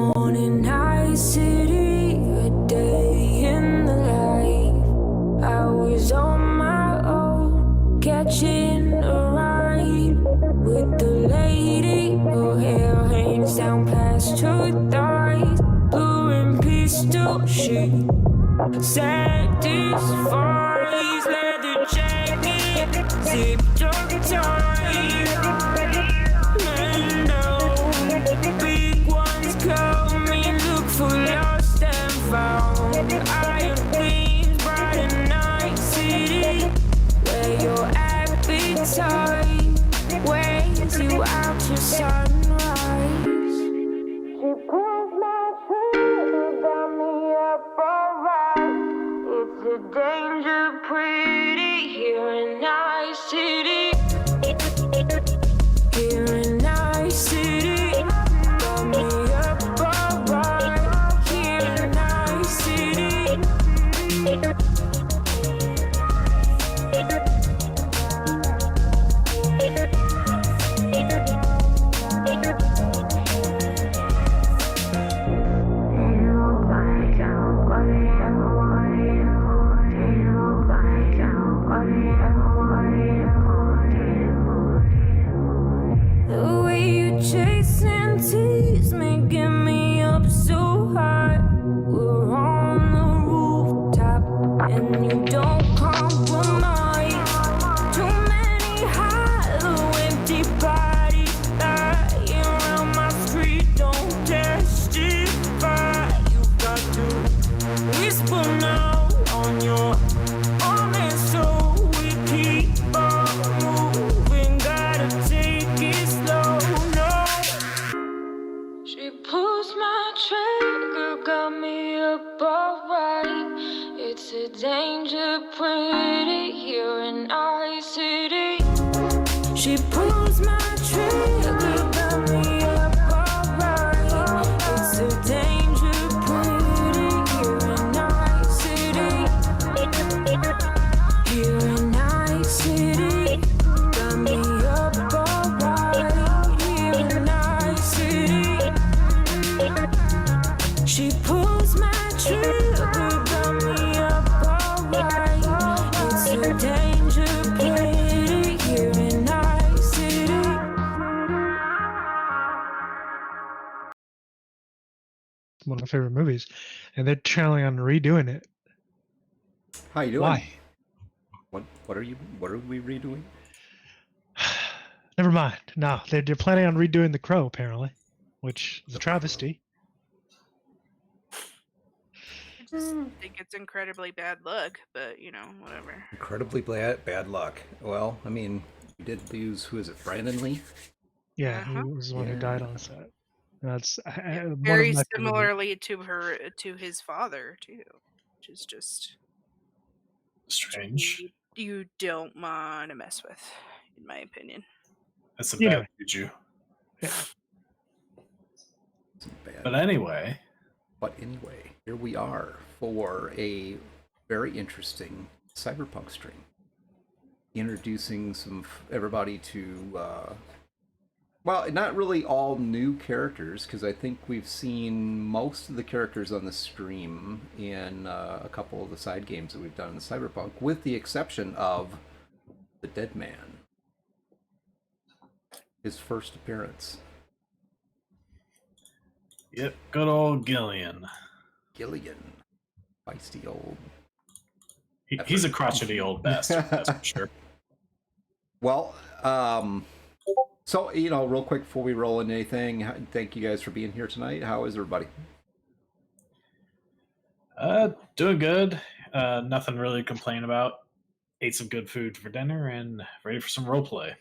Morning night city, a day in the life. I was on my own, catching a ride with the lady. Her hair hangs down past her thighs, blue and pistol she satisfies. Leather jacket, zipped up tight. Big ones coming, look for lost and found. Iron gleams, bright and night city, where your appetite waits you out to sunrise. She pulls my trigger, got me up alright. It's a danger pretty here in night city. Here in night city. One of my favorite movies, and they're channeling on redoing it. How you doing? Why? What are we redoing? Never mind. No, they're planning on redoing The Crow, apparently, which is a travesty. I just think it's incredibly bad luck, but you know, whatever. Incredibly bad luck. Well, I mean, we did lose, who is it, Brandon Lee? Yeah, he was the one who died on set. That's very similarly to his father too, which is just strange. You don't want to mess with, in my opinion. That's some bad juju. Yeah. But anyway, here we are for a very interesting cyberpunk stream, introducing everybody to. Well, not really all new characters, because I think we've seen most of the characters on the stream in a couple of the side games that we've done in the Cyberpunk, with the exception of the Dead Man. His first appearance. Yep, good old Gillian. Feisty old. He's a crotchety old bastard, that's for sure. Well, so, you know, real quick before we roll into anything, thank you guys for being here tonight. How is everybody? Doing good. Nothing really to complain about. Ate some good food for dinner and ready for some roleplay.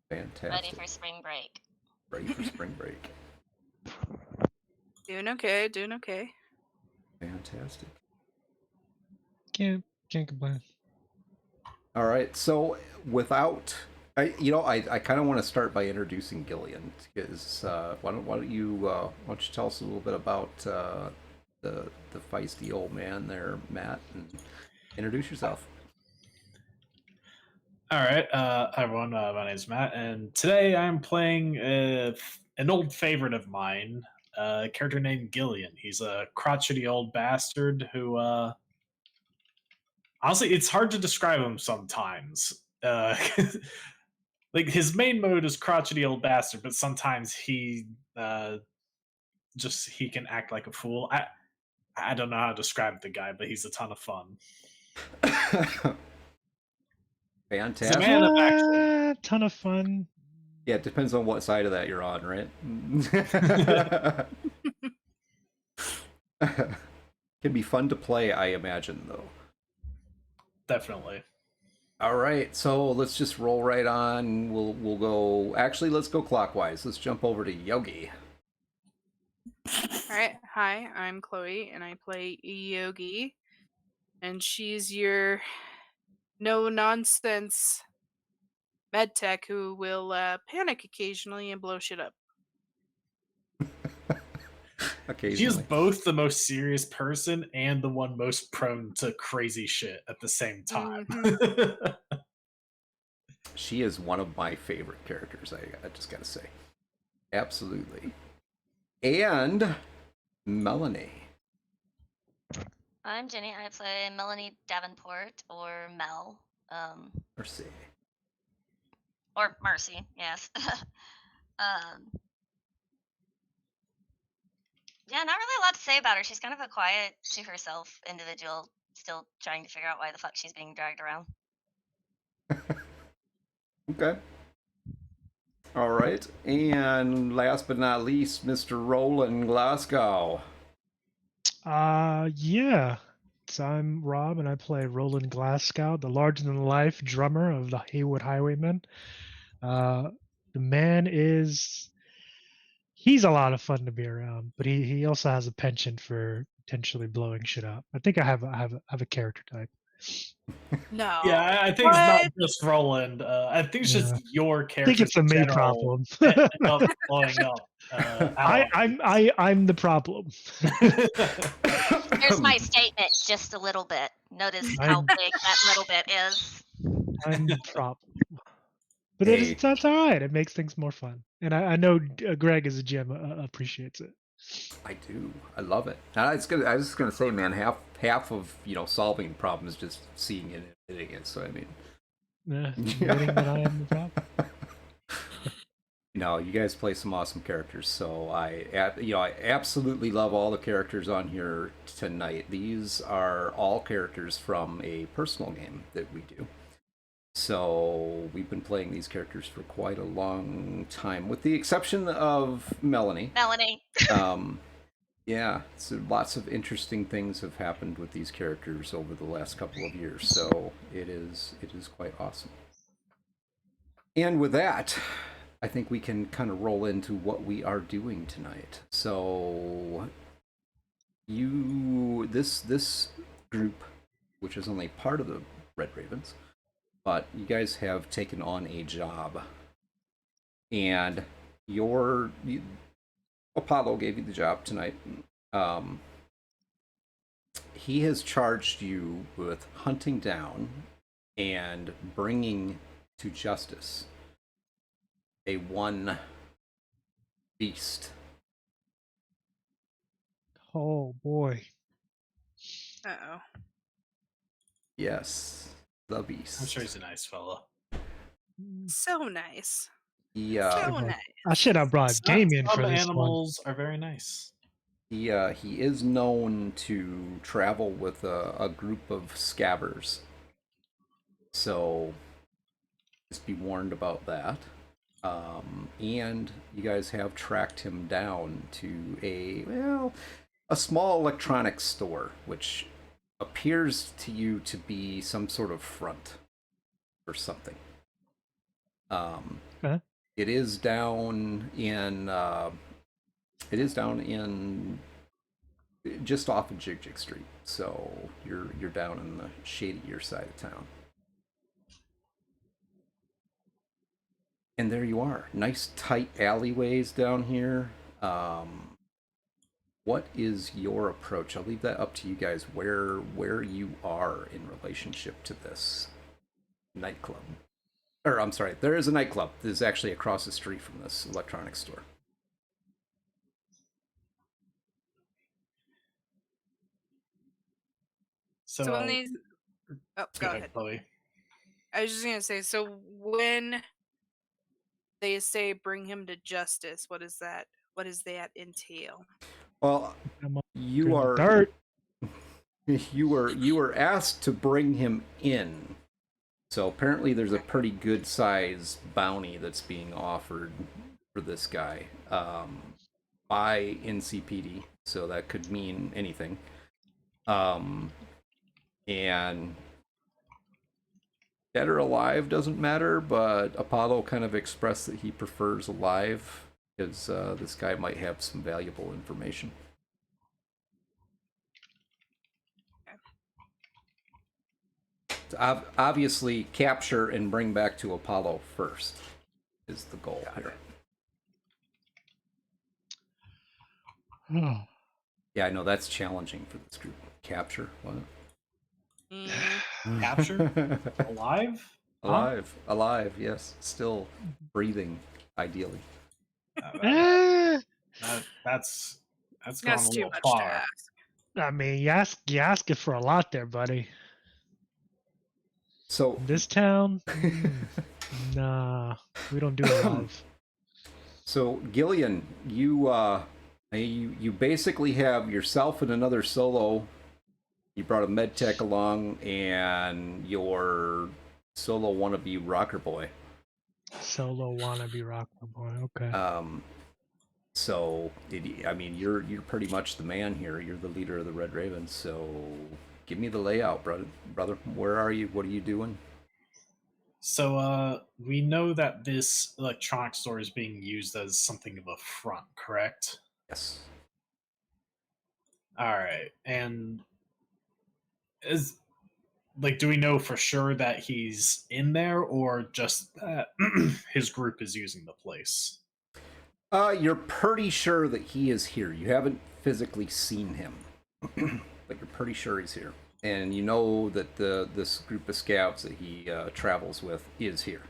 Fantastic. Ready for spring break. Doing okay. Fantastic. Can't complain. All right, so without... I kind of want to start by introducing Gillian, because why don't you tell us a little bit about the feisty old man there, Matt, and introduce yourself. All right, hi everyone. My name is Matt, and today I'm playing an old favorite of mine, a character named Gillian. He's a crotchety old bastard who, honestly, it's hard to describe him sometimes. Like his main mode is crotchety old bastard, but sometimes he he can act like a fool. I don't know how to describe the guy, but he's a ton of fun. He's a Fantastic. man of action. Ton of fun. Yeah, it depends on what side of that you're on, right? Can be fun to play, I imagine, though. Definitely. All right, so let's just roll right on. We'll go. Actually, let's go clockwise. Let's jump over to Yogi. All right. Hi, I'm Chloe, and I play Yogi, and she's your no nonsense med tech who will panic occasionally and blow shit up. Occasionally. She is both the most serious person and the one most prone to crazy shit at the same time. She is one of my favorite characters, I just gotta say. Absolutely. And Melanie. I'm Jenny. I play Melanie Davenport, or Mel. Mercy. Or Mercy, yes. Yeah, not really a lot to say about her. She's kind of a quiet, to herself individual, still trying to figure out why the fuck she's being dragged around. Okay. All right. And last but not least, Mr. Roland Glasgow. Yeah. So I'm Rob, and I play Roland Glasgow, the larger-than-life drummer of the Haywood Highwaymen. The man he's a lot of fun to be around, but he also has a penchant for potentially blowing shit up. I think I have a character type. No. Yeah, I think it's not just Roland. I think it's just your I character. think it's a me problem. End up blowing up. I'm the problem. Here's my statement, just a little bit. Notice how big that little bit is. I'm the problem. But that's all right. It makes things more fun. And I know Greg as a GM appreciates it. I do. I love it. I was just gonna say, man, half of solving problems is just seeing it and admitting it. So I mean, admitting that I am the problem. You guys play some awesome characters. So I absolutely love all the characters on here tonight. These are all characters from a personal game that we do. So we've been playing these characters for quite a long time, with the exception of Melanie. Yeah, so lots of interesting things have happened with these characters over the last couple of years, so it is quite awesome. And with that, I think we can kind of roll into what we are doing tonight. So this group, which is only part of the Red Ravens, but you guys have taken on a job, and Apollo gave you the job tonight. He has charged you with hunting down and bringing to justice a one beast. Oh boy. Uh-oh. Yes, the beast. I'm sure he's a nice fella. So nice. Yeah. So nice. I should have brought Damien for Some this animals are very nice. He is known to travel with a group of scabbers. So just be warned about that. And you guys have tracked him down to a small electronics store, which appears to you to be some sort of front or something. Okay. It is down in just off of Jig Jig Street, so you're down in the shadier side of town. And there you are. Nice tight alleyways down here. What is your approach? I'll leave that up to you guys, where you are in relationship to this nightclub. Or, I'm sorry, there is a nightclub that is actually across the street from this electronics store. So when these, go ahead. Chloe. I was just gonna say, so when they say bring him to justice, what is that? What does that entail? Well, I'm up you in the are dirt. you were asked to bring him in. So apparently there's a pretty good size bounty that's being offered for this guy by NCPD. So that could mean anything. And dead or alive doesn't matter, but Apollo kind of expressed that he prefers alive because this guy might have some valuable information. So obviously, capture and bring back to Apollo first is the goal here. Oh. Yeah, I know that's challenging for this group. Capture? What? Capture? Alive? Alive, yes. Still breathing, ideally. Eh, That's gone a That's too little much far. to ask. I mean, you asking for a lot there, buddy. So This town, nah, we don't do alive. So Gillian, you basically have yourself and another solo. You brought a med tech along and your solo wannabe rocker boy. Solo wannabe rocker boy. Okay. So I mean, you're pretty much the man here. You're the leader of the Red Ravens. So give me the layout, brother. Where are you? What are you doing? So we know that this electronic store is being used as something of a front, correct? Yes. All right. And do we know for sure that he's in there, or just that his group is using the place? You're pretty sure that he is here. You haven't physically seen him, but you're pretty sure he's here. And you know that this group of scouts that he travels with is here.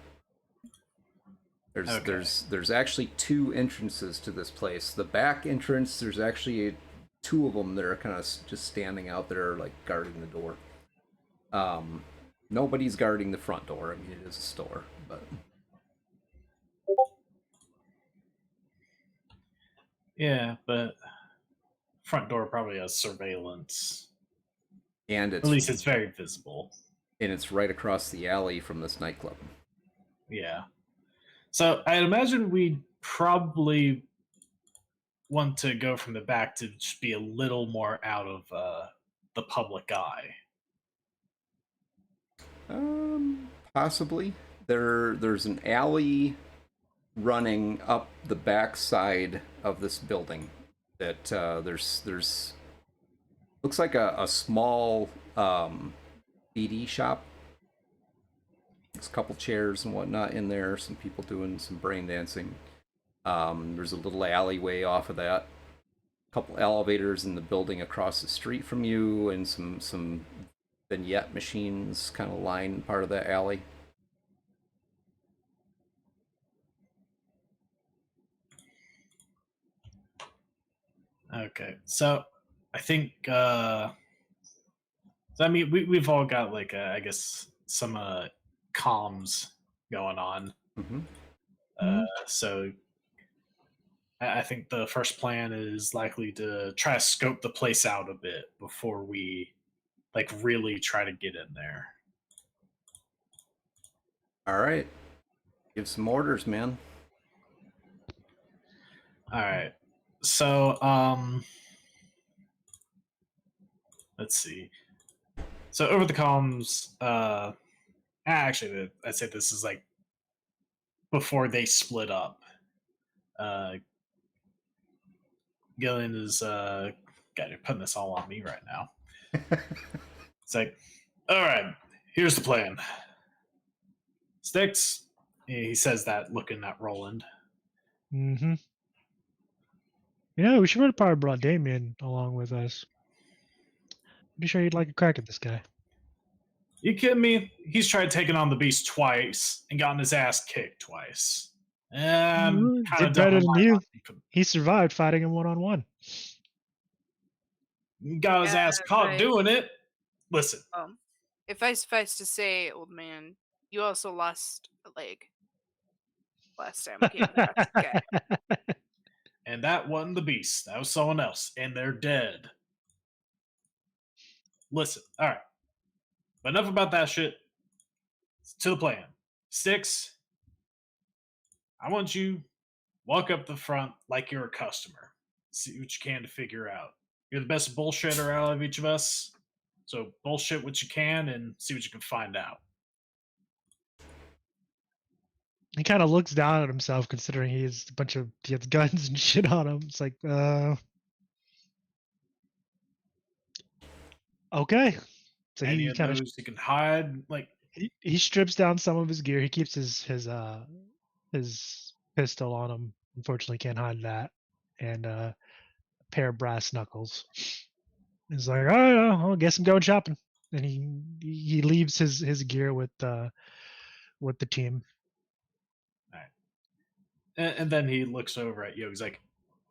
There's actually two entrances to this place. The back entrance, there's actually two of them that are kind of just standing out there, like guarding the door. Nobody's guarding the front door. I mean, it is a store, but yeah, but front door probably has surveillance. And at least it's very visible. And it's right across the alley from this nightclub. Yeah. So I'd imagine we'd probably want to go from the back to just be a little more out of the public eye. Possibly. There's an alley running up the back side of this building that there's looks like a small BD shop. There's a couple chairs and whatnot in there, some people doing some brain dancing. There's a little alleyway off of that, a couple elevators in the building across the street from you, and some vignette machines kind of line part of that alley. Okay, so I think so I mean we've all got like I guess some comms going on. So I think the first plan is likely to try to scope the place out a bit before we like really try to get in there. All right, give some orders, man. All right. So, let's see. So over the comms, actually, I'd say this is like before they split up. Gillian is, God, you're putting this all on me right now. It's like, all right, here's the plan. Sticks, he says that looking at Roland. Mm-hmm. Yeah, we should have probably brought Damien along with us. Pretty sure you'd like a crack at this guy. You kidding me? He's tried taking on the beast twice and gotten his ass kicked twice. Did better than you. He survived fighting him one-on-one. Got his ass caught doing it. Listen, If I suffice to say, old man, you also lost a leg last time we came across the guy. and that wasn't the beast. That was someone else, and they're dead. Listen, all right. But enough about that shit. To the plan. Sticks, I want you walk up the front like you're a customer. See what you can to figure out. You're the best bullshitter out of each of us. So bullshit what you can and see what you can find out. He kind of looks down at himself, considering he has guns and shit on him. It's like, okay. So Any he of kind of those you can hide, like he strips down some of his gear. He keeps his pistol on him. Unfortunately, can't hide that, and a pair of brass knuckles. He's like, oh, I guess I'm going shopping, and he leaves his gear with the team. and then he looks over at Yogi. He's like,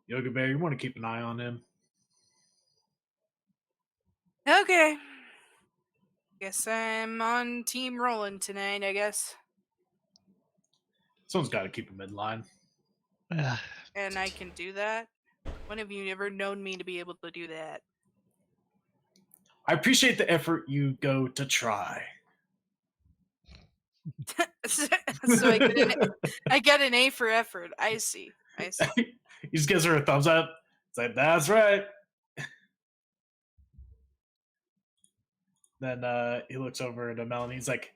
Yogi Bear, you want to keep an eye on him? Okay. Guess I'm on Team Roland tonight, I guess. Someone's got to keep him in line. And I can do that? When have you ever known me to be able to do that? I appreciate the effort you go to try. So I get an A for effort. I see. He just gives her a thumbs up. It's like, that's right. Then he looks over at Melanie. He's like,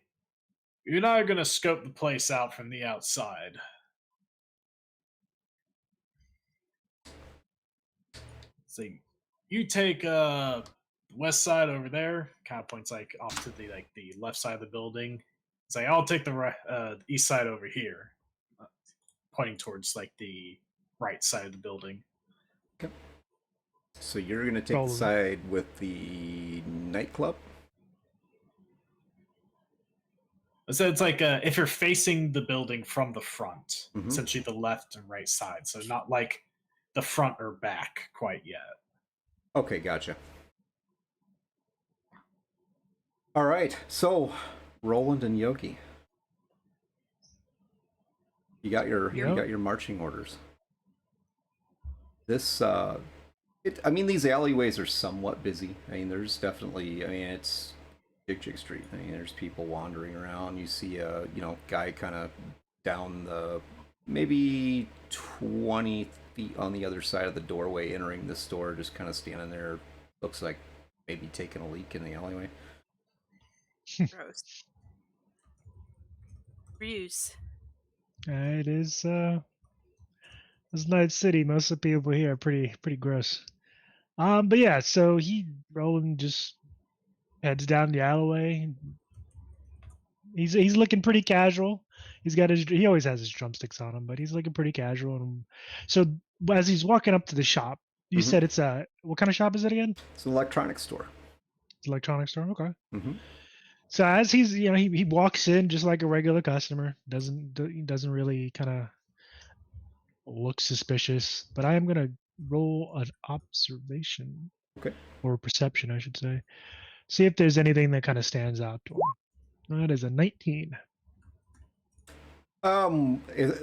you're and I are going to scope the place out from the outside. So you take west side over there. Kind of points like off to the left side of the building. It's like, I'll take the east side over here, pointing towards like the right side of the building. Okay. So you're going to take the side with the nightclub? So it's like if you're facing the building from the front, essentially the left and right side. So not like the front or back quite yet. Okay, gotcha. All right, so Roland and Yogi, you got your marching orders. This these alleyways are somewhat busy. I mean, there's definitely, it's Jig Street. I mean, there's people wandering around. You see a guy kind of down the maybe 20 feet on the other side of the doorway entering the store, just kind of standing there. Looks like maybe taking a leak in the alleyway. Gross. Bruce. It is this Night City. Most of the people here are pretty gross. But yeah, so Roland just heads down the alleyway. He's looking pretty casual. He always has his drumsticks on him, but he's looking pretty casual. And so as he's walking up to the shop, you said it's what kind of shop is it again? It's an electronics store. Electronics store, okay. Mm-hmm. So as he's he walks in just like a regular customer, doesn't really kind of look suspicious. But I am gonna roll an observation, or perception, I should say. See if there's anything that kind of stands out to him. That is a 19.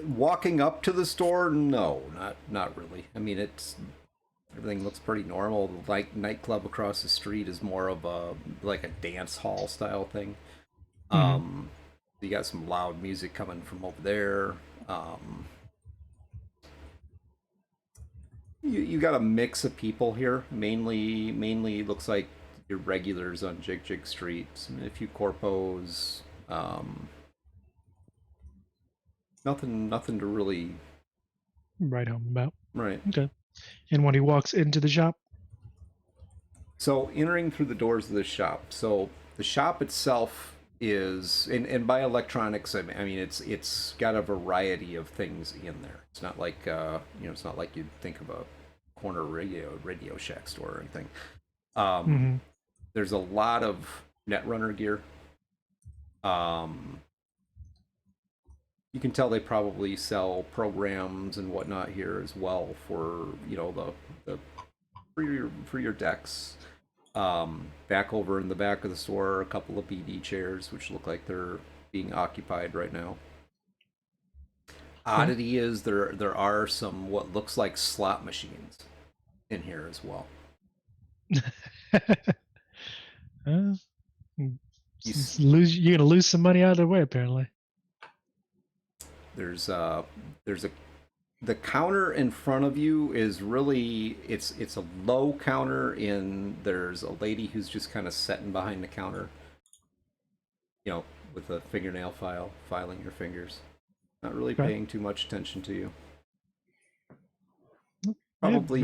Walking up to the store, no, not really. I mean, everything looks pretty normal. The nightclub across the street is more of a dance hall style thing. You got some loud music coming from over there. You got a mix of people here. Mainly looks like your regulars on Jig Street. A few corpos. Nothing to really write home about. Right. Okay. And when he walks into the shop? So entering through the doors of the shop. So the shop itself is, and by electronics, I mean it's got a variety of things in there. It's not like it's not like you'd think of a corner Radio Shack store or anything. There's a lot of Netrunner gear. You can tell they probably sell programs and whatnot here as well for for your decks. Back over in the back of the store are a couple of BD chairs, which look like they're being occupied right now. Oddity is there are some what looks like slot machines in here as well. You're gonna lose some money either way, apparently. There's a the counter in front of you is really it's a low counter. There's a lady who's just kind of sitting behind the counter, with a fingernail file, filing her fingers, not really paying too much attention to you. Probably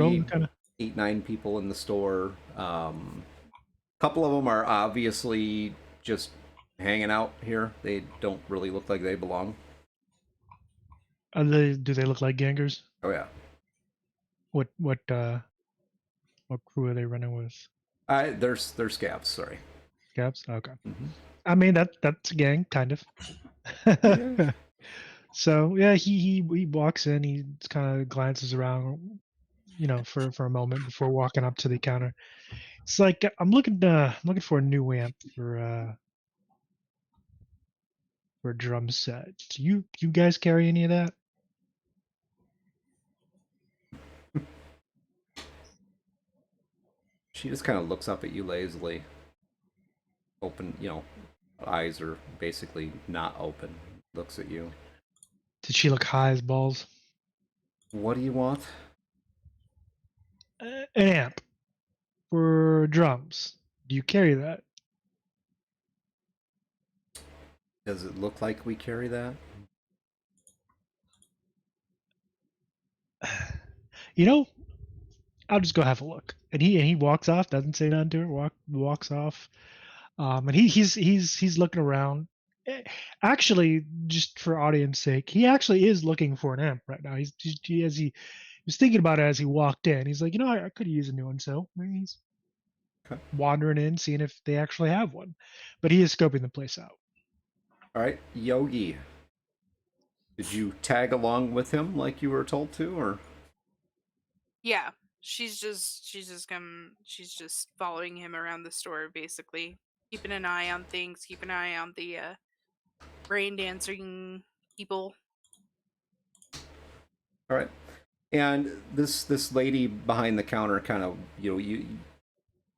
8-9 people in the store. Couple of them are obviously just hanging out here. They don't really look like they belong. Do they look like gangers? Oh yeah. What crew are they running with? They're scabs. Sorry. Scabs. Okay. Mm-hmm. I mean that's a gang, kind of. Yeah. So yeah, he walks in. He kind of glances around, for a moment before walking up to the counter. It's like I'm looking for a new amp for a drum set. Do you guys carry any of that? She just kind of looks up at you lazily. Open, eyes are basically not open. Looks at you. Did she look high as balls? What do you want? An amp for drums. Do you carry that? Does it look like we carry that? I'll just go have a look. And he walks off. Doesn't say nothing to her. Walks off. And he's looking around. Actually, just for audience sake, he actually is looking for an amp right now. He was thinking about it as he walked in. He's like, I could use a new one. So maybe he's wandering in, seeing if they actually have one. But he is scoping the place out. All right, Yogi. Did you tag along with him like you were told to, or? Yeah, she's just following him around the store, basically keeping an eye on things, keeping an eye on the brain dancing people. All right, and this lady behind the counter kind of you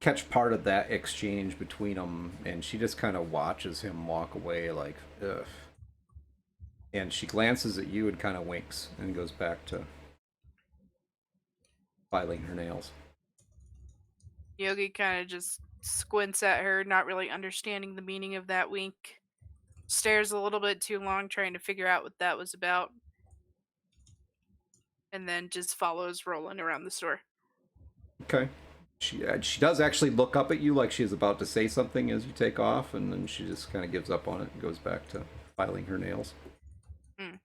catch part of that exchange between them, and she just kind of watches him walk away like, ugh. And she glances at you and kind of winks and goes back to filing her nails. Yogi kind of just squints at her, not really understanding the meaning of that wink. Stares a little bit too long, trying to figure out what that was about. And then just follows Roland around the store. Okay. She does actually look up at you like she's about to say something as you take off, and then she just kind of gives up on it and goes back to filing her nails. Mm.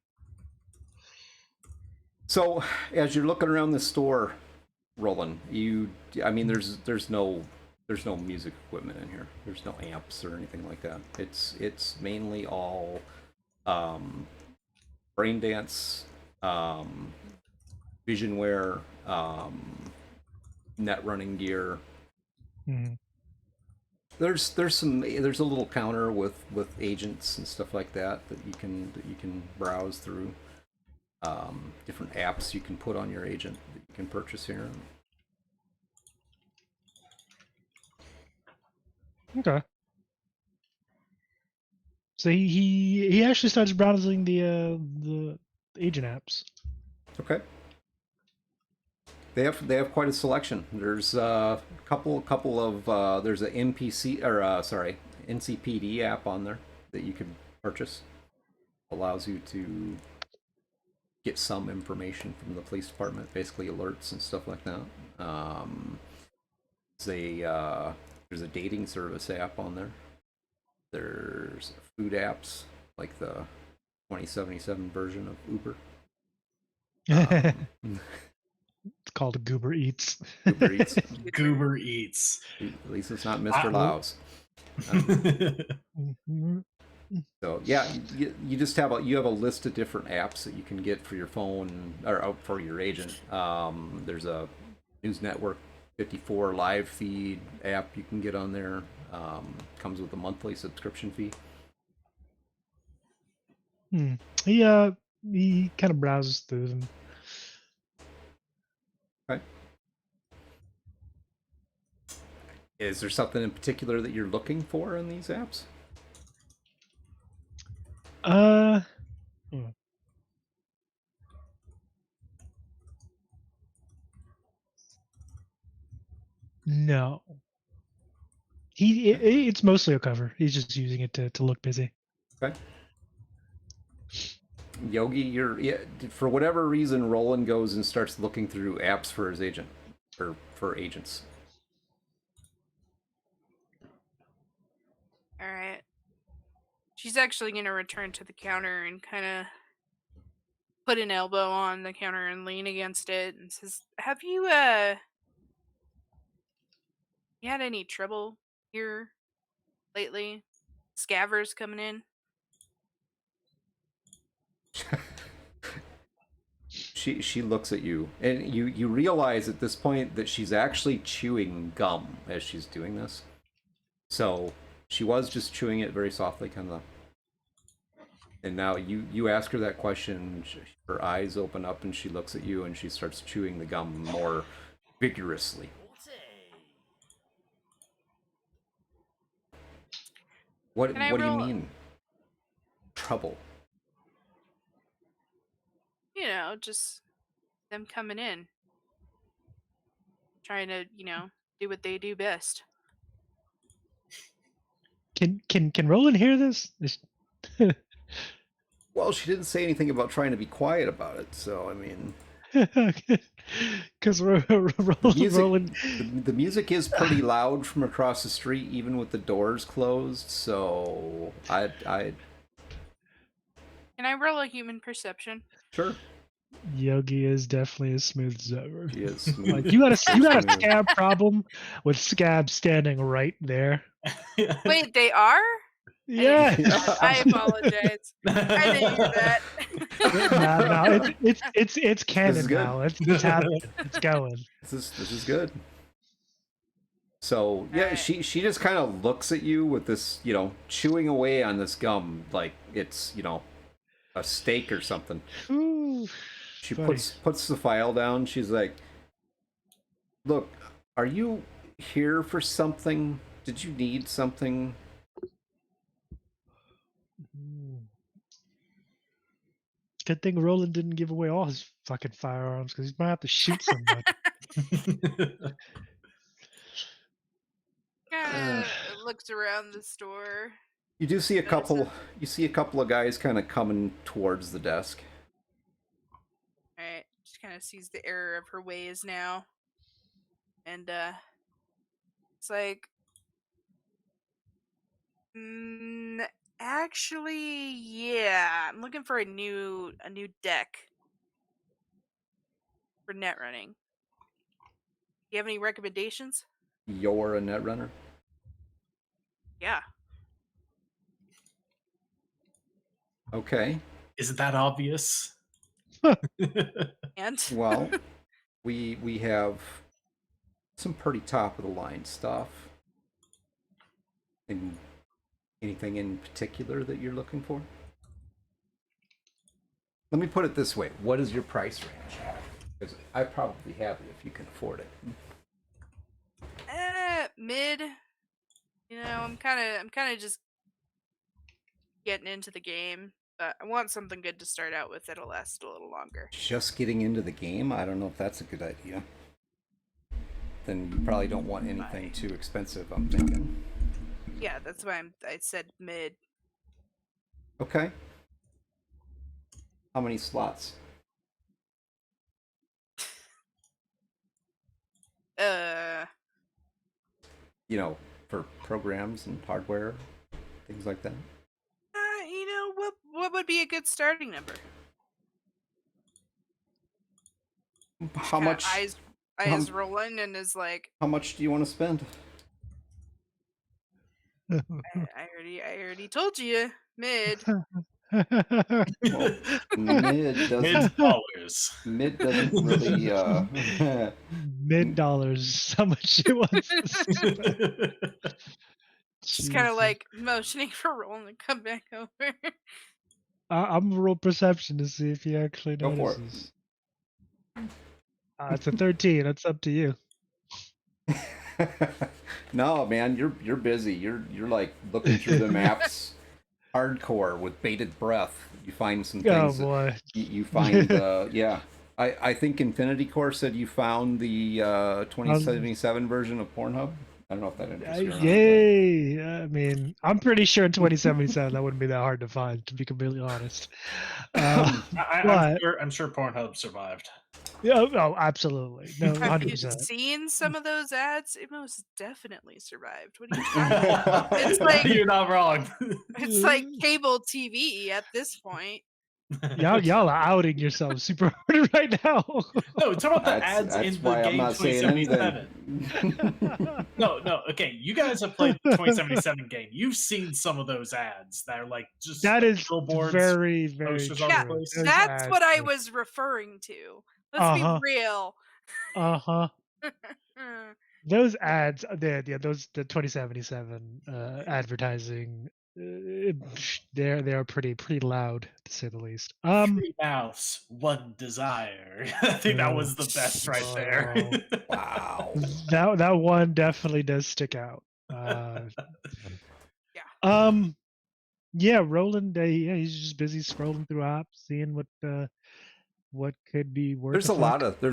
So, as you're looking around the store, Roland, there's no music equipment in here. There's no amps or anything like that. It's mainly all brain dance, visionware, net running gear. Mm-hmm. There's a little counter with agents and stuff like that you can browse through. Different apps you can put on your agent that you can purchase here. Okay. So he actually starts browsing the agent apps. Okay. They have quite a selection. There's a couple of there's a NCPD app on there that you can purchase. Allows you to get some information from the police department, basically alerts and stuff like that. There's a dating service app on there. There's food apps like the 2077 version of Uber. It's called Goober Eats. Uber Eats. Goober Eats. At least it's not Mr. Laos. So yeah, you just have a list of different apps that you can get for your phone or for your agent. There's a news network 54 live feed app you can get on there. Comes with a monthly subscription fee. He kind of browses through them. Okay. Is there something in particular that you're looking for in these apps? No. It's mostly a cover. He's just using it to look busy. Okay. Yogi, for whatever reason, Roland goes and starts looking through apps for his agent, or for agents. All right. She's actually going to return to the counter and kind of put an elbow on the counter and lean against it and says, "Have you had any trouble here lately? Scavers coming in?" She looks at you, and you realize at this point that she's actually chewing gum as she's doing this. So she was just chewing it very softly, kind of. And now you ask her that question, her eyes open up, and she looks at you, and she starts chewing the gum more vigorously. What do you mean? Trouble? You know, just them coming in. Trying to, do what they do best. Can Roland hear this? Well, she didn't say anything about trying to be quiet about it, so I mean, because Roland, the music is pretty loud from across the street, even with the doors closed. So I Can I roll a human perception? Sure. Yogi is definitely as smooth as ever. He is smooth. Like, you got a scab problem with Scab standing right there. Wait, they are? Yeah. I apologize. I didn't hear that. No, it's canon now. It's happening. It's going. This is good. So yeah, she just kind of looks at you with this, chewing away on this gum like it's, a steak or something. Ooh, she puts the file down. She's like, "Look, are you here for something? Did you need something?" Good thing Roland didn't give away all his fucking firearms, because he might have to shoot somebody. Looks around the store. You do see a couple. You see a couple of guys kind of coming towards the desk. All right, she kind of sees the error of her ways now, and it's like, actually, yeah, I'm looking for a new deck for net running. Do you have any recommendations? You're a net runner? Yeah. Okay. Isn't that obvious? And well, we have some pretty top of the line stuff. And anything in particular that you're looking for? Let me put it this way: what is your price range? Because I probably have it if you can afford it. Mid. I'm kind of just getting into the game, but I want something good to start out with that'll last a little longer. Just getting into the game? I don't know if that's a good idea. Then you probably don't want anything too expensive, I'm thinking. Yeah, that's why I said mid. Okay. How many slots? For programs and hardware, things like that. What would be a good starting number? How much? Eyes rolling and is like, how much do you want to spend? I already told you, mid. Well, mid doesn't $Mid. Mid doesn't really $1,000,000. How much she wants to spend. Just kind of Jesus. like motioning for Roland to come back over. I'm gonna roll perception to see if he actually Go for it. notices. It's a 13. That's up to you. No, man, you're busy. You're like looking through the maps hardcore with bated breath. You find some Oh things. boy. You find yeah. I think Infinity Core said you found the 2077 version of Pornhub. I don't know if that interests you or not. Yay! I mean, I'm pretty sure in 2077 that wouldn't be that hard to find, to be completely honest. But I'm sure Pornhub survived. yeah, oh, absolutely, no, Have you 100%. seen some of those ads? It most definitely survived. What are you talking about? It's like You're not wrong. it's like cable TV at this point. Y'all are outing yourselves super hard right now. No, talk about the ads That's in the why I'm game not saying 2077. anything. No. Okay, you guys have played the 2077 game. You've seen some of those ads that are like just That like is billboards, very, very posters all over the true. place. Those That's ads what I are- was referring to. Let's be real. Uh-huh. Those ads, those the 2077 advertising, they're pretty loud to say the least. Three mouths, one desire. I think that was the best right there. Wow. That one definitely does stick out. Yeah, Roland, he's just busy scrolling through apps, seeing what could be worth. There's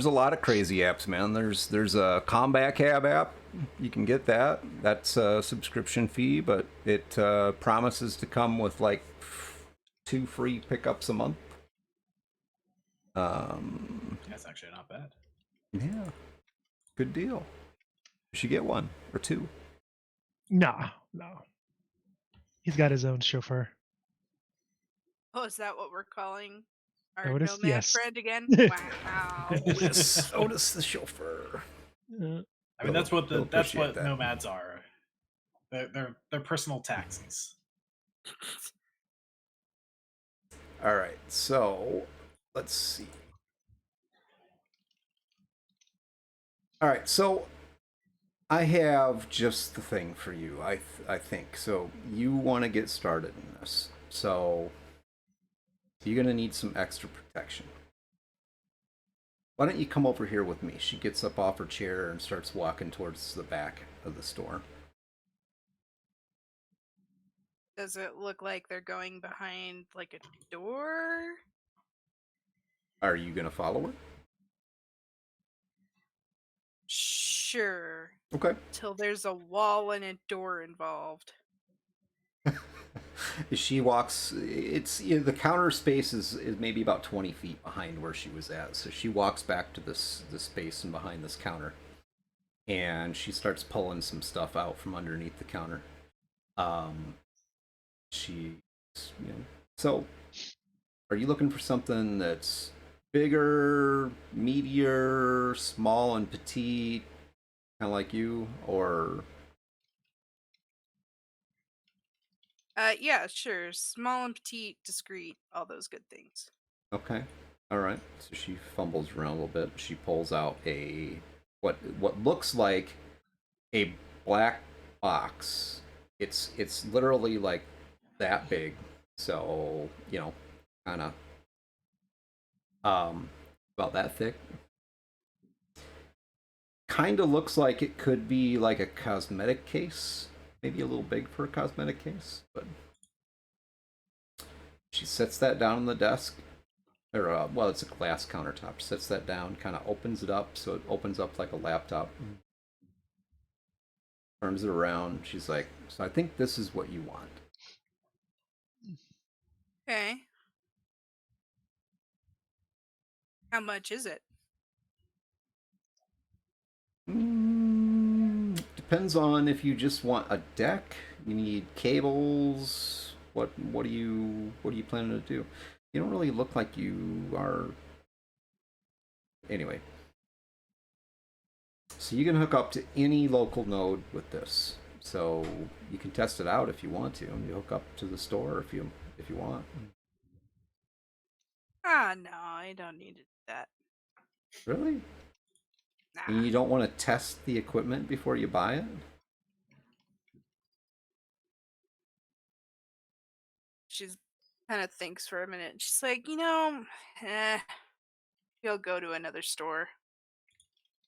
a lot of crazy apps, man. There's a combat cab app. You can get that. That's a subscription fee, but it promises to come with like 2 free pickups a month. That's actually not bad. Yeah, good deal. You should get 1 or 2. No. He's got his own chauffeur. Oh, is that what we're calling our Otis? nomad Yes. friend again? Wow. Otis the chauffeur. I mean, that's what appreciate that. nomads are. They're personal taxis. All right, so let's see. All right, so I have just the thing for you. I think so. You want to get started in this, so you're gonna need some extra protection. Why don't you come over here with me? She gets up off her chair and starts walking towards the back of the store. Does it look like they're going behind like a door? Are you gonna follow her? Sure. Okay. Till there's a wall and a door involved. She walks. It's the counter space is maybe about 20 feet behind where she was at. So she walks back to this space and behind this counter, and she pulling some stuff out from underneath the counter. So, are you looking for something that's bigger, meatier, small and petite, kind of like you, or? Yeah, sure. Small and petite, discreet, all those good things. Okay. All right. So she fumbles around a little bit. She pulls out what looks like a black box. It's literally like that big. So, kind of about that thick. Kind of looks like it could be like a cosmetic case. Maybe a little big for a cosmetic case, but she sets that down on the desk. Or, well, it's a glass countertop. Sets that down, kind of opens it up, so it opens up like a laptop. Turns it around. She's like, so I think this is what you want. Okay. How much is it? Depends on if you just want a deck. You need cables. What are you planning to do? You don't really look like you are. Anyway, so you can hook up to any local node with this. So you can test it out if you want to. You hook up to the store if you want. No, I don't need that. Really? And you don't want to test the equipment before you buy it? She's kind of thinks for a minute. She's like, you'll go to another store.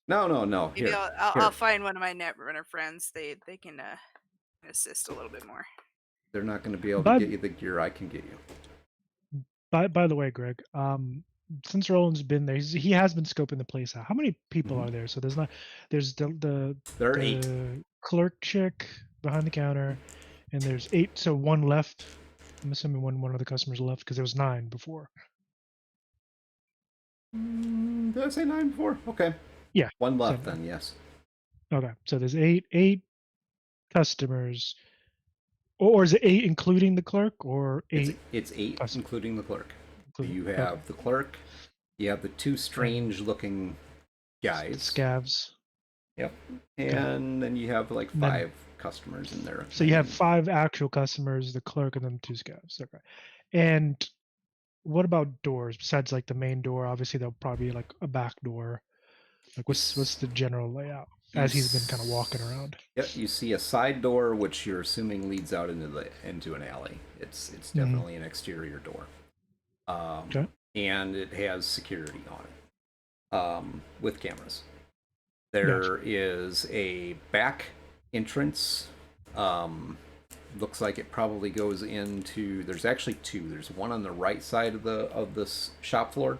No. Maybe Here. I'll find one of my Netrunner friends. They can assist a little bit more. They're not going to be able to But- get you the gear I can get you. By the way, Greg, since Roland's been there, he has been scoping the place out. How many people are there? So there's the There are the 8. clerk chick behind the counter, and there's 8. So 1 left. I'm assuming one of the customers left because there was 9 before. Did I say 9 before? Okay. Yeah. 1 left 7. then, yes. Okay, so there's 8 customers, or is it 8 including the clerk, or 8? It's 8 customers? including the clerk. Including- You have the clerk. You have the 2 strange-looking guys. Scavs. Yep. And then you have like 5 customers in there. So you have 5 actual customers, the clerk, and then 2 scavs. Okay. And what about doors besides like the main door? Obviously, there'll probably be like a back door. Like what's the general layout as he's been kind of walking around? Yep. You see a side door, which you're assuming leads out into an alley. It's definitely an exterior door. Okay. And it has security on it, with cameras. There is a back entrance. Looks like it probably goes into. There's actually 2. There's one on the right side of this shop floor,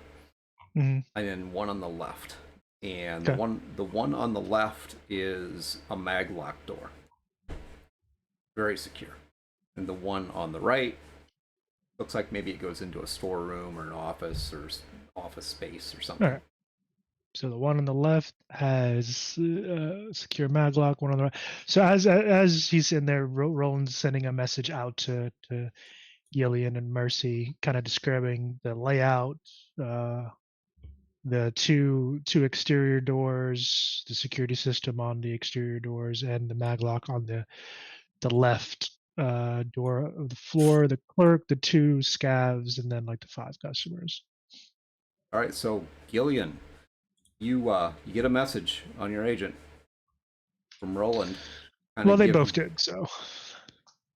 Mhm. and then one on the left. And Okay. the one on the left is a maglock door, very secure. And the one on the right looks like maybe it goes into a storeroom or an office or office space or something. All right. So the one on the left has secure maglock. One on the right. So as he's in there, Roland's sending a message out to Gillian and Mercy, kind of describing the layout, the two exterior doors, the security system on the exterior doors, and the maglock on the left door of the floor. The clerk, the 2 scavs, and then like the 5 customers. All right, so Gillian, you get a message on your agent from Roland. Well, they both did, so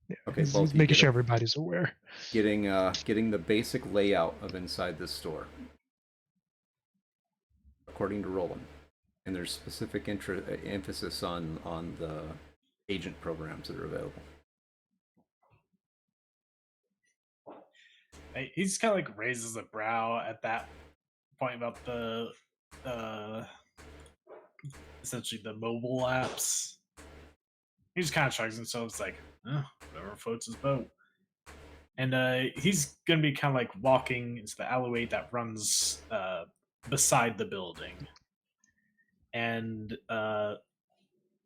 yeah. Okay, He's both you making get sure it. everybody's aware. Getting the basic layout of inside this store, according to Roland, and there's specific emphasis on the agent programs that are available. He just kind of like raises a brow at that point about the essentially the mobile apps. He just kind of shrugs himself. It's like, whatever floats his boat. And he's gonna be kind of like walking into the alleyway that runs beside the building, and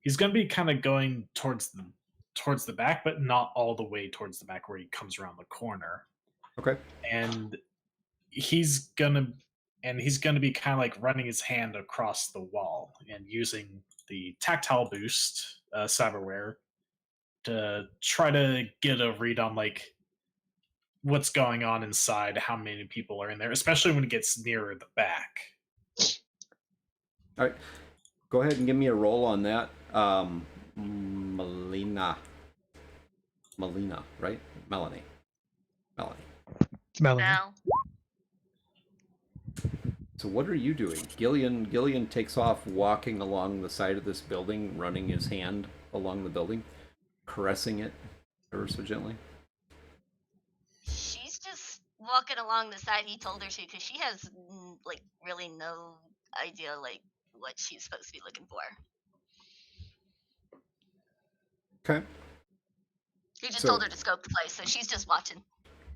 he's gonna be kind of going towards the back, but not all the way towards the back where he comes around the corner. Okay. And he's gonna be kind of like running his hand across the wall and using the tactile boost cyberware to try to get a read on like what's going on inside, how many people are in there, especially when it gets nearer the back. All right, go ahead and give me a roll on that. Melina, right? Melanie. It's Melanie. Now, So what are you doing? Gillian takes off walking along the side of this building, running his hand along the building, caressing it ever so gently. she's just walking along the side he told her to because she has like really no idea like what she's supposed to be looking for. Okay. He just So- told her to scope the place, so she's just watching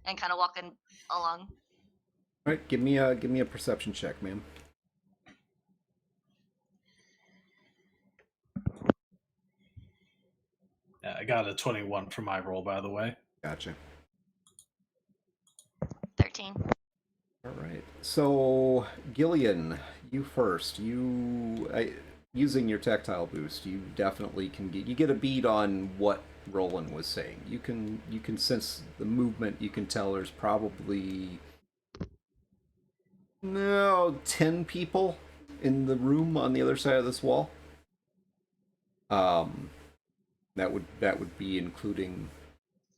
and kind of walking along. All right, give me a perception check, ma'am. Yeah, I got a 21 for my roll, by the way. Gotcha. 13. All right. So, Gillian, you first. Using your tactile boost, you definitely can get a bead on what Roland was saying. You can sense the movement. You can tell there's probably 10 people in the room on the other side of this wall. That would be including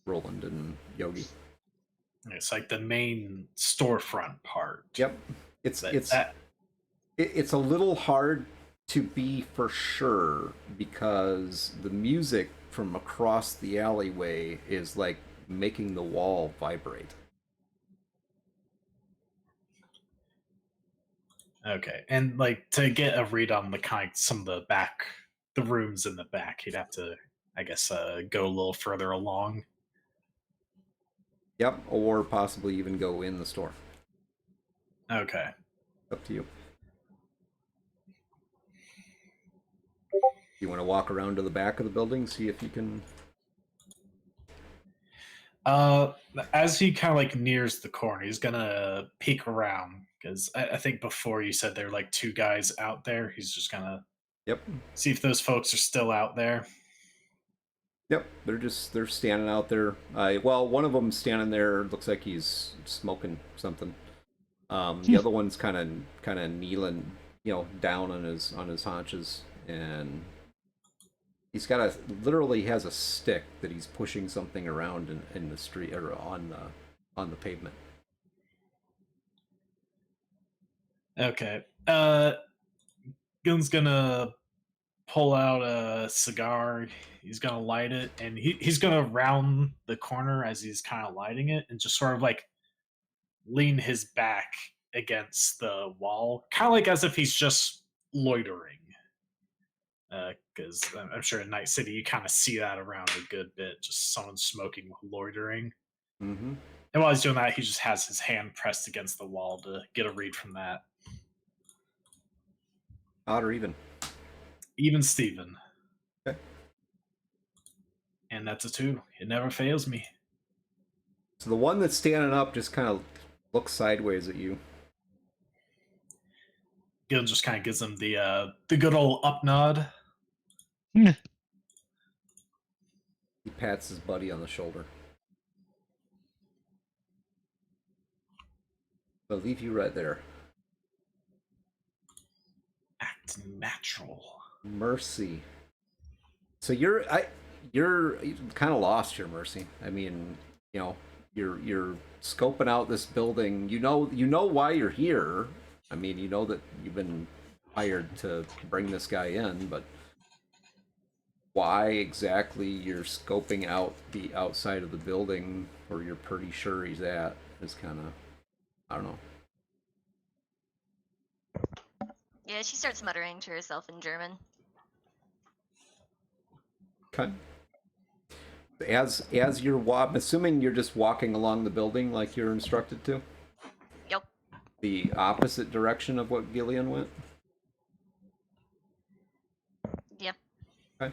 Roland and Yogi. It's like the main storefront part. Yep. It's That it's a little hard to be for sure because the music from across the alleyway is like making the wall vibrate. okay, and like to get a read on the kind some of the rooms in the back, you'd have to, I guess, go a little further along. Yep, or possibly even go in the store. Okay. Up to you. You want to walk around to the back of the building, see if you can. As he kind of like nears the corner, he's gonna peek around because I think before you said there were like two guys out there. He's just gonna Yep. see if those folks are still out there. Yep, they're standing out there. Well, one of them's standing there. Looks like he's smoking something. The other one's kind of kneeling, down on his haunches, and he's got literally has a stick that he's pushing something around in the street or on the pavement. Okay. Gun's gonna pull out a cigar. He's gonna light it, and he's gonna round the corner as he's kind of lighting it, and just sort of like lean his back against the wall, kind of like as if he's just loitering. Because I'm sure in Night City you kind of see that around a good bit, just someone smoking loitering. Mm-hmm. And while he's doing that, he just has his hand pressed against the wall to get a read from that. Odd or even? Even Steven. Okay. And that's a 2. It never fails me. So the one that's standing up just kind of looks sideways at you. Gil just kind of gives him the good old up nod. He pats his buddy on the shoulder. I'll leave you right there. Act natural. Mercy. So you're kind of lost here, Mercy. I mean, you're scoping out this building. You know why you're here. I mean, you know that you've been hired to bring this guy in, but why exactly you're scoping out the outside of the building where you're pretty sure he's at is kind of, I don't know. Yeah, she starts muttering to herself in German. Okay. As I'm assuming you're just walking along the building like you're instructed to? Yep. The opposite direction of what Gillian went? Yep. Okay.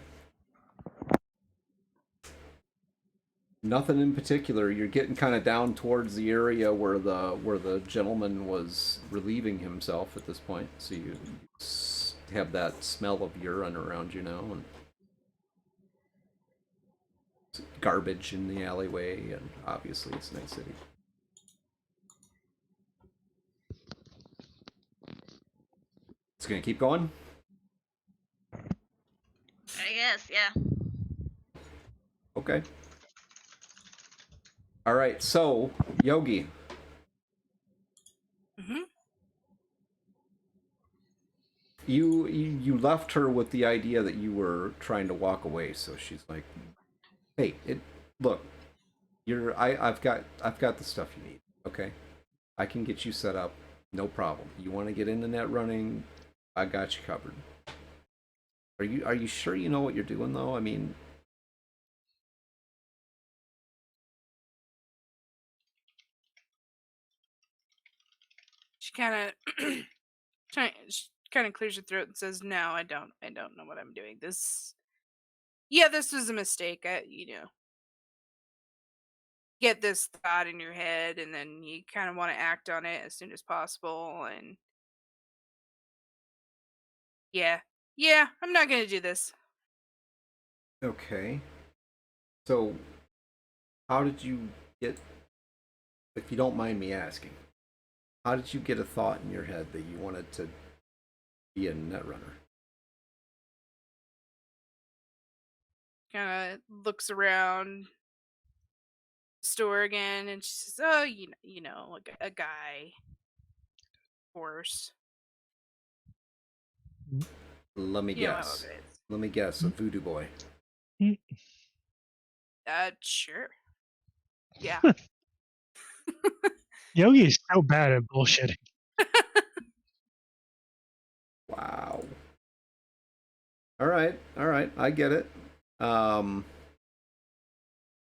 Nothing in particular. You're getting kind of down towards the area where the gentleman was relieving himself at this point. So you have that smell of urine around you now, and garbage in the alleyway, and obviously it's Night City. It's gonna keep going? I guess, yeah. Okay. Alright, so, Yogi. Mm-hmm. You left her with the idea that you were trying to walk away, so she's like, hey, look, I've got the stuff you need, okay? I can get you set up, no problem. You want to get into net running, I got you covered. Are you sure you know what you're doing though? I mean, She kind of clears her throat and says, "No, I don't know what I'm doing. This was a mistake. Get this thought in your head, and then you kind of want to act on it as soon as possible. And yeah, I'm not gonna do this." okay. So, how did you get, if you don't mind me asking, how did you get a thought in your head that you wanted to be a Netrunner. Kind of looks around the store again, and she says, "Oh, a guy, of course. Let me You know how guess. it is." Let me guess. A voodoo boy. Sure. Yeah. Yogi is so bad at bullshitting. Wow. All right. I get it.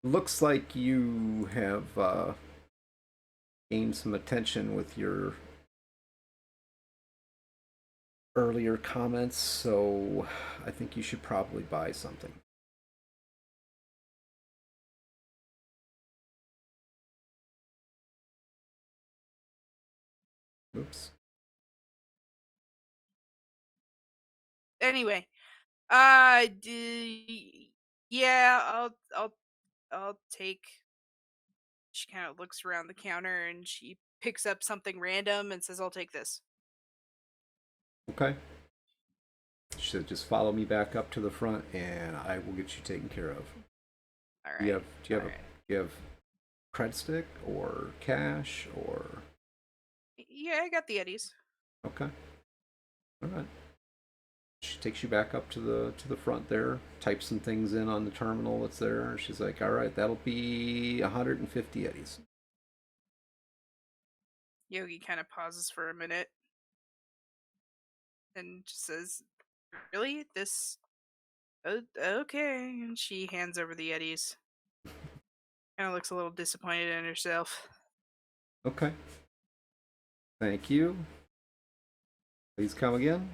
Looks like you have gained some attention with your earlier comments, so I think you should probably buy something. Oops. Anyway, yeah, I'll take. She kind of looks around the counter and she picks up something random and says, "I'll take this." Okay. She said, "Just follow me back up to the front, and I will get you taken care of." All right. Do All right. you have cred stick or cash or? Yeah, I got the Eddies. Okay. All right. She takes you back up to the front there, types some things in on the terminal that's there. She's like, "All right, that'll be 150 eddies." Yogi kind of pauses for a minute and just says, "Really? This? Okay." And she hands over the Eddies. Kind of looks a little disappointed in herself. Okay. Thank you. Please come again.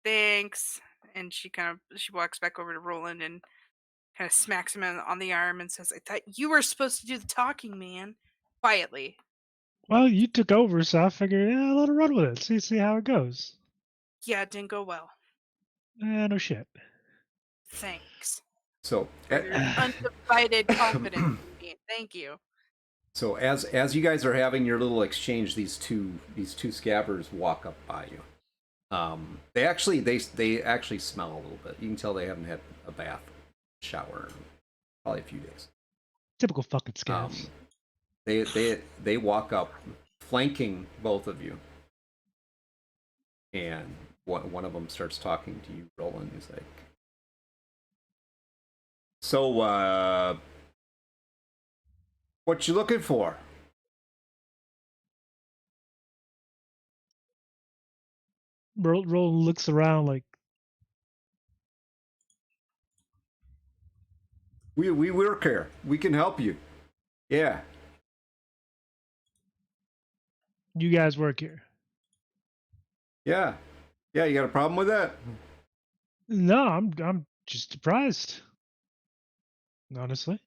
Thanks. And she walks back over to Roland and kind of smacks him on the arm and says, "I thought you were supposed to do the talking, man." Quietly. Well, you took over, so I figured, let her run with it. See how it goes. Yeah, it didn't go well. No shit. Thanks So, for your undivided confidence in me. Thank you. so as you guys are having your little exchange, these two scabbers walk up by you. They actually smell a little bit. You can tell they haven't had a bath, shower, in probably a few days. Typical fucking scabs. They walk up, flanking both of you, and one of them starts talking to you, Roland. He's like, "So, what you looking for?" Roland looks around like, We work here. We can help you. Yeah. you guys work here. Yeah. You got a problem with that? No, I'm just surprised. Honestly.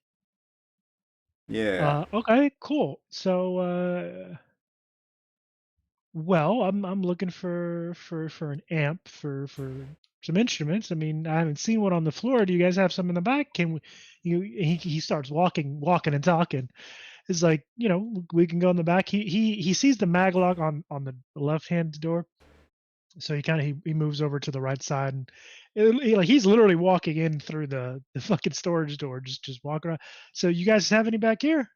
Yeah. Okay, cool. So, well, I'm looking for an amp for some instruments. I mean, I haven't seen one on the floor. Do you guys have some in the back? Can we? He starts walking and talking. It's like, we can go in the back. He sees the maglock on the left hand door, so he moves over to the right side, and he's literally walking in through the fucking storage door, just walking around. So you guys have any back here?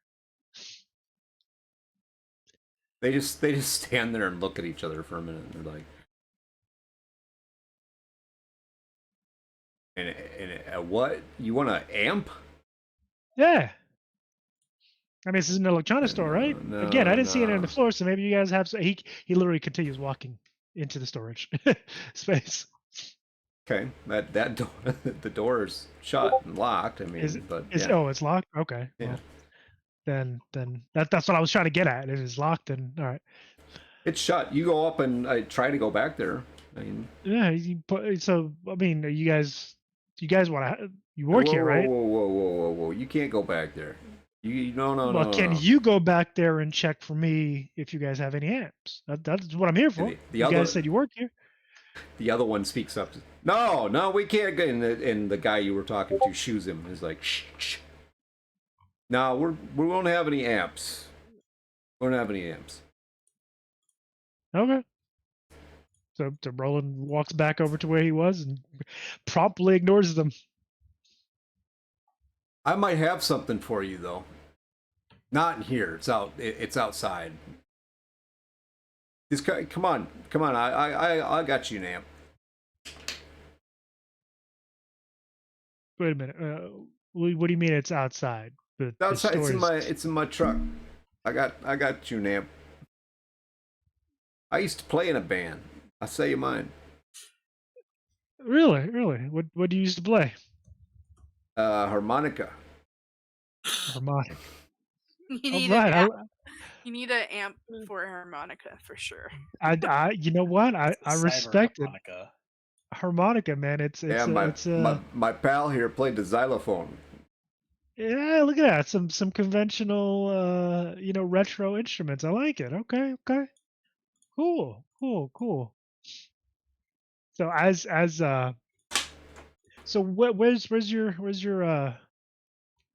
They just stand there and look at each other for a minute, and they're like, and what? You want an amp? Yeah. I mean, this is an electronics store, right? Again, I didn't see it on the floor, so maybe you guys have. He literally continues walking into the storage space. Okay, that door, the door is shut and locked. I mean, it's locked. Okay. Yeah. Well, then that's what I was trying to get at. It is locked, and all right. It's shut. You go up and I try to go back there. I mean, yeah. So I mean, you guys want to? You work here, right? Whoa! You can't go back there. No. Well, can you go back there and check for me if you guys have any amps? That's what I'm here for. You guys said you work here. The other one speaks up. No, we can't go. And the guy you were talking to shoos him. He's like, shh. No, we won't have any amps. We don't have any amps. Okay. So Roland walks back over to where he was and promptly ignores them. I might have something for you though. Not in here. It's outside. Just come on. I got you, Namp. Wait a minute. What do you mean it's outside? The Outside. store It's in my truck. I got you, Namp. I used to play in a band. I say you mine. Really? What do you used to play? Harmonica. Harmonic. You All need right. an amp. You need an amp for a harmonica for sure. I you know what? I respect it. Cyberharmonica. Harmonica, man. It's my pal here played the xylophone. yeah. Look at that. Some conventional retro instruments. I like it. Okay. Cool. So so where's your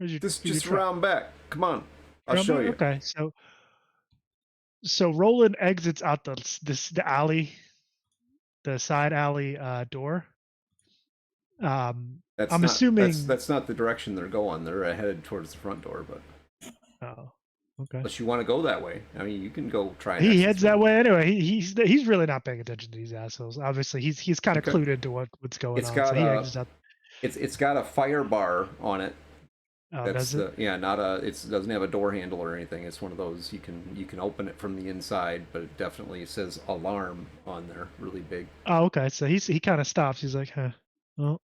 Just truck? around back. Come on, I'll Around show there? you. Okay. So Roland exits out the alley, the side alley door. I'm assuming. That's not the direction they're going. They're headed towards the front door, but Oh, okay. unless you want to go that way, I mean, you can go try. And He exit heads through. that way anyway. He's really not paying attention to these assholes. Obviously, he's kind of Okay. clued into what's going It's on. got So he exits out. it's got a fire bar on it. Oh, That's does it? not a. It doesn't have a door handle or anything. It's one of those you can open it from the inside, but it definitely says alarm on there, really big. Oh, okay. So he kind of stops. He's like, huh. Well.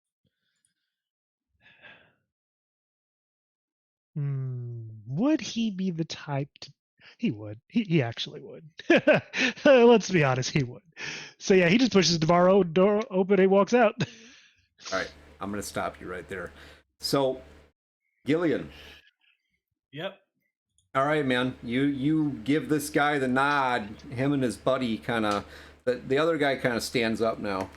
Would he be the type to? He would. He actually would. Let's be honest, he would. So yeah, he just pushes the door open and he walks out. All right, I'm gonna stop you right there. So, Gillian. Yep. All right, man. You give this guy the nod. Him and his buddy kind of. The other guy kind of stands up now.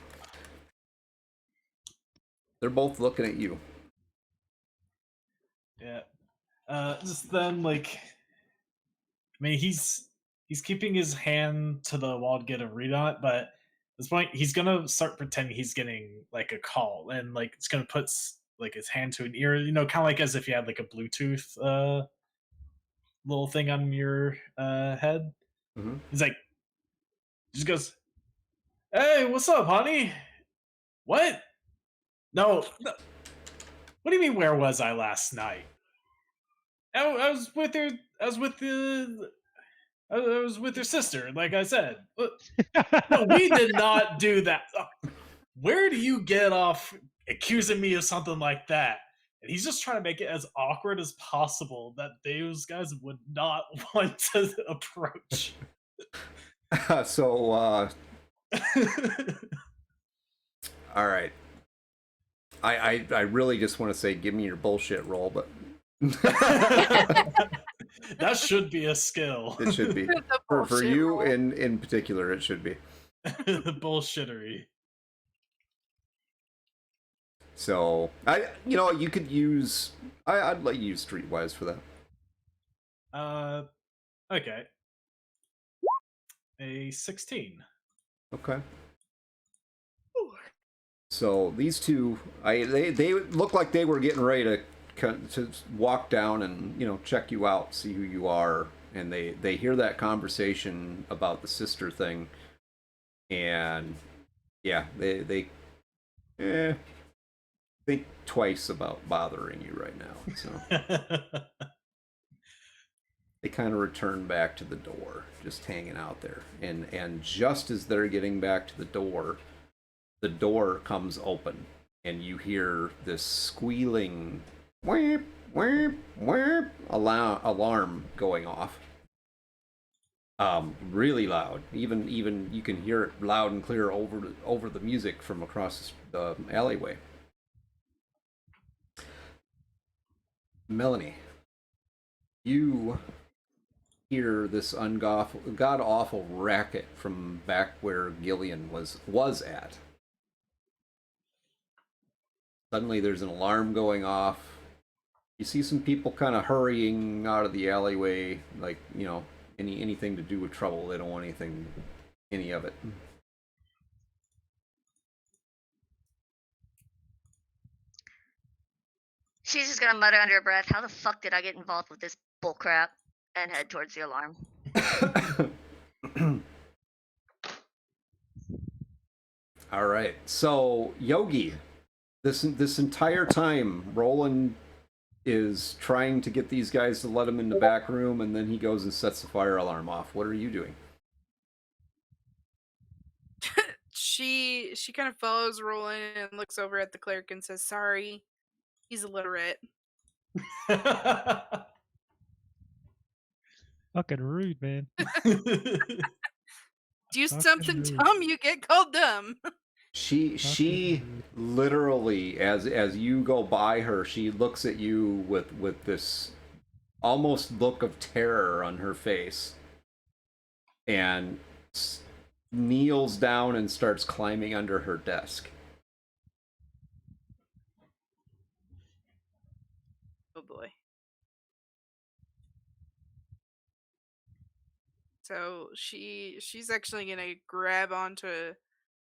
They're both looking at you. Yeah. Just then, like, I mean, he's keeping his hand to the wall to get a read on it, but at this point, he's gonna start pretending he's getting like a call, and like it's gonna put like his hand to an ear, kind of like as if you had like a Bluetooth little thing on your head. Mm-hmm. He's like, he just goes, "Hey, what's up, honey? What? No. What do you mean? Where was I last night? I was with her. I was with the. I was with her sister, like I said. No, we did not do that. Where do you get off accusing me of something like that?" And he's just trying to make it as awkward as possible that those guys would not want to approach. So, all right. I really just want to say, give me your bullshit roll, but that should be a skill. it should be for you in particular. It should be bullshittery. So you could use. I'd let you use Streetwise for that. Okay. A 16. Okay. So these two, they look like they were getting ready to walk down and check you out, see who you are, and they hear that conversation about the sister thing, and yeah, they think twice about bothering you right now. So they kind of return back to the door, just hanging out there, and just as they're getting back to the door comes open, and you hear this squealing "weep, weep, weep" alarm going off. Really loud. Even you can hear it loud and clear over the music from across the alleyway. Melanie, you hear this god awful racket from back where Gillian was at. Suddenly there's an alarm going off. You see some people kind of hurrying out of the alleyway, like, anything to do with trouble. They don't want any of it. She's just gonna mutter under her breath, "How the fuck did I get involved with this bullcrap?" and head towards the alarm. All right. So Yogi, this entire time, Roland is trying to get these guys to let him in the back room, and then he goes and sets the fire alarm off. What are you doing? She kind of follows Roland and looks over at the cleric and says, "Sorry, he's illiterate." Fucking rude, man. Do Fucking something rude. dumb, you get called dumb. She Fucking rude. literally, as you go by her, she looks at you with this almost look of terror on her face, and kneels down and starts climbing under her desk. Oh boy. So she's actually gonna grab onto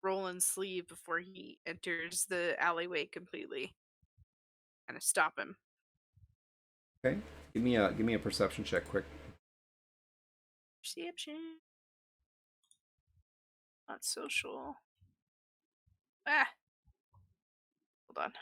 Roland's sleeve before he enters the alleyway completely. Kind of stop him. Okay, give me a perception check, quick. Perception. Not social. Ah. Hold on.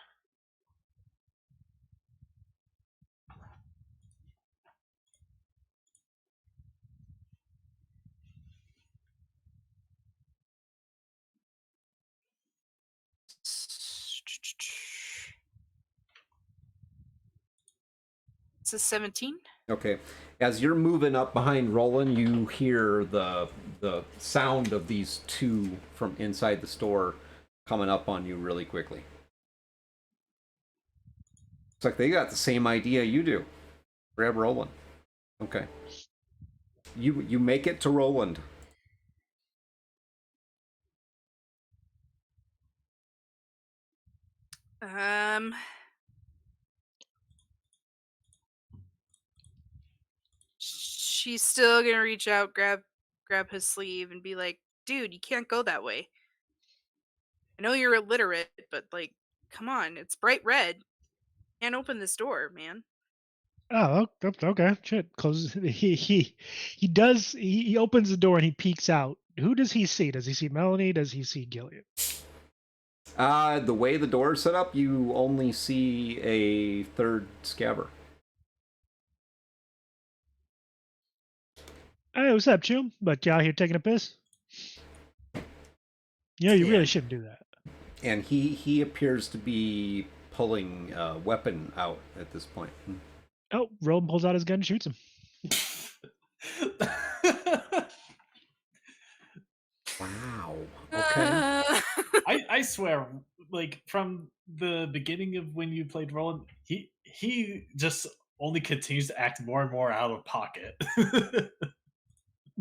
It's a 17. Okay, as you're moving up behind Roland, you hear the sound of these two from inside the store coming up on you really quickly. It's like they got the same idea you do. Grab Roland. Okay. You make it to Roland. She's still gonna reach out, grab his sleeve, and be like, "Dude, you can't go that way. I know you're illiterate, but like, come on, it's bright red. Can't open this door, man." Oh, okay. Shit. Closes. He opens the door and he peeks out. Who does he see? Does he see Melanie? Does he see Gillian? The way the door is set up, you only see a third scabber. Hey, what's up, Chum? But you out here taking a piss? You know, you really shouldn't do that. And he appears to be pulling a weapon out at this point. Oh, Roland pulls out his gun and shoots him. Wow. Okay. I swear, like from the beginning of when you played Roland, he just only continues to act more and more out of pocket.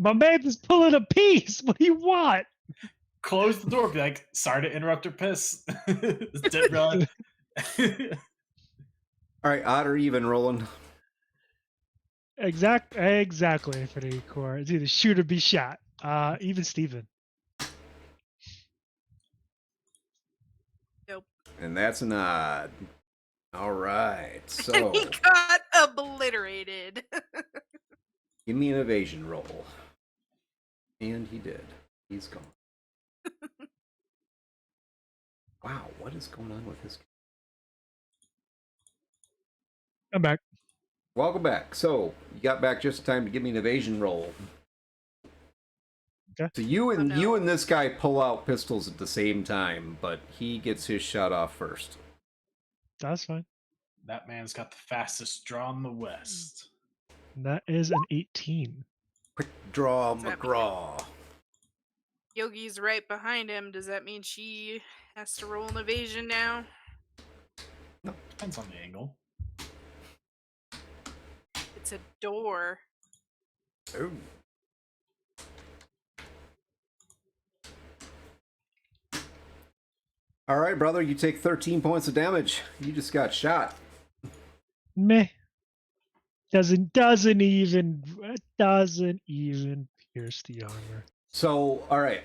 My man is pulling a piece. What do you want? Close the door. Be like, sorry to interrupt your piss. Didn't realize. All right, odd or even, Roland. Exactly, Infinity Core. It's either shoot or be shot. Even Steven. Nope. And that's an odd. All right, so He got obliterated. give me an evasion roll. And he did. He's gone. Wow, what is going on with his... I'm back. Welcome back. So, you got back just in time to give me an evasion roll. Okay. So you and Oh, no. you and this guy pull out pistols at the same time, but he gets his shot off first. That's fine. That man's got the fastest draw in the West. That is an 18. Quick draw, What's that McGraw. Yogi's right behind him. Does that mean she has to roll an evasion now? Depends on the angle. It's a door. Ooh. All right, brother, you take 13 points of damage. You just got shot. Meh. Doesn't even pierce the armor. So, all right,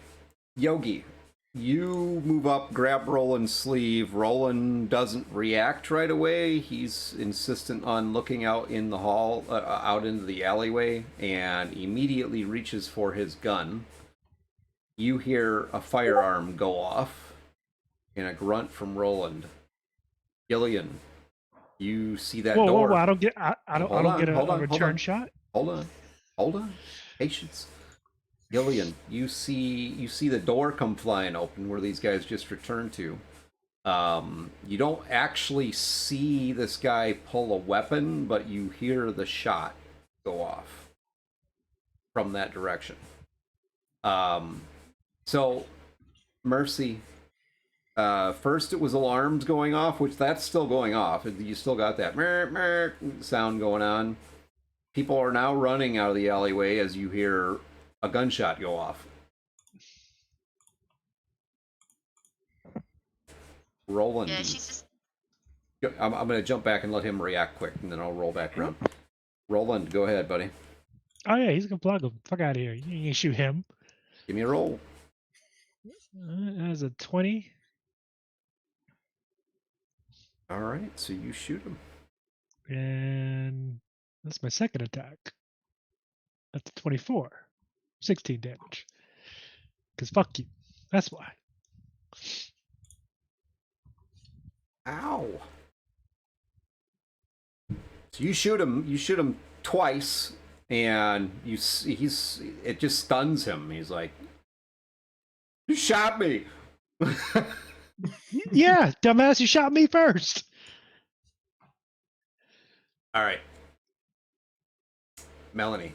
Yogi, You move up, grab Roland's sleeve. Roland doesn't react right away. He's insistent on looking out in the hall, out into the alleyway, and immediately reaches for his gun. You hear a firearm go off, and a grunt from Roland. Gillian, you see that door. Whoa! I don't get. I don't get a return shot. Hold on. Patience. Gillian, you see the door come flying open where these guys just returned to. You don't actually see this guy pull a weapon, but you hear the shot go off from that direction. So, Mercy, first it was alarms going off, which that's still going off. You still got that mer, mer sound going on. People are now running out of the alleyway as you hear a gunshot go off. Roland. Yeah, she's just. I'm going to jump back and let him react quick, and then I'll roll back around. Roland, go ahead, buddy. Oh yeah, he's gonna plug him. Fuck out of here! You ain't shoot him. Give me a roll. That's a 20. All right, so you shoot him. And that's my second attack. That's a 24. 16 damage. Because fuck you. That's why. Ow. So you shoot him twice, and it just stuns him. He's like, "You shot me." Yeah, dumbass, you shot me first. All right. Melanie.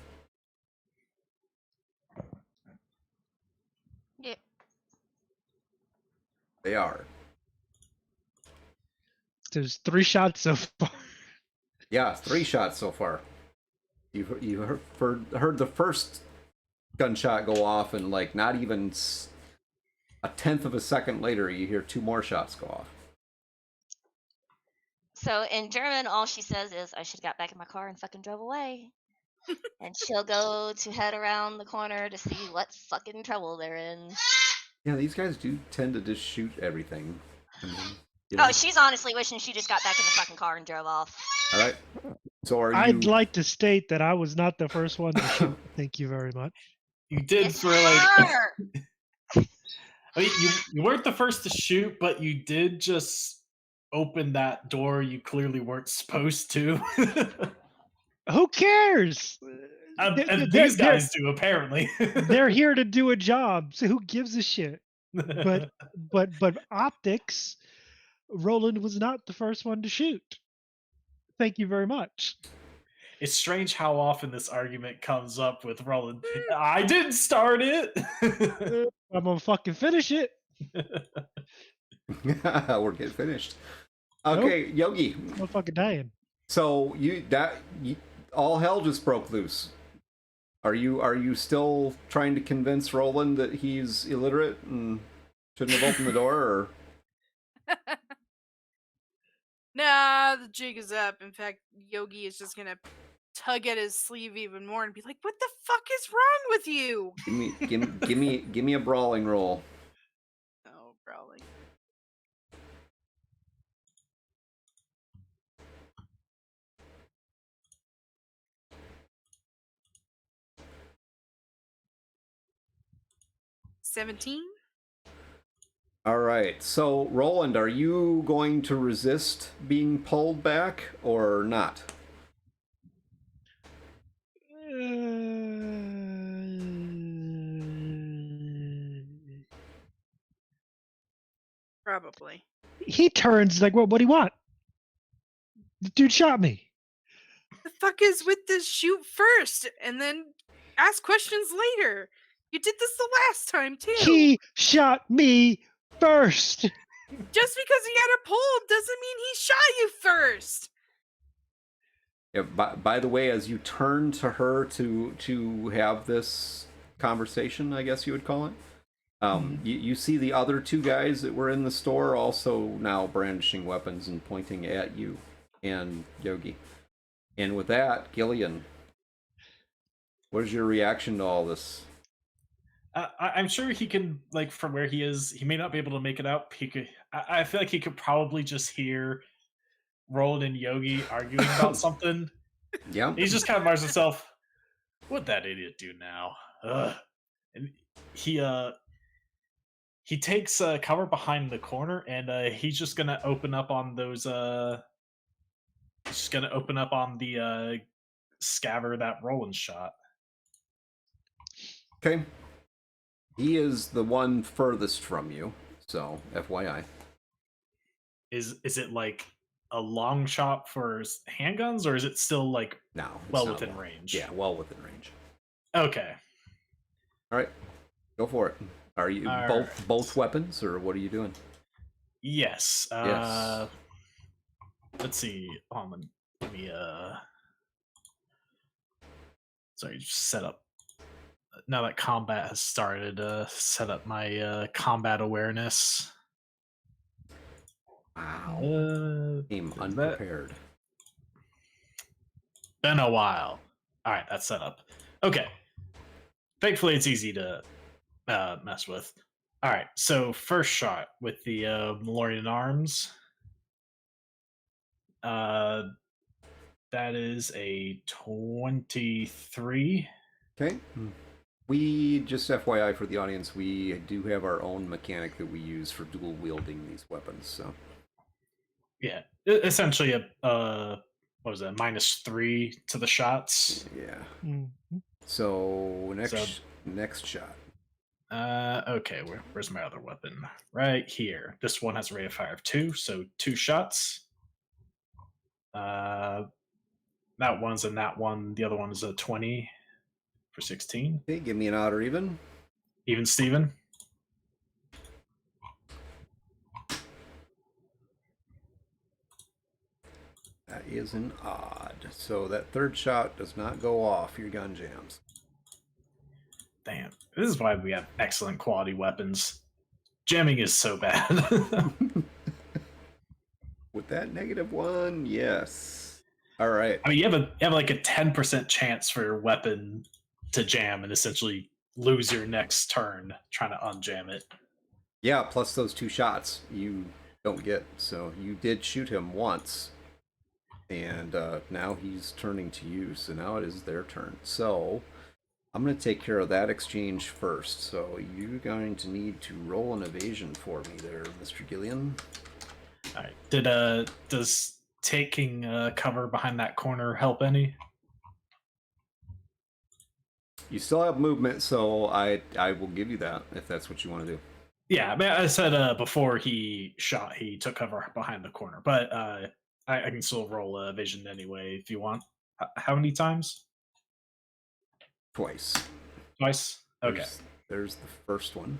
Yeah. They are. There's 3 shots so far. Yeah, 3 shots so far. You heard the first gunshot go off, and like not even a tenth of a second later, you hear 2 more shots go off. So in German, all she says is, "I should have got back in my car and fucking drove away." And she'll go to head around the corner to see what fucking trouble they're in. Yeah, these guys do tend to just shoot everything. I mean, Oh, she's honestly wishing she just got back in the fucking car and drove off. All right. So are you? I'd like to state that I was not the first one to shoot. Thank you very much. You did Yes, for you like. are! I mean, you weren't the first to shoot, but you did just open that door you clearly weren't supposed to. Who cares? And these guys do, apparently. They're here to do a job, so who gives a shit? But optics, Roland was not the first one to shoot. Thank you very much. It's strange how often this argument comes up with Roland. I didn't start it. I'm gonna fucking finish it. We're getting finished. Okay, Nope. Yogi. I'm fucking dying. So all hell just broke loose. Are you still trying to convince Roland that he's illiterate and shouldn't have opened the door, or? Nah, the jig is up. In fact, Yogi is just gonna tug at his sleeve even more and be like, "What the fuck is wrong with you?" Give me a brawling roll. Oh, brawling. $17. All right. So, Roland, are you going to resist being pulled back or not? Probably. He turns like, what do you want? The dude shot me. The fuck is with this shoot first and then ask questions later? You did this the last time too. He shot me first. Just because he had a pole doesn't mean he shot you first. Yeah, by the way, as you turn to her to have this conversation, I guess you would call it, you see the other 2 guys that were in the store also now brandishing weapons and pointing at you and Yogi. And with that, Gillian, what is your reaction to all this? I'm sure he can, like, from where he is, he may not be able to make it out. He could. I feel like he could probably just hear Roland and Yogi arguing about something. Yeah. He's just kind of bars himself. What'd that idiot do now? Ugh. And he takes cover behind the corner, and he's just gonna open up on those. He's just gonna open up on the scaver that Roland shot. Okay. He is the one furthest from you, so FYI. Is it like a long shot for handguns, or is it still like No, it's well not within long. range? Yeah, well within range. Okay. All right, go for it. Are you All both weapons, or what are you doing? Yes. Yes. Let's see. Let me sorry, just set up. Now that combat has started, set up my combat awareness. Wow. Came unprepared. Been a while. All right, that's set up. Okay. Thankfully, it's easy to mess with. All right, so first shot with the Malorian arms. That is a 23. Okay. We, just FYI for the audience, we do have our own mechanic that we use for dual wielding these weapons. So yeah, essentially a what was that, -3 to the shots. Yeah. Mm-hmm. So next shot. Okay, where's my other weapon? Right here. This one has a rate of fire of 2, so 2 shots. That one's and that one. The other one is a 20 for 16. Okay, give me an odd or even. Even Steven. That is an odd. So that third shot does not go off your gun jams. Damn. This is why we have excellent quality weapons. Jamming is so bad. With that -1, yes. All right. I mean, you have like a 10% chance for your weapon to jam and essentially lose your next turn trying to unjam it. Yeah, plus those 2 shots you don't get. So you did shoot him once. And now he's turning to you. So now it is their turn. So I'm going to take care of that exchange first. So you're going to need to roll an evasion for me there, Mr. Gillian. All right. Does taking cover behind that corner help any? You still have movement, so I will give you that if that's what you want to do. Yeah, I mean, I said before he shot, he took cover behind the corner, but I can still roll evasion anyway if you want. How many times? Twice. Twice? Okay. There's the first one.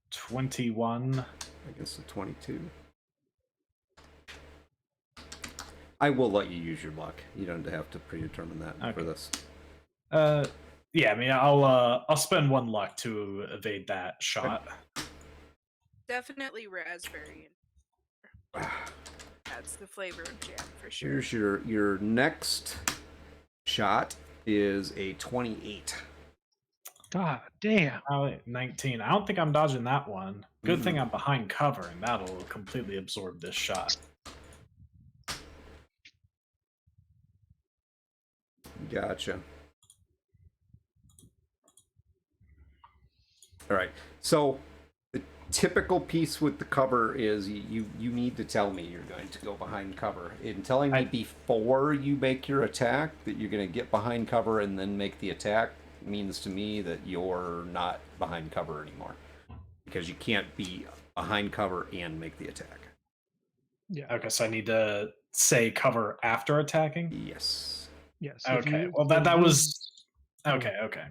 21. Against the 22. I will let you use your luck. You don't have to predetermine that for this. Yeah, I mean, I'll spend 1 luck to evade that shot. Definitely raspberry. That's the flavor of jam for sure. Here's your next shot is a 28. God damn. Oh, wait, 19. I don't think I'm dodging that one. Good thing I'm behind cover, and that'll completely absorb this shot. Gotcha. All right. So the typical piece with the cover is you need to tell me you're going to go behind cover. In telling me before you make your attack that you're going to get behind cover and then make the attack means to me that you're not behind cover anymore, because you can't be behind cover and make the attack. Yeah. Okay, so I need to say cover after attacking? Yes. Yes. Okay. Well, that was okay. Okay.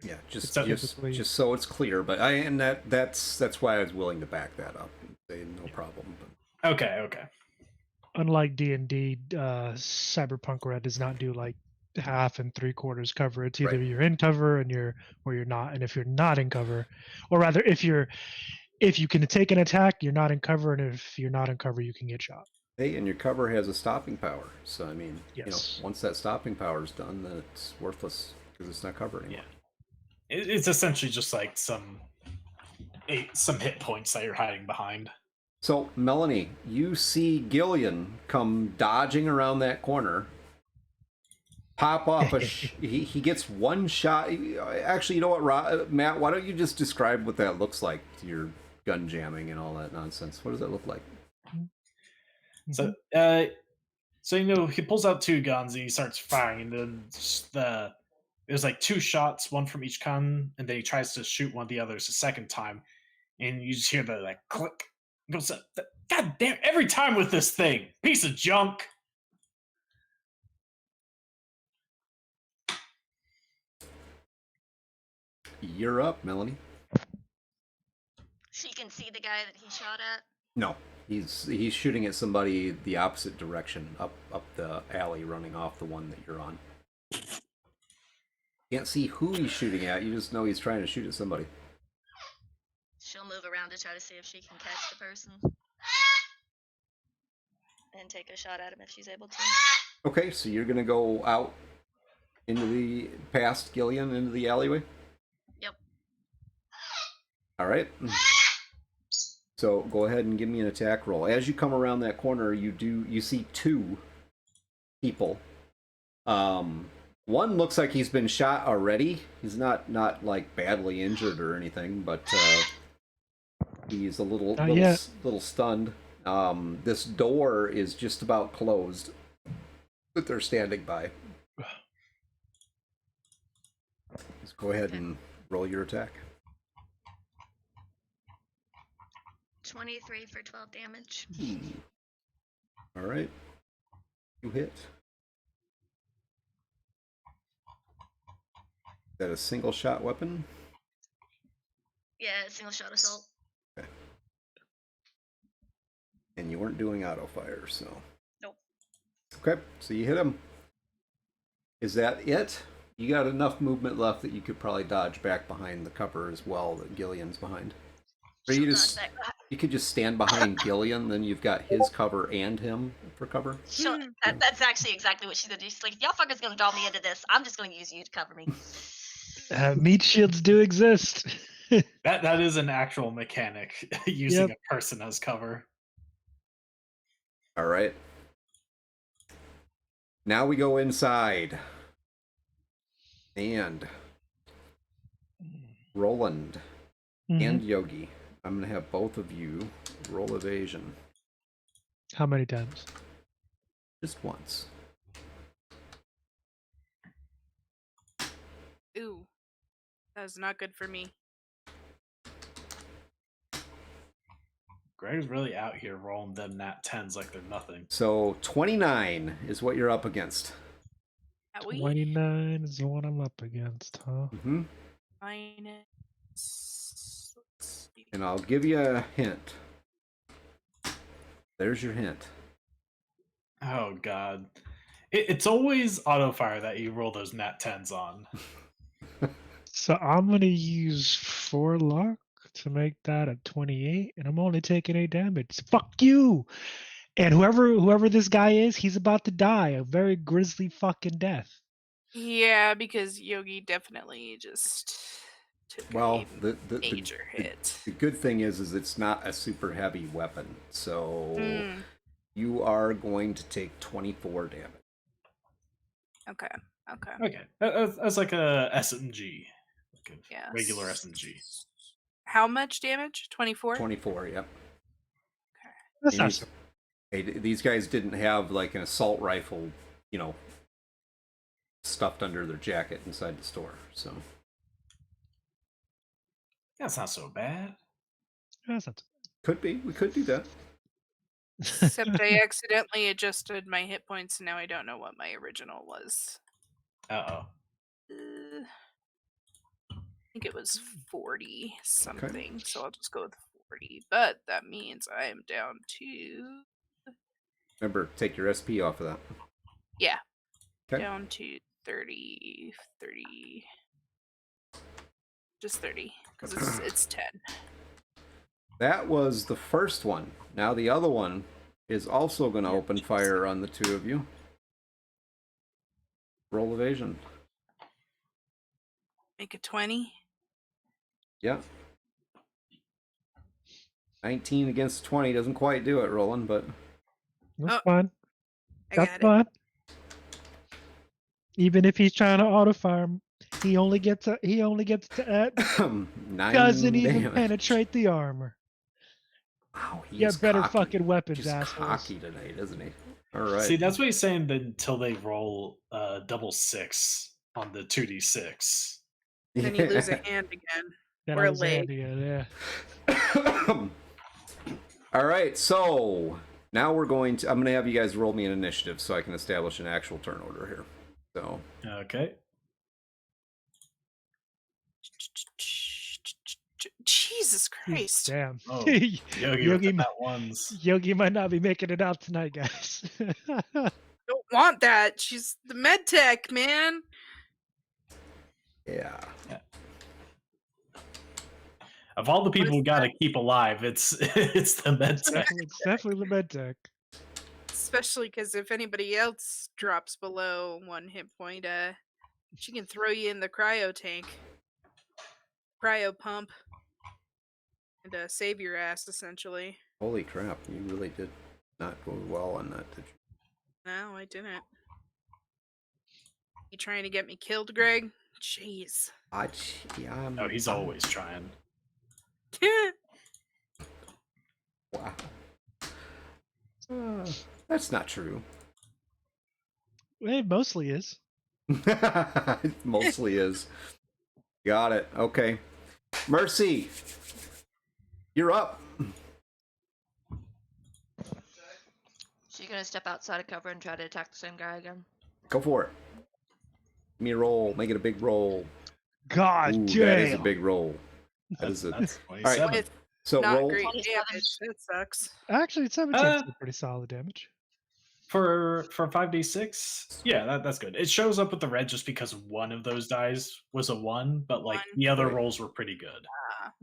Yeah, just typically- just so it's clear, but that's why I was willing to back that up and say no problem. But... Okay. Unlike D&D, Cyberpunk Red does not do like half and 3/4 cover. It's either you're in cover and you're not, and if you're not in cover, or rather, if you can take an attack, you're not in cover, and if you're not in cover, you can get shot. Hey, and your cover has a stopping power, so I mean, Yes. once that stopping power is done, then it's worthless. because it's not covered anymore. It's essentially just like some hit points that you're hiding behind. So, Melanie, you see Gillian come dodging around that corner, pop off he gets one shot. Actually, you know what, Matt, why don't you just describe what that looks like to your gun jamming and all that nonsense? What does that look like? So, he pulls out 2 guns and he starts firing, and then there's like 2 shots, one from each gun, and then he tries to shoot one of the others a second time, and you just hear the like click. It goes, God damn! Every time with this thing, piece of junk. You're up, Melanie. She can see the guy that he shot at. No, he's shooting at somebody the opposite direction, up the alley, running off the one that you're on. Can't see who he's shooting at. You just know he's trying to shoot at somebody. She'll move around to try to see if she can catch the person. And take a shot at him if she's able to. Okay, so you're gonna go out past Gillian into the alleyway? Yep. Alright. So go ahead and give me an attack roll. As you come around that corner, you see 2 people. One looks like he's been shot already. He's not like badly injured or anything, but he's a little stunned. This door is just about closed that they're standing by. Just go ahead and roll your attack. 23 for 12 damage. All right. You hit. Is that a single shot weapon? Yeah, single shot assault. Okay. And you weren't doing auto fire, so. Nope. Okay, so you hit him. Is that it? You got enough movement left that you could probably dodge back behind the cover as well that Gillian's behind. Or you could just stand behind Gillian, then you've got his cover and him for cover. That's actually exactly what she's gonna do. She's like, if y'all fuckers gonna draw me into this, I'm just gonna use you to cover me. Meat shields do exist. That is an actual mechanic, using a person as cover. All right. Now we go inside. And Roland and Yogi, I'm going to have both of you roll evasion. How many times? Just once. Ooh. That was not good for me. Greg's really out here rolling them nat 10s like they're nothing. So 29 is what you're up against. 29 is the one I'm up against, huh? Mm-hmm. Minus. Let's see. And I'll give you a hint. There's your hint. Oh, God. It's always auto fire that you roll those nat 10s on. So I'm going to use 4 luck to make that a 28, and I'm only taking 8 damage. Fuck you! And whoever this guy is, he's about to die a very grisly fucking death. Yeah, because Yogi definitely just took a major hit. The good thing is it's not a super heavy weapon, so you are going to take 24 damage. Okay. That's like a SMG. Like a Yes. regular SMG. How much damage? 24? 24, yep. Okay. That's And not so. Hey, these guys didn't have like an assault rifle, stuffed under their jacket inside the store, so. That's not so bad. That's not so. Could be. We could do that. Except I accidentally adjusted my hit points and now I don't know what my original was. Uh-oh. I think it was 40 something, so I'll just go with 40. But that means I am down to... Remember, take your SP off of that. Yeah. Okay. Down to 30. Just 30, because it's 10. That was the first one. Now the other one is also going to open fire on the two of you. Roll evasion. Make a 20. Yeah. 19 against 20 doesn't quite do it, Roland, but That's Oh. fine. I That's got it. fine. Even if he's trying to auto farm, he only gets to 9 doesn't even damage. penetrate the armor. Wow, he Get is better cocky. fucking weapons, Just assholes. cocky tonight, isn't he? All right. See, that's what he's saying until they roll double 6 on the 2d6. Then you lose a hand again. Then Or I a was leg. yeah. All right, so now I'm going to have you guys roll me an initiative so I can establish an actual turn order here. So Okay. Jesus Christ. Damn. Oh, Yogi with the Yogi, nat ones. Yogi might not be making it out tonight, guys. Don't want that. She's the med tech, man. yeah. Of all the people we got to keep alive, it's the med tech. It's definitely the med tech. Especially because if anybody else drops below 1 hit point, she can throw you in the cryo tank. Cryo pump. And save your ass, essentially. Holy crap, you really did not go well on that, did you? No, I didn't. You trying to get me killed, Greg? Jeez. Yeah, Oh, he's always trying. Wow. That's not true. It mostly is. It mostly is. Got it. Okay. Mercy, you're up. So you're gonna step outside of cover and try to attack the same guy again? Go for it. Give me a roll. Make it a big roll. God Ooh, damn. that is a big roll. That is a. That's All 27. right. So Not roll. great 27. damage. That sucks. Actually, 17 is pretty solid damage. For 5d6, yeah, that's good. It shows up with the red just because one of those dice was a 1, but like the other Right. rolls were pretty good.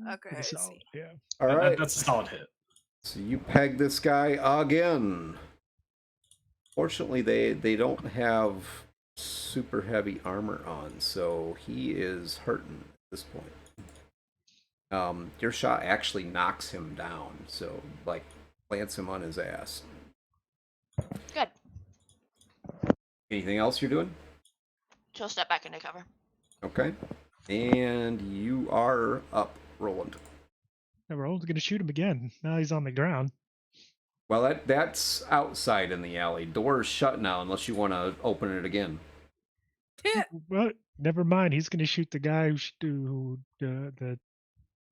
Okay. Pretty I solid, see. yeah. All right. That's a solid hit. So you peg this guy again. Fortunately, they don't have super heavy armor on, so he is hurting at this point. Your shot actually knocks him down, so like plants him on his ass. Good. Anything else you're doing? She'll step back into cover. Okay. And you are up, Roland. Yeah, we're only going to shoot him again. Now he's on the ground. Well, that's outside in the alley. Door's shut now unless you want to open it again. Well, never mind. He's going to shoot the guy who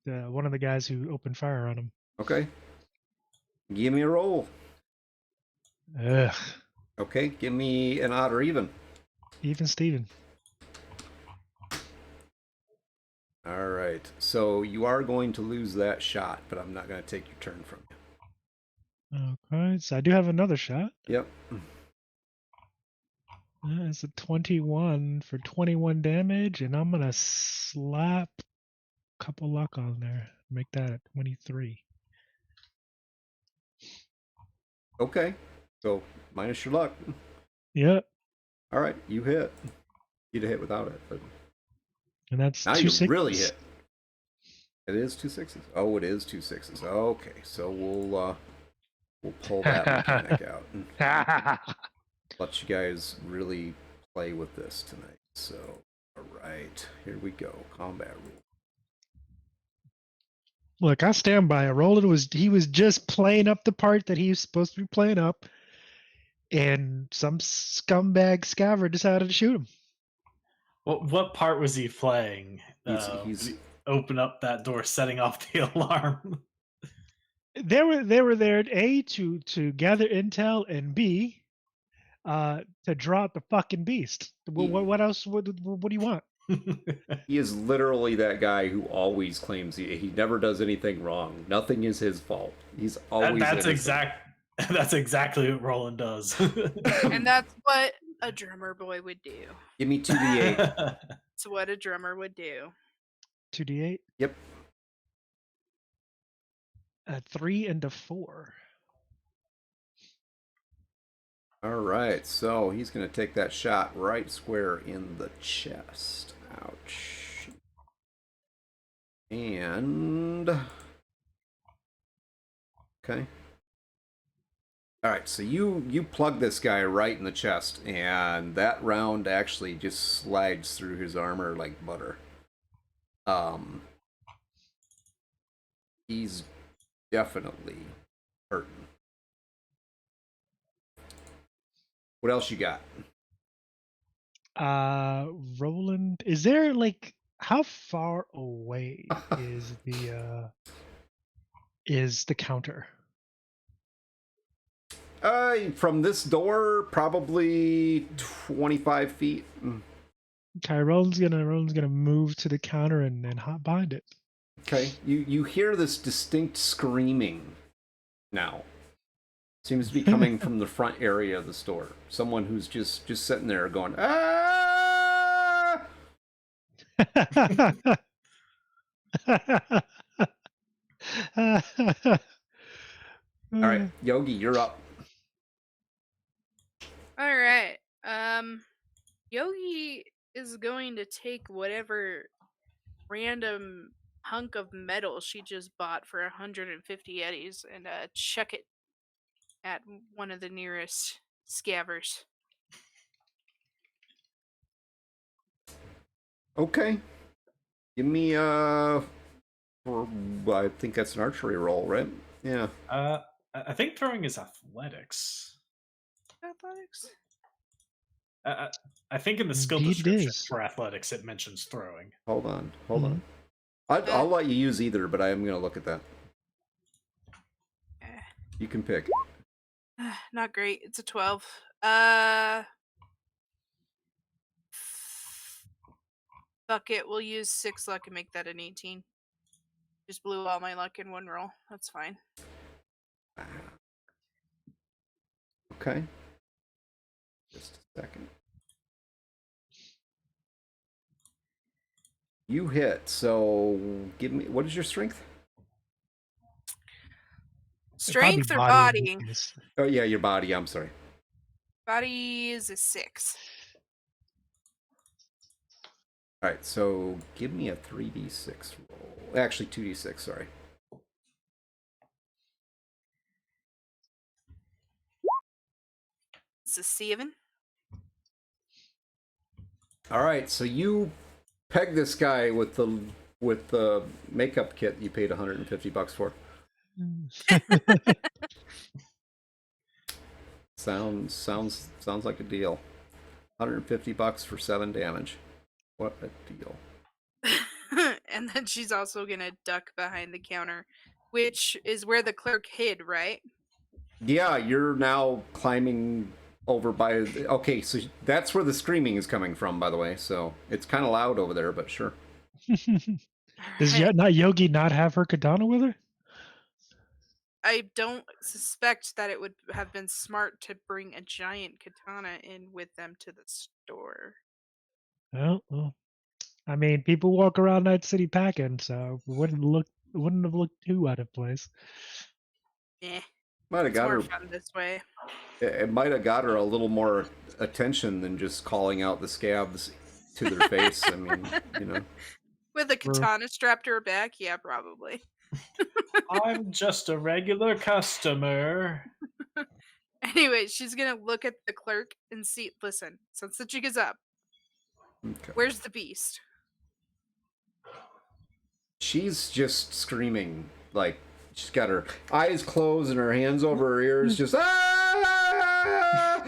one of the guys who opened fire on him. Okay. Give me a roll. Ugh. Okay, give me an odd or even. Even Steven. All right. So you are going to lose that shot, but I'm not going to take your turn from you. Okay, so I do have another shot. Yep. It's a 21 for 21 damage, and I'm going to slap a couple luck on there. Make that a 23. Okay. So minus your luck. Yep. All right, you hit. You'd have hit without it, but And that's now 2 you sixes. really hit. It is 2 6s. Oh, it is 2 6s. Okay, so we'll pull that mechanic out and let you guys really play with this tonight. So, all right, here we go. Combat rule. Look, I stand by it. Roland was just playing up the part that he was supposed to be playing up, and some scumbag scaver decided to shoot him. What part was he playing? He's Open up that door, setting off the alarm. They were there, A, to gather intel, and B, to draw out the fucking beast. What else? What do you want? he is literally that guy who always claims he never does anything wrong. Nothing is his fault. He's always That's innocent. That's exactly what Roland does. And that's what a drummer boy would do. Give me 2d8. That's what a drummer would do. 2d8. Yep. A 3 and a 4. All right, so he's going to take that shot right square in the chest. Ouch. And okay. All right, so you plug this guy right in the chest, and that round actually just slides through his armor like butter. He's definitely hurting. What else you got? Roland, is there like how far away is the counter? From this door, probably 25 feet. Okay, Roland's gonna move to the counter and hop behind it. Okay, you hear this distinct screaming now. Seems to be coming from the front area of the store. Someone who's just sitting there going, ah! All right, Yogi, you're up. All right. Yogi is going to take whatever random hunk of metal she just bought for 150 eddies and chuck it at one of the nearest scabbers. Okay. Give me I think that's an archery roll, right? Yeah. I think throwing is athletics. Athletics? I think in the skill Indeed it description is. for athletics it mentions throwing. Hold on. I'll let you use either, but I am going to look at that. You can pick. Not great. It's a 12. Fuck it. We'll use 6 luck and make that an 18. Just blew all my luck in one roll. That's fine. Okay. Just a second. You hit, so give me, what is your strength? Strength or body? Oh yeah, your body, I'm sorry. Body is a 6. Alright, so give me a 3d6 roll. Actually, 2d6, sorry. It's a 7. Alright, so you peg this guy with the makeup kit you paid $150 for. Sounds like a deal. $150 for 7 damage. What a deal. And then she's also gonna duck behind the counter, which is where the clerk hid, right? Yeah, you're now climbing over by... Okay, so that's where the screaming is coming from, by the way. So it's kind of loud over there, but sure. Does not Yogi not have her katana with her? I don't suspect that it would have been smart to bring a giant katana in with them to the store. Well, I mean, people walk around Night City packing, so it wouldn't have looked too out of place. Eh. Might have It's got more her. fun this way. It might have got her a little more attention than just calling out the scabs to their face. I mean, you know. With a katana strapped to her back? Yeah, probably. I'm just a regular customer. Anyway, she's gonna look at the clerk and see. Listen, since the jig is up, Okay. where's the beast? She's just screaming, like she's got her eyes closed and her hands over her ears, just ah!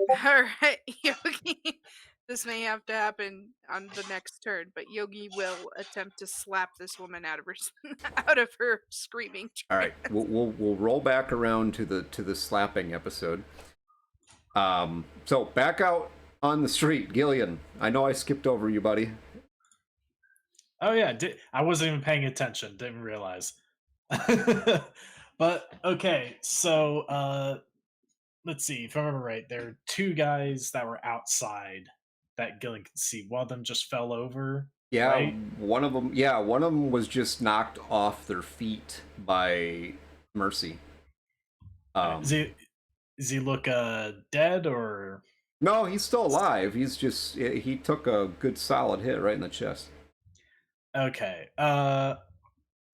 All right, Yogi. This may have to happen on the next turn, but Yogi will attempt to slap this woman out of her screaming. All right, we'll roll back around to the slapping episode. So back out on the street, Gillian. I know I skipped over you, buddy. Oh yeah, I wasn't even paying attention. Didn't realize. But okay, so let's see. If I remember right, there are 2 guys that were outside that Gillian could see. One of them just fell over. Yeah, right? one of them was just knocked off their feet by Mercy. Does he look dead or? No, he's still alive. He took a good solid hit right in the chest. Okay.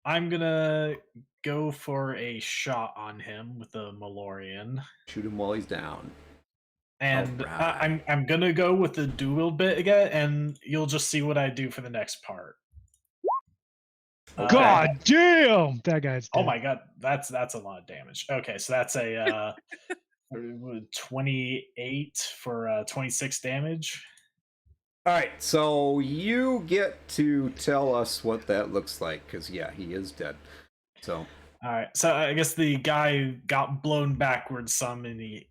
I'm gonna go for a shot on him with the Malorian. Shoot him while he's down. And Alright. I'm gonna go with the dual bit again, and you'll just see what I do for the next part. God damn! That guy's dead. Oh my god, that's a lot of damage. Okay, so that's a 28 for 26 damage. Alright, so you get to tell us what that looks like, because yeah, he is dead. So Alright, so I guess the guy got blown backwards some, and he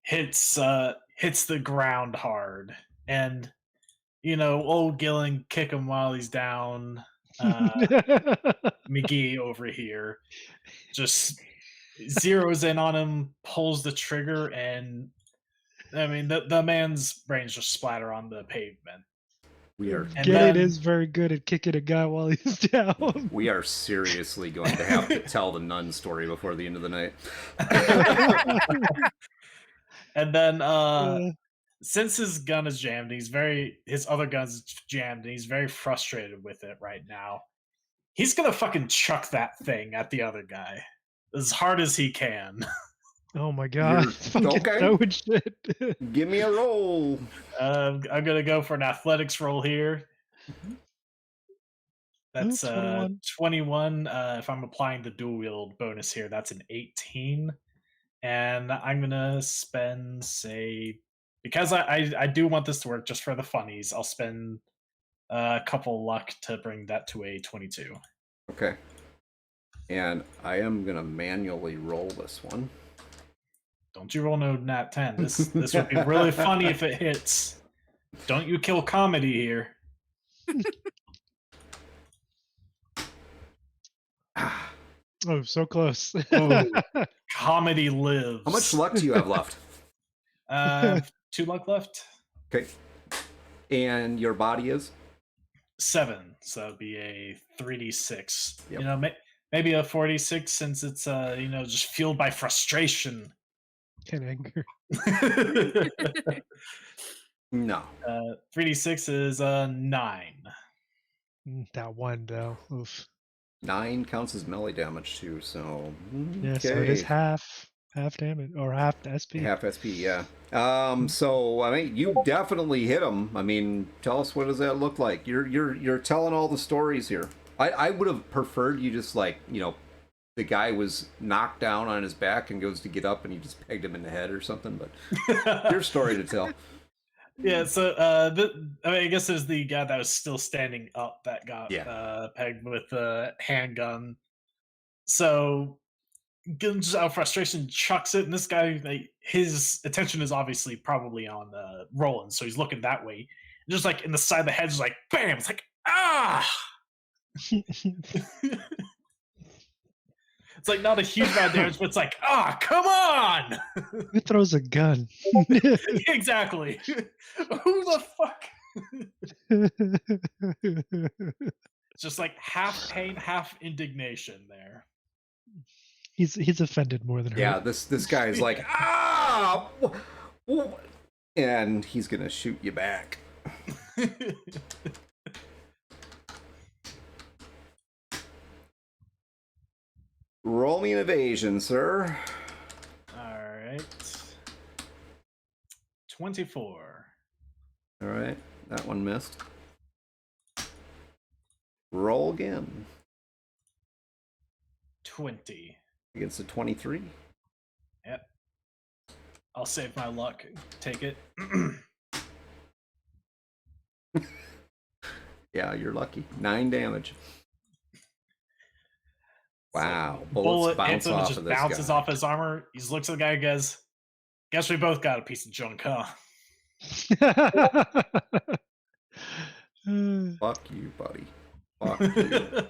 hits the ground hard. And old Gillen kick him while he's down. McGee over here just zeroes in on him, pulls the trigger, and I mean the man's brains just splatter on the pavement. we are Gillen is very good at kicking a guy while he's down. we are seriously going to have to tell the nun story before the end of the night. And then since his gun is jammed, his other gun's jammed, and he's very frustrated with it right now. He's gonna fucking chuck that thing at the other guy as hard as he can. Oh my god! Okay. Throwing shit. Give me a roll. I'm gonna go for an athletics roll here. That's 21. If I'm applying the dual wield bonus here, that's an 18. And I'm gonna spend, say, because I do want this to work just for the funnies, I'll spend a couple luck to bring that to a 22. Okay. And I am gonna manually roll this one. Don't you roll no nat 10. This would be really funny if it hits. Don't you kill comedy here. Oh, so close. Oh, comedy lives. How much luck do you have left? 2 luck left. Okay. And your body is? 7, so that'd be a 3d6. Yep. Maybe a 46 since it's just fueled by frustration and anger. No. 3d6 is 9. That one though. Oof. 9 counts as melee damage too, so yeah, so it is half damage or half SP. Half SP, yeah. So I mean, you definitely hit him. I mean, tell us, what does that look like? You're telling all the stories here. I would have preferred you just the guy was knocked down on his back and goes to get up and you just pegged him in the head or something, but your story to tell. Yeah, so I guess there's the guy that was still standing up that got pegged with a handgun. So just out of frustration, chucks it, and this guy, his attention is obviously probably on Roland, so he's looking that way. And just in the side of the head, just bam! It's ah! It's not a huge amount of damage, but it's come on! Who throws a gun? Exactly. Who the fuck? It's just half pain, half indignation there. He's offended more than her. Yeah, this guy's ah! And he's gonna shoot you back. Roll me an evasion, sir. Alright. 24. Alright, that one missed. Roll again. 20. Against a 23. Yep. I'll save my luck. Take it. Yeah, you're lucky. 9 damage. Wow. So Bullets bullet bounce hits him and off just of this bounces guy. off his armor. He looks at the guy and goes, guess we both got a piece of junk, huh? Fuck you, buddy. Fuck you.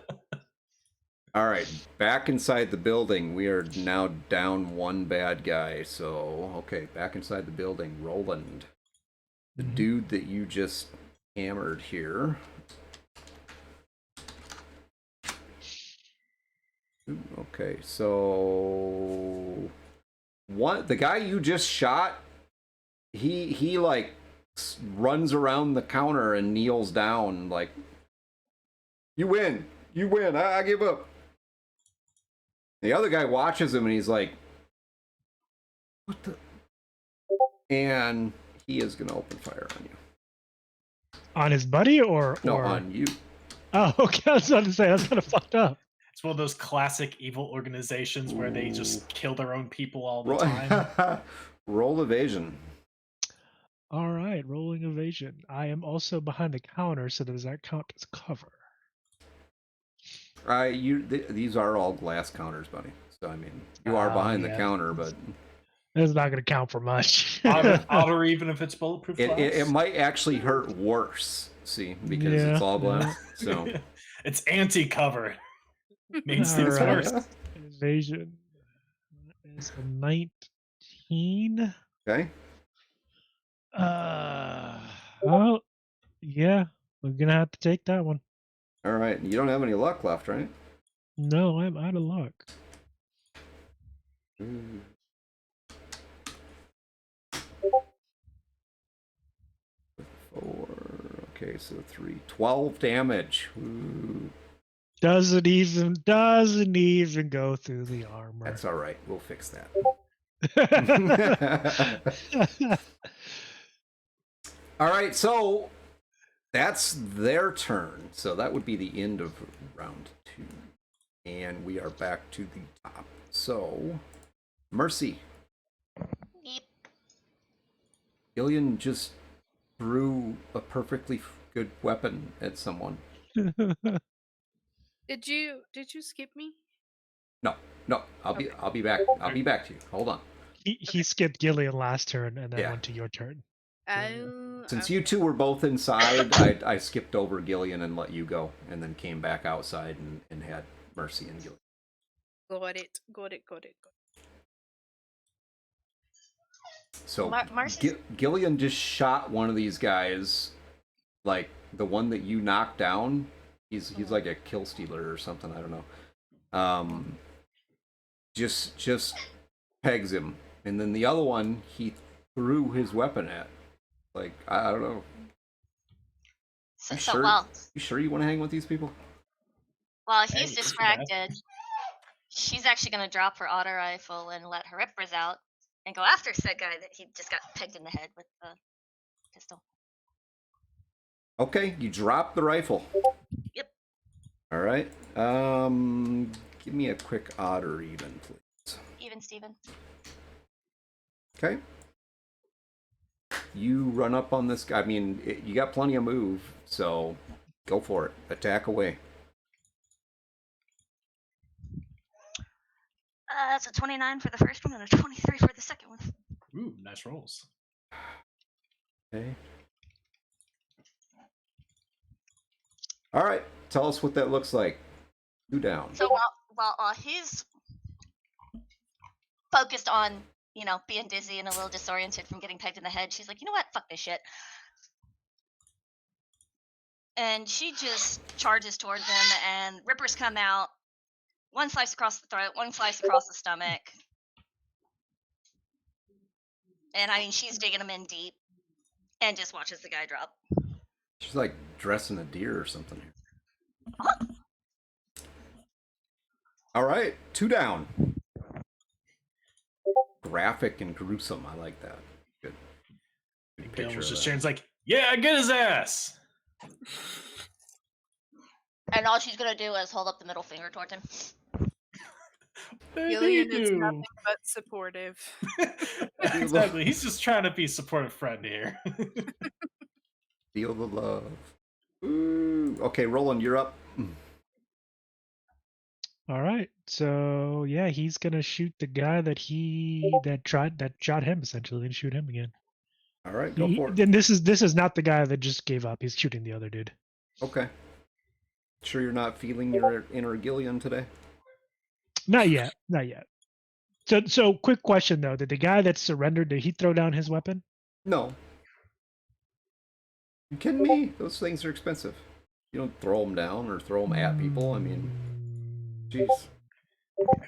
All right, back inside the building. We are now down 1 bad guy. So, okay, back inside the building. Roland, the dude that you just hammered here. Ooh, okay, so the guy you just shot, he runs around the counter and kneels down you win. You win. I give up. The other guy watches him and he's like, what the? And he is going to open fire on you. On his buddy or No, on you. Oh, okay. I was about to say that's kind of fucked up. It's one of those classic evil organizations where they just kill their own people all the Roll, time. roll evasion. All right, rolling evasion. I am also behind the counter, so does that count as cover? These are all glass counters, buddy. So I mean, you are behind the counter, but it's not going to count for much. Odd or even if it's bulletproof glass. it might actually hurt worse. See, because it's all glass. So it's anti-cover. Means All things right. worse. Evasion is a 19. Okay. Well, yeah, we're gonna have to take that one. All right. You don't have any luck left, right? No, I'm out of luck. Ooh. 4. Okay, so 3. 12 damage. Ooh. Doesn't even go through the armor. That's all right. We'll fix that. All right, so that's their turn. So that would be the end of round 2. And we are back to the top. So, Mercy. Yep. Gillian just threw a perfectly good weapon at someone. Did you skip me? No, I'll be back. I'll be back to you. Hold on. He skipped Gillian last turn and then Yeah. went to your turn. Since you two were both inside, I skipped over Gillian and let you go, and then came back outside and had Mercy and Gillian. Got it. So Marcy's- Gillian just shot one of these guys, like the one that you knocked down. He's like a kill stealer or something. I don't know. Just pegs him, and then the other one he threw his weapon at. Like I don't know. So, sure? well, You sure you want to hang with these people? while he's Hey, too bad. distracted, she's actually going to drop her auto rifle and let her rippers out and go after said guy that he just got pegged in the head with the pistol. Okay, you drop the rifle. Yep. All right. Give me a quick odd or even, please. Even Steven. Okay. You run up on this guy. I mean, you got plenty of move, so go for it. Attack away. That's a 29 for the first one and a 23 for the second one. Ooh, nice rolls. Okay. All right. Tell us what that looks like. 2 down. So while he's focused on, being dizzy and a little disoriented from getting pegged in the head, she's like, you know what? Fuck this shit. And she just charges towards him, and rippers come out. One slice across the throat, one slice across the stomach. And I mean, she's digging him in deep and just watches the guy drop. She's like dressing a deer or something here. Huh? All right. 2 down. Graphic and gruesome. I like that. Good. Pretty Dylan picture was of just that. Sharon's like, yeah, get his ass. And all she's gonna do is hold up the middle finger towards him. Gillian is nothing but supportive. Exactly. He's just trying to be a supportive friend here. Feel the love. Ooh. Okay, Roland, you're up. All right. So yeah, he's gonna shoot the guy that shot him essentially, and shoot him again. All right, go for it. Then this is not the guy that just gave up. He's shooting the other dude. Okay. Sure you're not feeling your inner Gillian today? Not yet. So quick question though: did the guy that surrendered, did he throw down his weapon? No. You kidding me? Those things are expensive. You don't throw them down or throw them at people. I mean, jeez.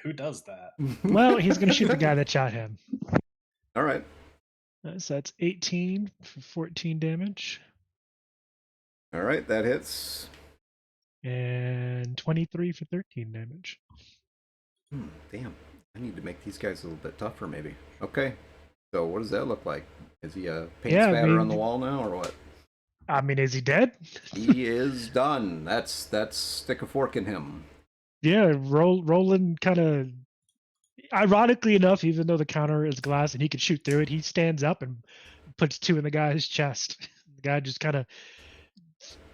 Who does that? Well, he's gonna shoot the guy that shot him. All right. So that's 18 for 14 damage. All right, that hits. and 23 for 13 damage. Damn. I need to make these guys a little bit tougher, maybe. Okay. So what does that look like? Is he a paint Yeah, I spatter on the mean, wall now, or what? is he dead? He is done. That's stick a fork in him. Yeah, Roland kind of, ironically enough, even though the counter is glass and he can shoot through it, he stands up and puts 2 in the guy's chest. The guy just kind of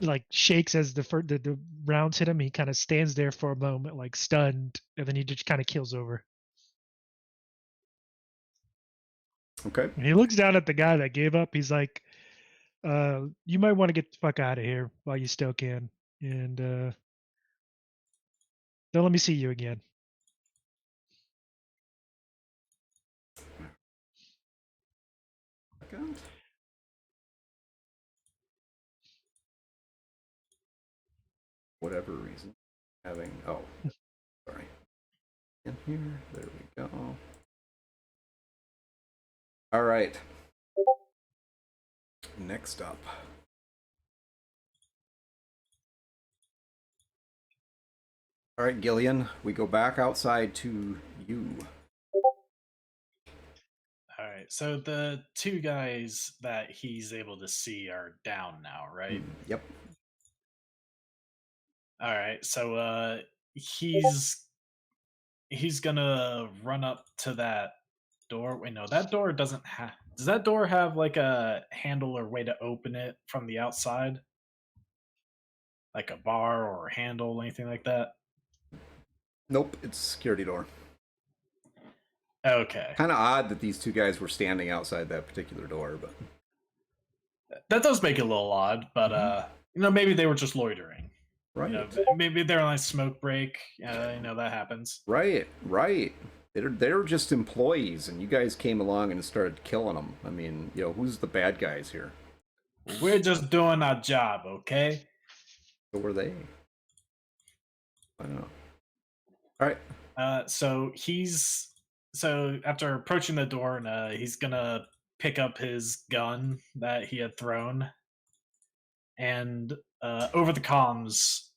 like shakes as the rounds hit him. He kind of stands there for a moment, like stunned, and then he just kind of keels over. Okay. And he looks down at the guy that gave up. He's like, "You might want to get the fuck out of here while you still can, and don't let me see you again." Second. Whatever reason. Sorry. In here. There we go. All right. Next up. All right, Gillian, we go back outside to you. All right. So the 2 guys that he's able to see are down now, right? Yep. All right. So he's gonna run up to that door. Wait, no, that door doesn't have. Does that door have like a handle or way to open it from the outside? Like a bar or a handle, anything like that? Nope, it's a security door. Okay. Kind of odd that these 2 guys were standing outside that particular door, but That does make it a little odd, but maybe they were just loitering. right. Maybe they're on a smoke break. That happens. Right. They're just employees, and you guys came along and started killing them. I mean, who's the bad guys here? We're just doing our job, okay? So were they? I don't know. All right. So after approaching the door, and he's gonna pick up his gun that he had thrown, and over the comms,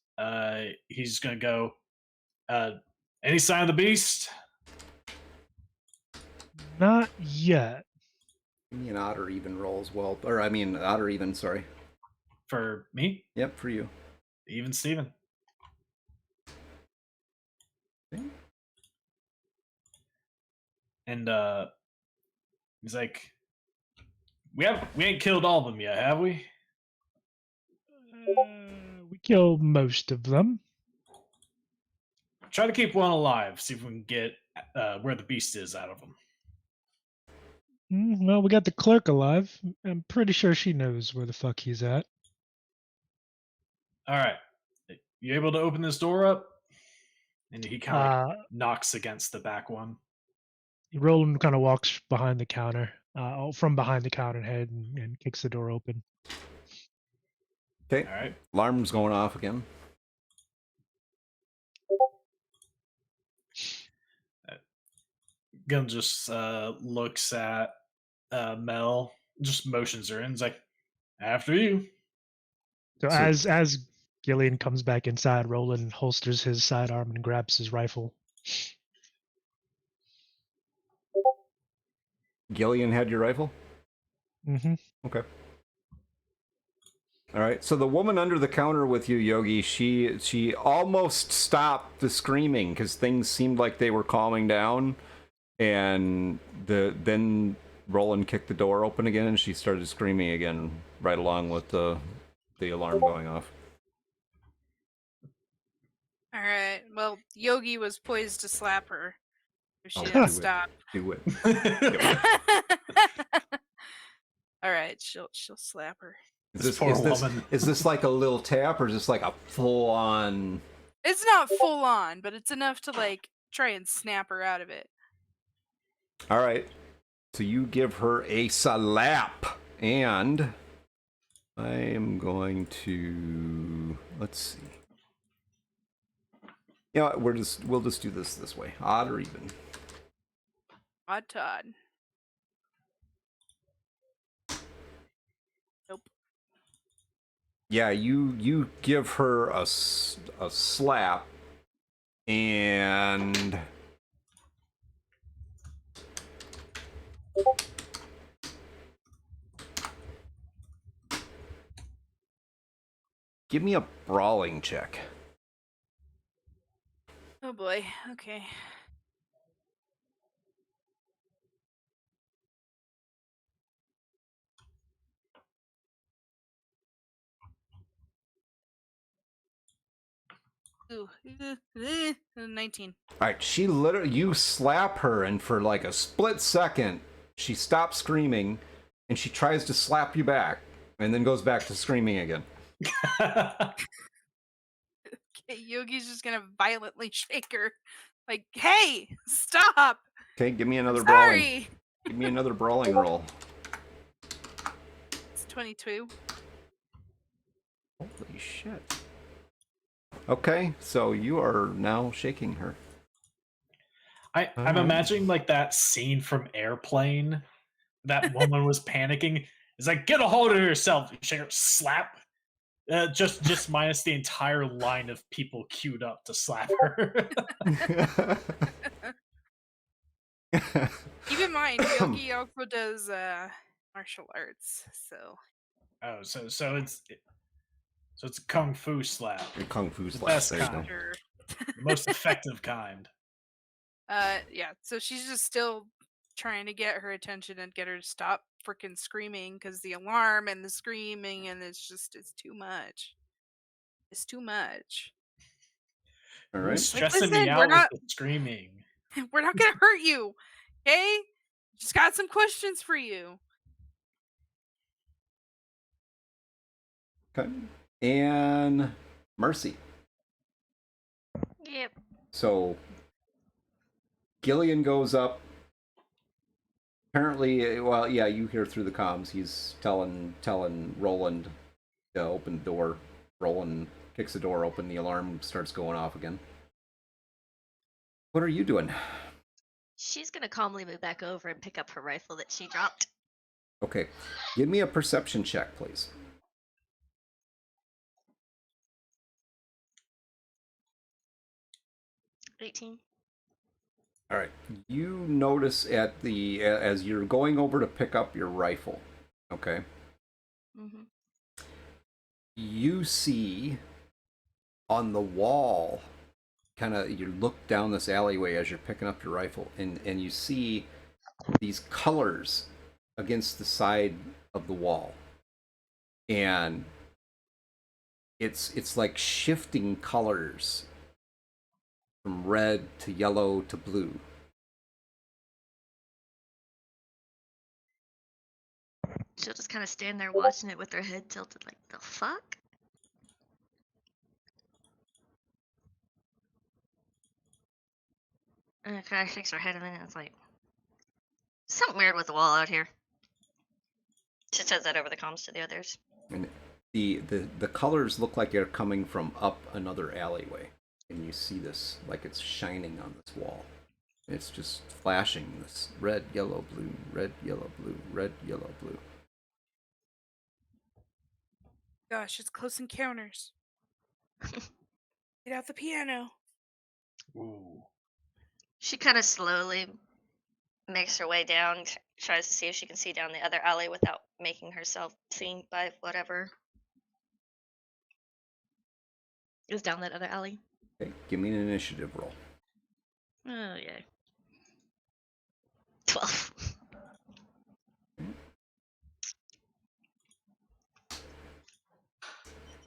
he's gonna go. Any sign of the beast? Not yet. Give me an odd or even roll as well. Or, I mean, odd or even, sorry. For me? Yep, for you. Even Steven. Okay. And he's like, we ain't killed all of them yet, have we? We killed most of them. Try to keep one alive. See if we can get where the beast is out of him. Well, we got the clerk alive. I'm pretty sure she knows where the fuck he's at. All right, you able to open this door up? And he kind of knocks against the back one. Roland kind of walks behind the counter, from behind the counter head, and kicks the door open. Okay. All right. Alarm's going off again. Gun just looks at Mel, just motions her in. He's like, after you. So as Gillian comes back inside, Roland holsters his sidearm and grabs his rifle. Gillian had your rifle? Mm-hmm. Okay. All right. So the woman under the counter with you, Yogi, she almost stopped the screaming because things seemed like they were calming down, and then Roland kicked the door open again, and she started screaming again, right along with the alarm going off. All right. Well, Yogi was poised to slap her if she Oh, didn't do stop. Do it. All right, she'll slap her. Is this like a little tap, or is this like a full on? It's not full on, but it's enough to like try and snap her out of it. All right. So you give her a slap, and I am going to, let's see. You know what, we'll just do this way. Odd or even? Odd to odd. Nope. Yeah, you give her a slap, and give me a brawling check. Oh boy. Okay. Ooh. 19. All right, you slap her, and for like a split second, she stops screaming, and she tries to slap you back, and then goes back to screaming again. Okay, Yogi's just gonna violently shake her. Like, hey, stop! Okay, give me I'm another brawling. sorry! Give me another brawling roll. It's 22. Holy shit. Okay, so you are now shaking her. I'm imagining like that scene from Airplane. That woman was panicking. It's like, get a hold of yourself. Shake her, slap. Just minus the entire line of people queued up to slap her. Keep in mind, Yogi also does martial arts, so Oh, so it's a kung fu slap. Kung fu The slap. best There you go. kind. sure. The most effective kind. Yeah, so she's just still trying to get her attention and get her to stop freaking screaming because the alarm and the screaming, and it's too much. It's too much. All You're right. stressing me listen, out with the screaming. We're not gonna hurt you, okay? Just got some questions for you. Okay. And Mercy. Yep. So Gillian goes up. Apparently, well, yeah, you hear through the comms. He's telling Roland to open the door. Roland kicks the door open. The alarm starts going off again. What are you doing? She's gonna calmly move back over and pick up her rifle that she dropped. Okay, give me a perception check, please. 18. All right. You notice as you're going over to pick up your rifle, okay? Mm-hmm. You see on the wall, you look down this alleyway as you're picking up your rifle, and you see these colors against the side of the wall, and it's like shifting colors from red to yellow to blue. She'll just kind of stand there watching it with her head tilted, like, the fuck? And it kind of shakes her head, and then it's like, something weird with the wall out here. She says that over the comms to the others. And the colors look like they're coming from up another alleyway, and you see this like it's shining on this wall. It's just flashing this red, yellow, blue, red, yellow, blue, red, yellow, blue. Gosh, it's Close Encounters. Get out the piano. Ooh. She kind of slowly makes her way down, tries to see if she can see down the other alley without making herself seen by whatever is down that other alley. Okay, give me an initiative roll. Oh, yeah. 12.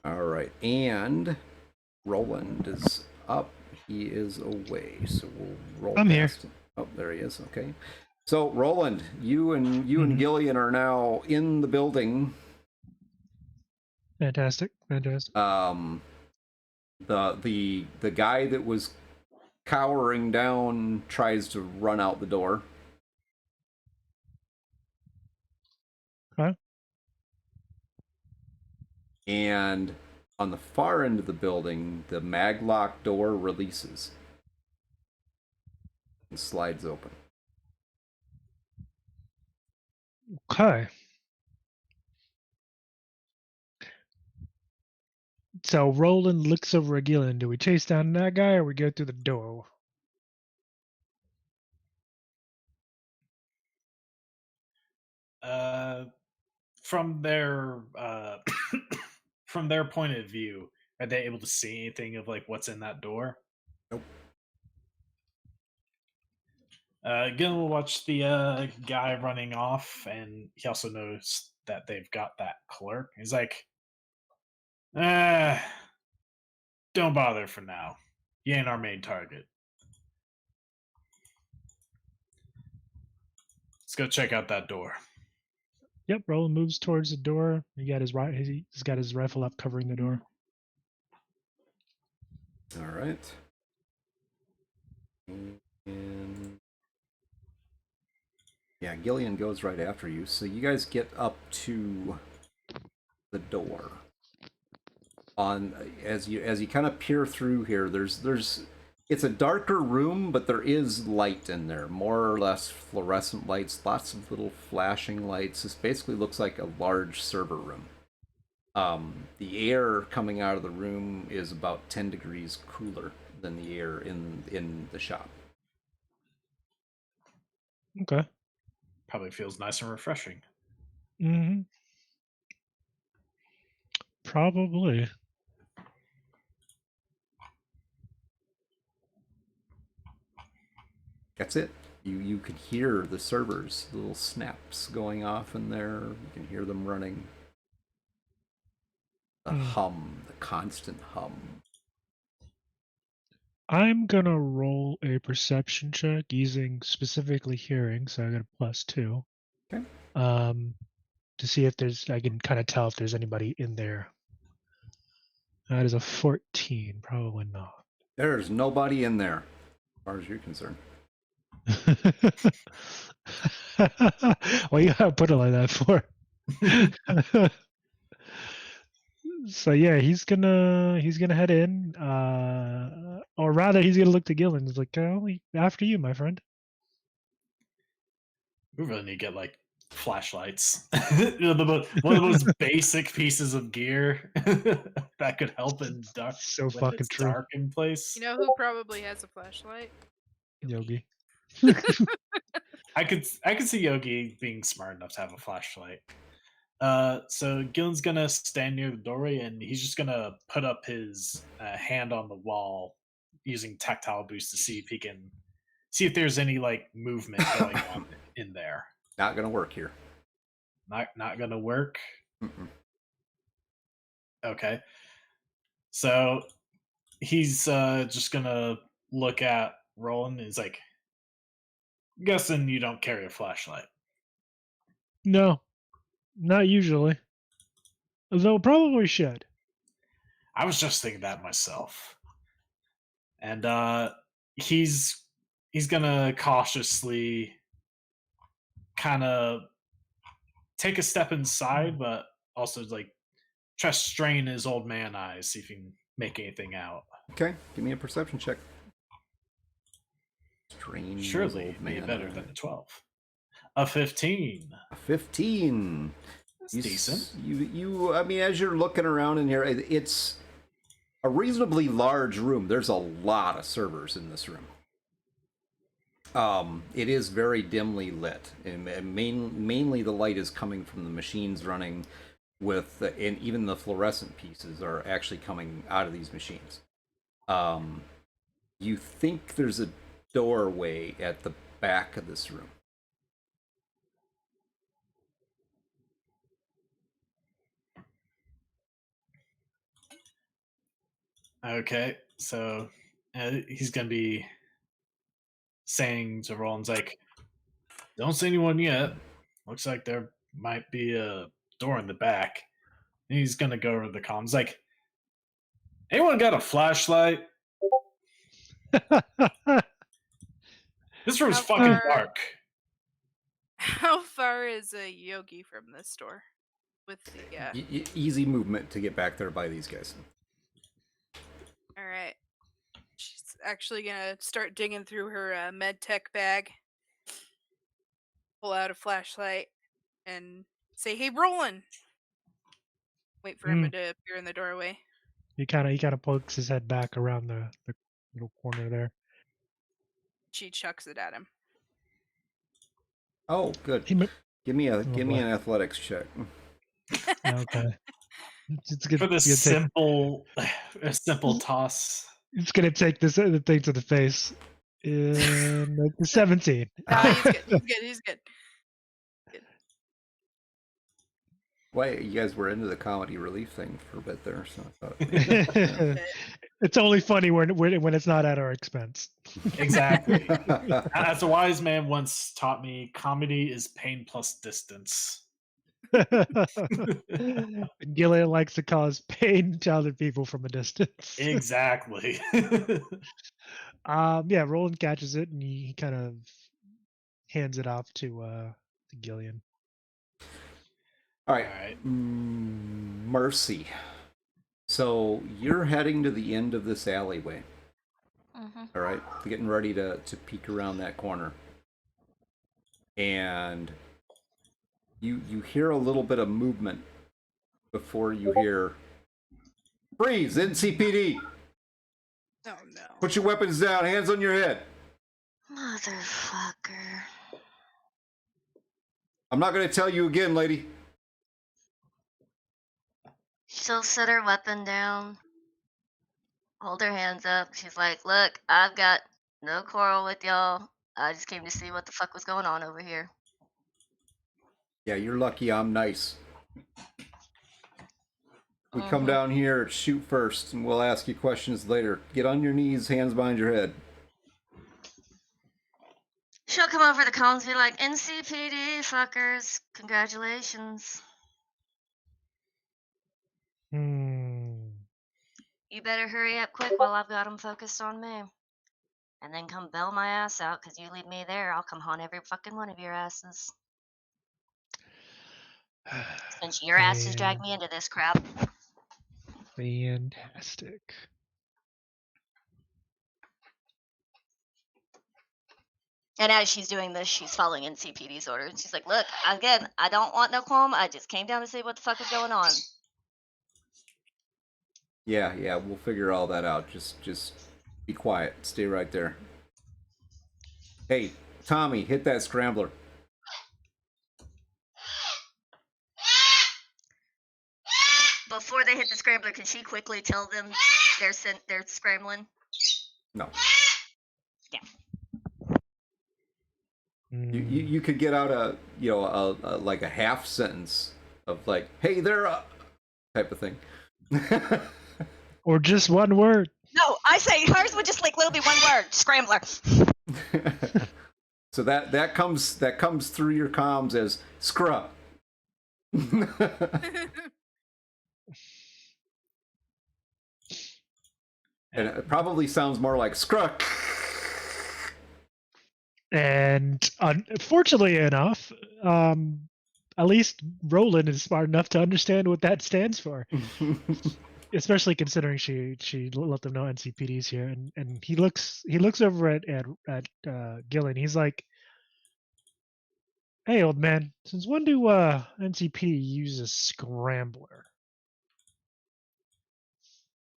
All right, and Roland is up. He is away, so we'll roll. I'm here. past him. Oh, there he is. Okay. So Roland, you and Gillian are now in the building. Fantastic. The guy that was cowering down tries to run out the door. Okay. And on the far end of the building, the maglock door releases and slides open. Okay. So Roland looks over at Gillian. Do we chase down that guy or we go through the door? From their from their point of view, are they able to see anything of like what's in that door? Nope. Gillen will watch the guy running off, and he also knows that they've got that clerk. He's like, don't bother for now. He ain't our main target. Let's go check out that door. Yep, Roland moves towards the door. He's got his rifle up covering the door. All right. And yeah, Gillian goes right after you. So you guys get up to the door. As you kind of peer through here, it's a darker room, but there is light in there, more or less fluorescent lights, lots of little flashing lights. This basically looks like a large server room. The air coming out of the room is about 10 degrees cooler than the air in the shop. Okay. Probably feels nice and refreshing. Mm-hmm. Probably. That's it. You can hear the servers, little snaps going off in there. You can hear them running. The hum, the constant hum. I'm gonna roll a perception check using specifically hearing, so I got a +2. Okay. To see if I can kind of tell if there's anybody in there. That is a 14. Probably not. There's nobody in there, as far as you're concerned. Well, you gotta put it like that for. So yeah, he's gonna head in, or rather, he's gonna look to Gillen. He's like, after you, my friend. We really need to get like flashlights. One of the most basic pieces of gear that could help in dark. So when fucking it's true. dark in place. You know who probably has a flashlight? Yogi. I could see Yogi being smart enough to have a flashlight. So Gillen's gonna stand near the doorway, and he's just gonna put up his hand on the wall using tactile boost to see if he can see if there's any like movement going on in there. Not gonna work here. Not gonna work. Mm-mm. Okay. So he's just gonna look at Roland. And he's like, "Guessing you don't carry a flashlight." No, not usually. Though probably should. I was just thinking that myself. And he's gonna cautiously kind of take a step inside, but also like try to strain his old man eyes, see if he can make anything out. Okay, give me a perception check. Strain Surely old be man better eye. than a 12. A 15. A 15. That's decent. I mean, as you're looking around in here, it's a reasonably large room. There's a lot of servers in this room. It is very dimly lit, and mainly the light is coming from the machines running with, and even the fluorescent pieces are actually coming out of these machines. You think there's a doorway at the back of this room. Okay, so he's gonna be saying to Roland's like, "Don't see anyone yet. Looks like there might be a door in the back." And he's gonna go over to the comms like, "Anyone got a flashlight? This room's How fucking far- dark." How far is a Yogi from this store? With the Easy movement to get back there by these guys. all right. She's actually gonna start digging through her med tech bag, pull out a flashlight, and say, "Hey, Roland!" Wait for him to appear in the doorway. He kind of pokes his head back around the little corner there. She chucks it at him. Oh, good. He, Give me boy. an athletics check. Okay. It's good. For the It's gonna take. a simple toss. It's gonna take this the thing to the face. In like the 17. No, he's good. He's good. He's good. Why you guys were into the comedy relief thing for a bit there, so I thought It's only funny when it's not at our expense. Exactly. As a wise man once taught me, comedy is pain plus distance. Gillian likes to cause pain to other people from a distance. Exactly. Yeah, Roland catches it and he kind of hands it off to Gillian. All right. All right. Mercy. So you're heading to the end of this alleyway. Mm-hmm. All right, getting ready to peek around that corner, and you hear a little bit of movement before you hear freeze. NCPD. Oh no. Put your weapons down. Hands on your head. Motherfucker. I'm not going to tell you again, lady. She'll set her weapon down, hold her hands up. She's like, look, I've got no quarrel with y'all. I just came to see what the fuck was going on over here. Yeah, you're lucky I'm nice. We come down here, shoot first, and we'll ask you questions later. Get on your knees, hands behind your head. She'll come over the comms and be like, NCPD, fuckers, congratulations. You better hurry up quick while I've got them focused on me. And then come bail my ass out, because you leave me there, I'll come haunt every fucking one of your asses. Since your asses dragged me into this crap. Fantastic. And as she's doing this, she's following NCPD's orders. She's like, look, again, I don't want no qualm. I just came down to see what the fuck is going on. Yeah, we'll figure all that out. Just be quiet. Stay right there. Hey, Tommy, hit that scrambler. Before they hit the scrambler, can she quickly tell them they're scrambling? No. Yeah. You could get out a like a half sentence of like, hey, they're up, type of thing. Or just one word. No, I say hers would just like literally one word, scrambler. So that comes through your comms as scrub. And it probably sounds more like scruck. And unfortunately enough, at least Roland is smart enough to understand what that stands for. Especially considering she let them know NCPD's here, and he looks over at Gillen. He's like, "Hey, old man, since when do NCPD use a scrambler?"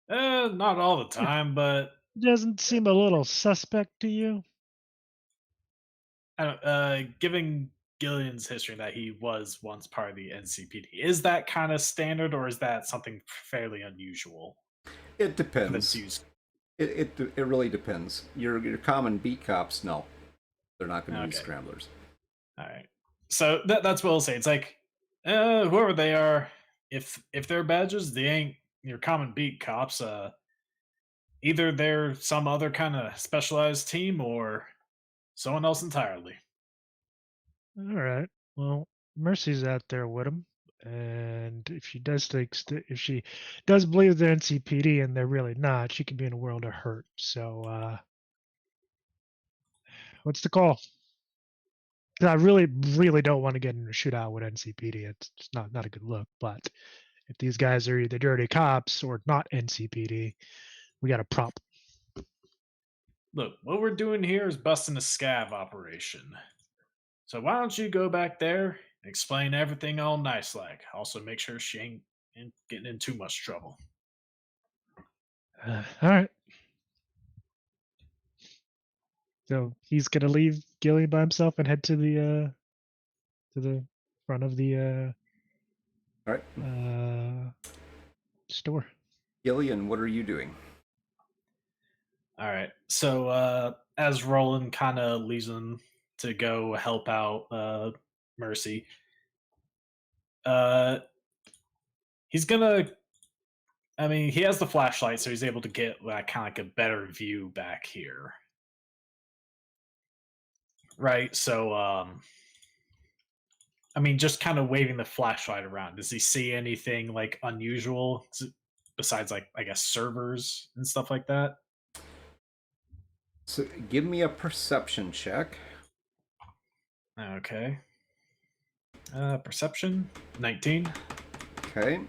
Not all the time, but Doesn't seem a little suspect to you? I don't, given Gillian's history that he was once part of the NCPD, is that kind of standard, or is that something fairly unusual? It depends. It really depends. Your common beat cops, no, they're not going to use scramblers. All right, so that's what I'll say. It's like whoever they are, if they're badges, they ain't your common beat cops. Either they're some other kind of specialized team or someone else entirely. All right. Well, Mercy's out there with him, and if she does believe they're NCPD and they're really not, she could be in a world of hurt. So, what's the call? 'Cause I really, really don't want to get in a shootout with NCPD. It's just not a good look. But if these guys are either dirty cops or not NCPD, we got a problem. Look, what we're doing here is busting a scav operation. So why don't you go back there and explain everything all nice like. Also make sure she ain't getting in too much trouble. All right. So he's gonna leave Gillian by himself and head to the front of the All right. store. Gillian, what are you doing? All right. So as Roland kind of leaves him to go help out Mercy, he's gonna. I mean, he has the flashlight, so he's able to get kind of like a better view back here. Right. So, I mean, just kind of waving the flashlight around. Does he see anything like unusual besides, like, I guess, servers and stuff like that? So give me a perception check. Okay. Perception 19. Okay.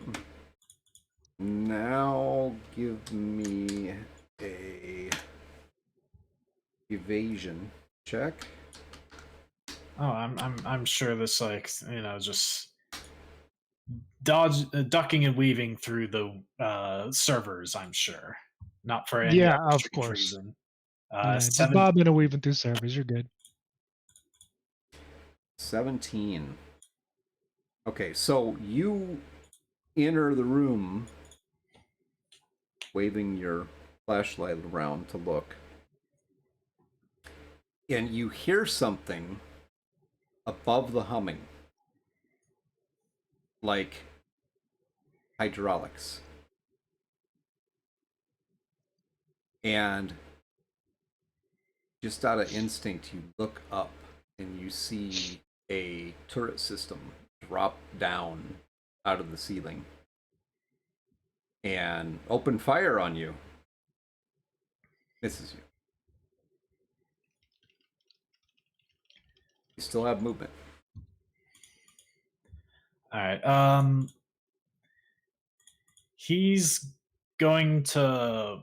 Now give me a evasion check. Oh, I'm sure this, like, just ducking and weaving through the servers. I'm sure, not for any Yeah, other of strange course. reason. Yeah, just 7. bobbing and weaving through servers. You're good. 17. Okay, so you enter the room waving your flashlight around to look. And you hear something above the humming. Like hydraulics. And just out of instinct, you look up and you see a turret system drop down out of the ceiling and open fire on you. Misses you. You still have movement. All right. He's going to.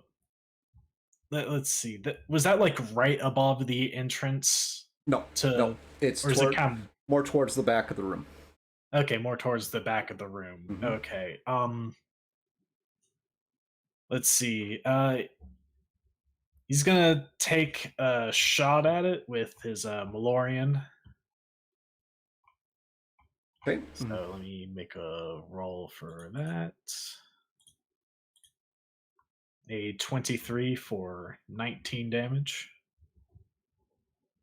Let's see. Was that like right above the entrance? No. It's or is it kind of more towards the back of the room. Okay, more towards the back of the room. Mm-hmm. Okay. Let's see. He's gonna take a shot at it with his Malorian. Okay. So let me make a roll for that. A 23 for 19 damage.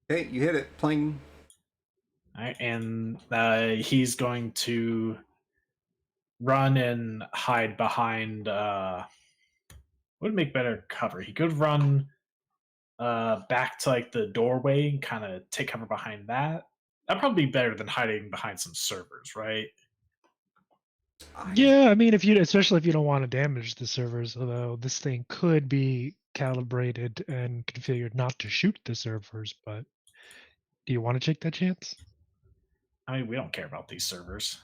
Okay, you hit it. Pling. All right, and he's going to run and hide behind. What would make better cover? He could run back to like the doorway and kind of take cover behind that. That'd probably be better than hiding behind some servers, right? Yeah, I mean, especially if you don't want to damage the servers, although this thing could be calibrated and configured not to shoot the servers, but do you want to take that chance? I mean, we don't care about these servers.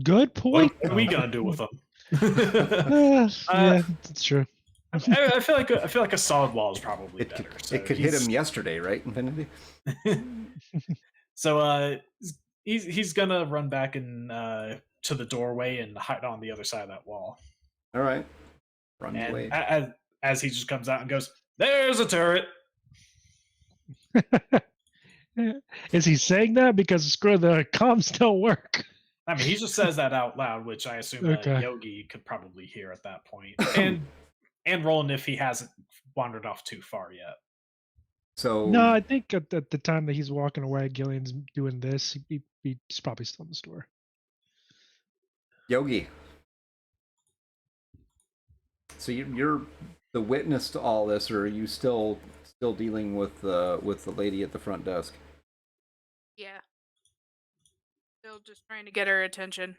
Good point. What are we gonna do with them? Yeah, that's true. I feel like a solid wall is probably better. It could hit him yesterday, right, Infinity? So he's gonna run back and to the doorway and hide on the other side of that wall. All right. Run and away. as he just comes out and goes, "There's a turret." Is he saying that because screw the comms don't work? I mean, he just says that out loud, which I assume Okay. Yogi could probably hear at that point, and Roland if he hasn't wandered off too far yet. So no, I think at the time that he's walking away, Gillian's doing this. He's probably still in the store. Yogi. So you're the witness to all this, or are you still dealing with the lady at the front desk? Yeah. Still just trying to get her attention.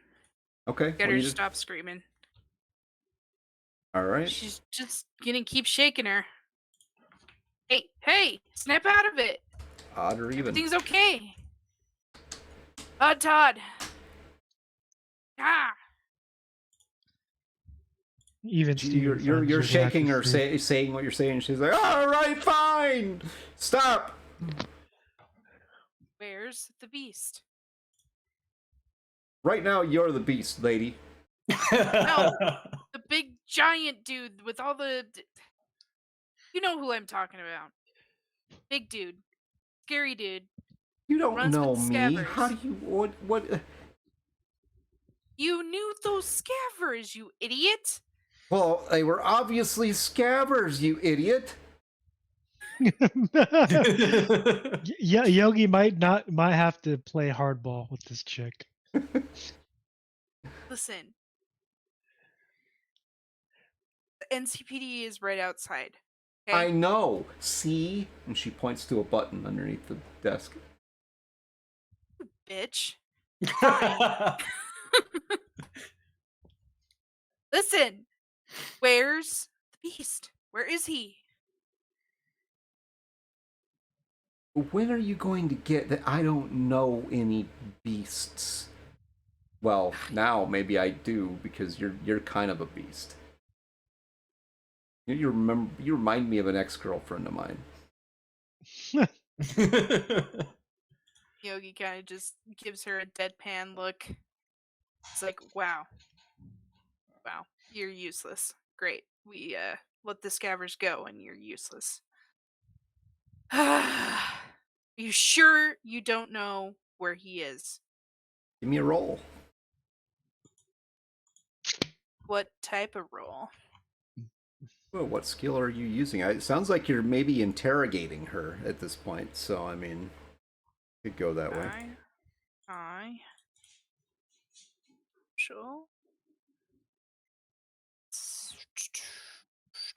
Okay. Get her to stop screaming. All right. She's just gonna keep shaking her. Hey, snap out of it. Odd or even. Everything's okay. Todd. Ah. Even you're shaking her, saying what you're saying. She's like, "All right, fine, stop." Where's the beast? Right now, you're the beast, lady. No, the big giant dude with all the. You know who I'm talking about. Big dude. Scary dude. You don't Runs with know the me. How scabbers. do you what? You knew those scabbers, you idiot! Well, they were obviously scabbers, you idiot. Yeah, Yogi might have to play hardball with this chick. Listen. The NCPD is right outside. Okay? I know. See? And she points to a button underneath the desk. Bitch. Fine. Listen. Where's the beast? Where is he? When are you going to get that? I don't know any beasts. Well, now maybe I do because you're kind of a beast. You remind me of an ex-girlfriend of mine. Yogi kind of just gives her a deadpan look. It's like, wow, you're useless. Great, we let the scabbers go, and you're useless. Are you sure you don't know where he is? Give me a roll. What type of role? Well, what skill are you using? It sounds like you're maybe interrogating her at this point. So I mean, could go that way. Sure.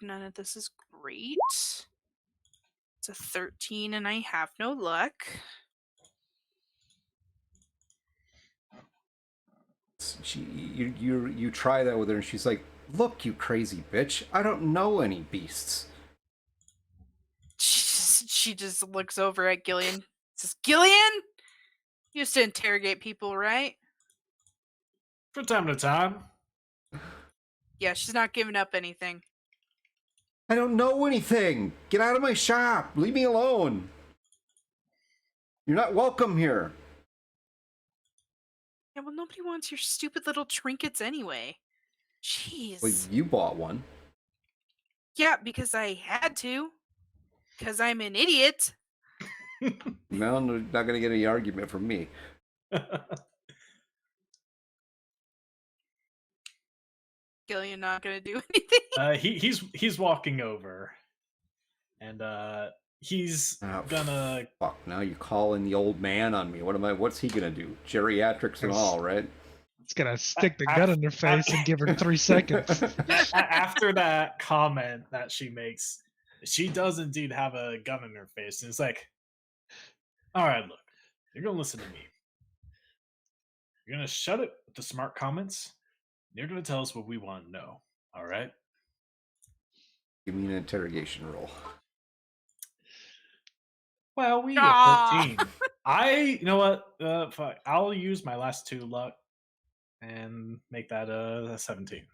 None of this is great. It's a 13 and I have no luck. You try that with her and she's like, "Look, you crazy bitch! I don't know any beasts." She just looks over at Gillian. Says, "Gillian, you used to interrogate people, right?" From time to time. Yeah, she's not giving up anything. I don't know anything. Get out of my shop. Leave me alone. You're not welcome here. Yeah, well, nobody wants your stupid little trinkets anyway. Jeez. Well, you bought one. Yeah, because I had to. Because I'm an idiot. No, not gonna get any argument from me. Gillian not gonna do anything. He's walking over, and he's gonna. Fuck! Now you calling the old man on me. What's he gonna do? Geriatrics and all, right? It's gonna stick the gun in her face and give her 3 seconds. After that comment that she makes, she does indeed have a gun in her face, and it's like, all right, look, you're gonna listen to me. You're gonna shut it with the smart comments. You're gonna tell us what we want to know. All right? Give me an interrogation roll. Well, we got 13. You know what? Fuck. I'll use my last 2 luck and make that a 17.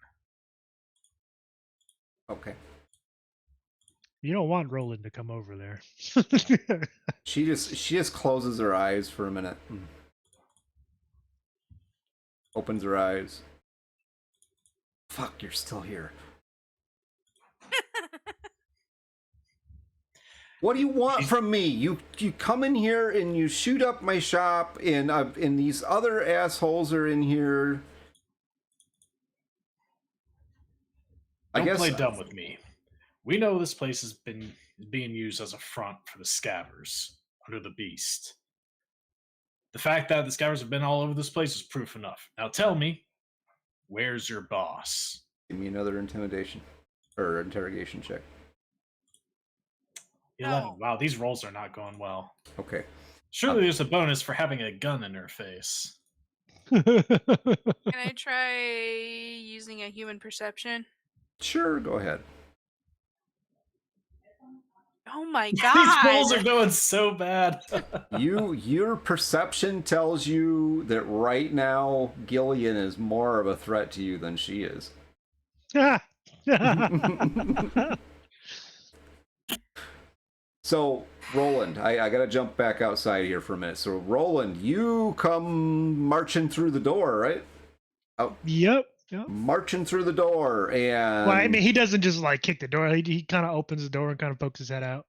Okay. You don't want Roland to come over there. She just closes her eyes for a minute. Opens her eyes. Fuck, you're still here. What do you want from me? You come in here and you shoot up my shop, and these other assholes are in here. Don't play dumb with me. We know this place has been being used as a front for the scabbers under the beast. The fact that the scabbers have been all over this place is proof enough. Now tell me, where's your boss? Give me another intimidation or interrogation check. 11. Wow, these rolls are not going well. Okay. Surely there's a bonus for having a gun in her face. Can I try using a human perception? Sure, go ahead. Oh my god! These rolls are going so bad. Your perception tells you that right now Gillian is more of a threat to you than she is. So, Roland, I gotta jump back outside here for a minute. So, Roland, you come marching through the door, right? Oh. Yep. Yep. marching through the door, and Well, I mean, he doesn't just like kick the door. He kind of opens the door and kind of pokes his head out.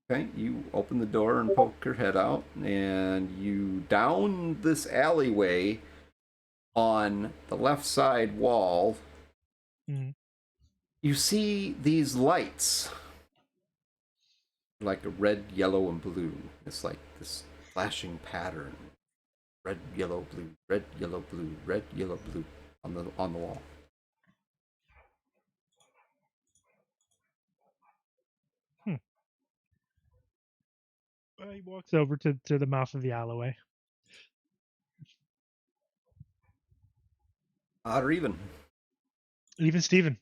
okay, you open the door and poke your head out, and you down this alleyway on the left side wall. Mhm. You see these lights, like a red, yellow, and blue. It's like this flashing pattern: red, yellow, blue, red, yellow, blue, red, yellow, blue on the wall. He walks over to the mouth of the alleyway. Odd or even? Even Steven.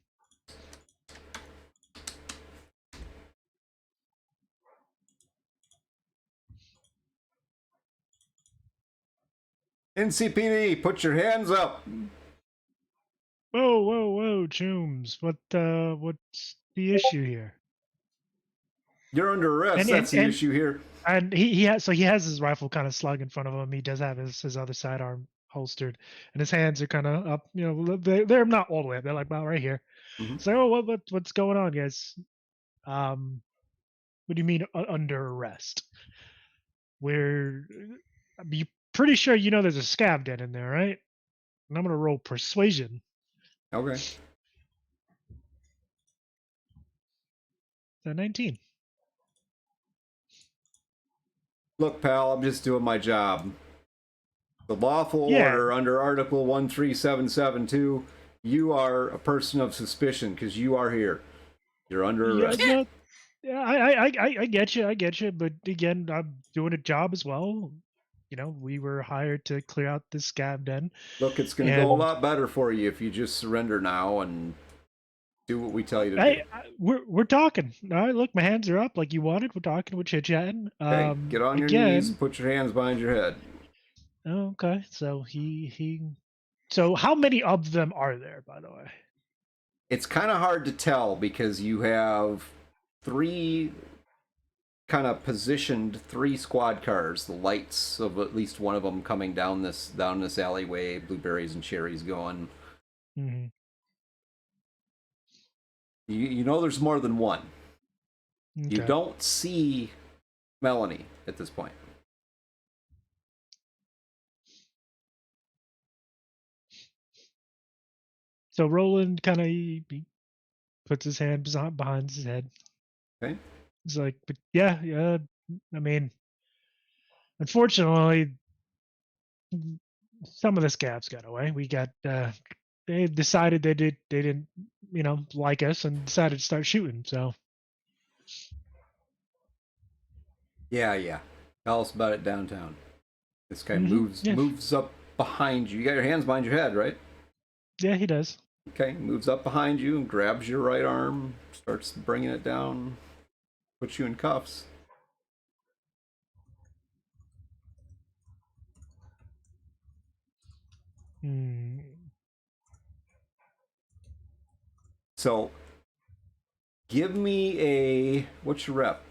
NCPD, put your hands up. Whoa, whoa, whoa, Chooms. What's the issue here? You're under arrest. And- That's the and- issue here. And he has his rifle kind of slung in front of him. He does have his other sidearm holstered, and his hands are kind of up. You know, they're not all the way up. They're like about right here. Mhm. So, what's going on, guys? What do you mean under arrest? We're you pretty sure you know there's a scab den in there, right? And I'm gonna roll persuasion. Okay. So 19. Look, pal, I'm just doing my job. The lawful Yeah. order under Article 13772, you are a person of suspicion because you are here. You're under Yeah, arrest. no, yeah, I get you, but again, I'm doing a job as well. You know, we were hired to clear out this scab den. Look, it's going to go a And- lot better for you if you just surrender now and do what we tell you to Hey, do. we're talking. All right, look, my hands are up like you wanted. We're talking. We're chit chatting. Okay, get on your knees and put your hands behind your head. Okay, so so how many of them are there, by the way? It's kind of hard to tell because you have three kind of positioned squad cars, the lights of at least one of them coming down this alleyway, blueberries and cherries going. Mm-hmm. You know there's more than one. Okay. You don't see Melanie at this point. So Roland kind of he puts his hand behind his head. Okay. He's like, but yeah. I mean, unfortunately, some of the scabs got away. We got they decided they didn't like us and decided to start shooting. So Yeah. Tell us about it downtown. This guy Mhm, moves up behind you. You got your hands behind your head, right? yeah, he does. Okay, moves up behind you and grabs your right arm, starts bringing it down, puts you in cuffs. Hmm. So, give me a, what's your rep?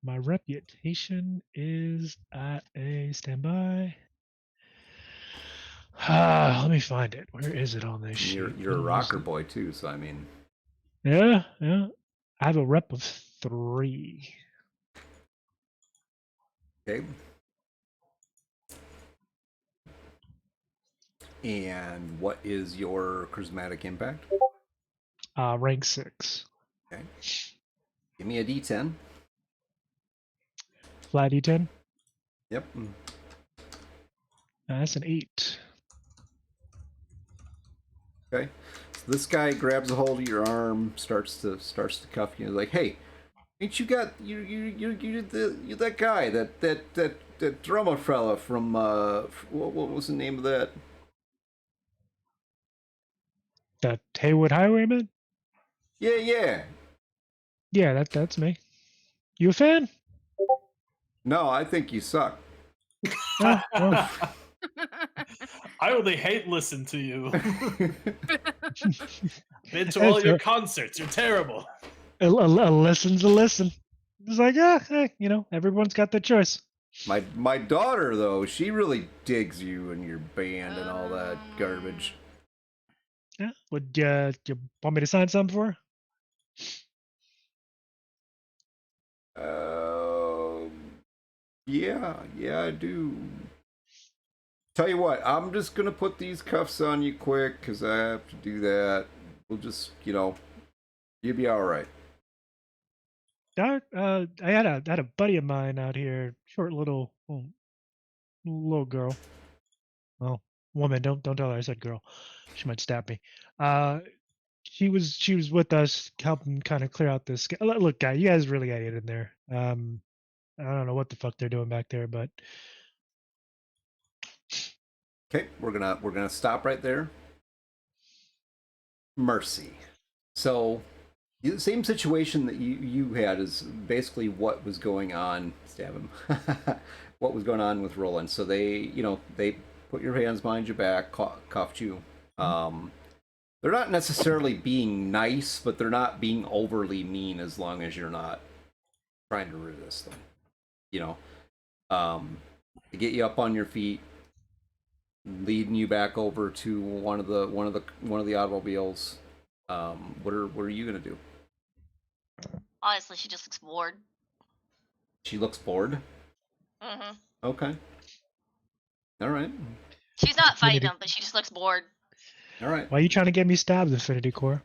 My reputation is at a standby. Let me find it. Where is it on this sheet? You're a rocker boy too, so I mean. Yeah. I have a rep of 3. Okay. And what is your charismatic impact? Rank 6. Okay. Give me a D10. Flat D10. Yep. That's an 8. Okay. So this guy grabs a hold of your arm, starts to cuff you. He's like, "Hey, ain't you got you that guy that drummer fella from what was the name of that?" That Haywood Highwayman? Yeah. Yeah, that's me. You a fan? No, I think you suck. Oh, well. I only hate listen to you. Been to Hey, all your sir. concerts. You're terrible. A listen's a listen. It's like, hey, everyone's got their choice. My daughter though, she really digs you and your band and all that garbage. Yeah. Would you want me to sign something for her? Yeah, I do. Tell you what, I'm just gonna put these cuffs on you quick because I have to do that. We'll just, you'll be all right. I had a buddy of mine out here, short little girl. Well, woman. Don't tell her I said girl. She might stab me. She was with us, helping kind of clear out this. Look, guy, you guys really got it in there. I don't know what the fuck they're doing back there, but Okay, we're gonna stop right there. Mercy. So, the same situation that you had is basically what was going on. Stab him. What was going on with Roland? So they put your hands behind your back, cuffed you. They're not necessarily being nice, but they're not being overly mean as long as you're not trying to resist them. They get you up on your feet, leading you back over to one of the automobiles. What are you gonna do? Honestly, she just looks bored. She looks bored. Mm-hmm. Okay. All right. She's not fighting Infinity. them, but she just looks bored. All right. Why are you trying to get me stabbed, Infinity Core?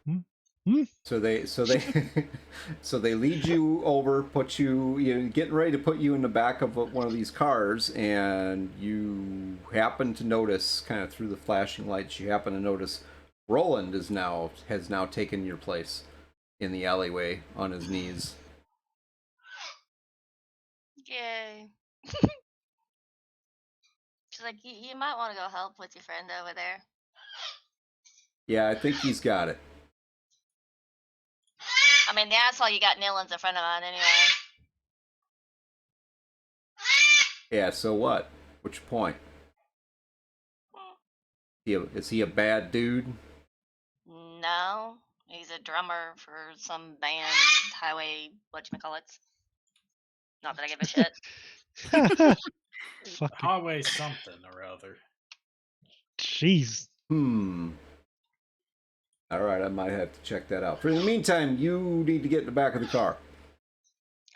So they so they lead you over, put you, getting ready to put you in the back of one of these cars, and you happen to notice, kind of through the flashing lights, you happen to notice Roland has now taken your place in the alleyway on his knees. Yay. She's like, you might want to go help with your friend over there. Yeah, I think he's got it. I mean, the asshole you got kneeling's a friend of mine anyway. Yeah, so what? What's your point? Is he a bad dude? No, he's a drummer for some band, Highway, whatchamacallits. Not that I give a shit. Fuck. Highway something or other. Jeez. All right, I might have to check that out. For the meantime, you need to get in the back of the car.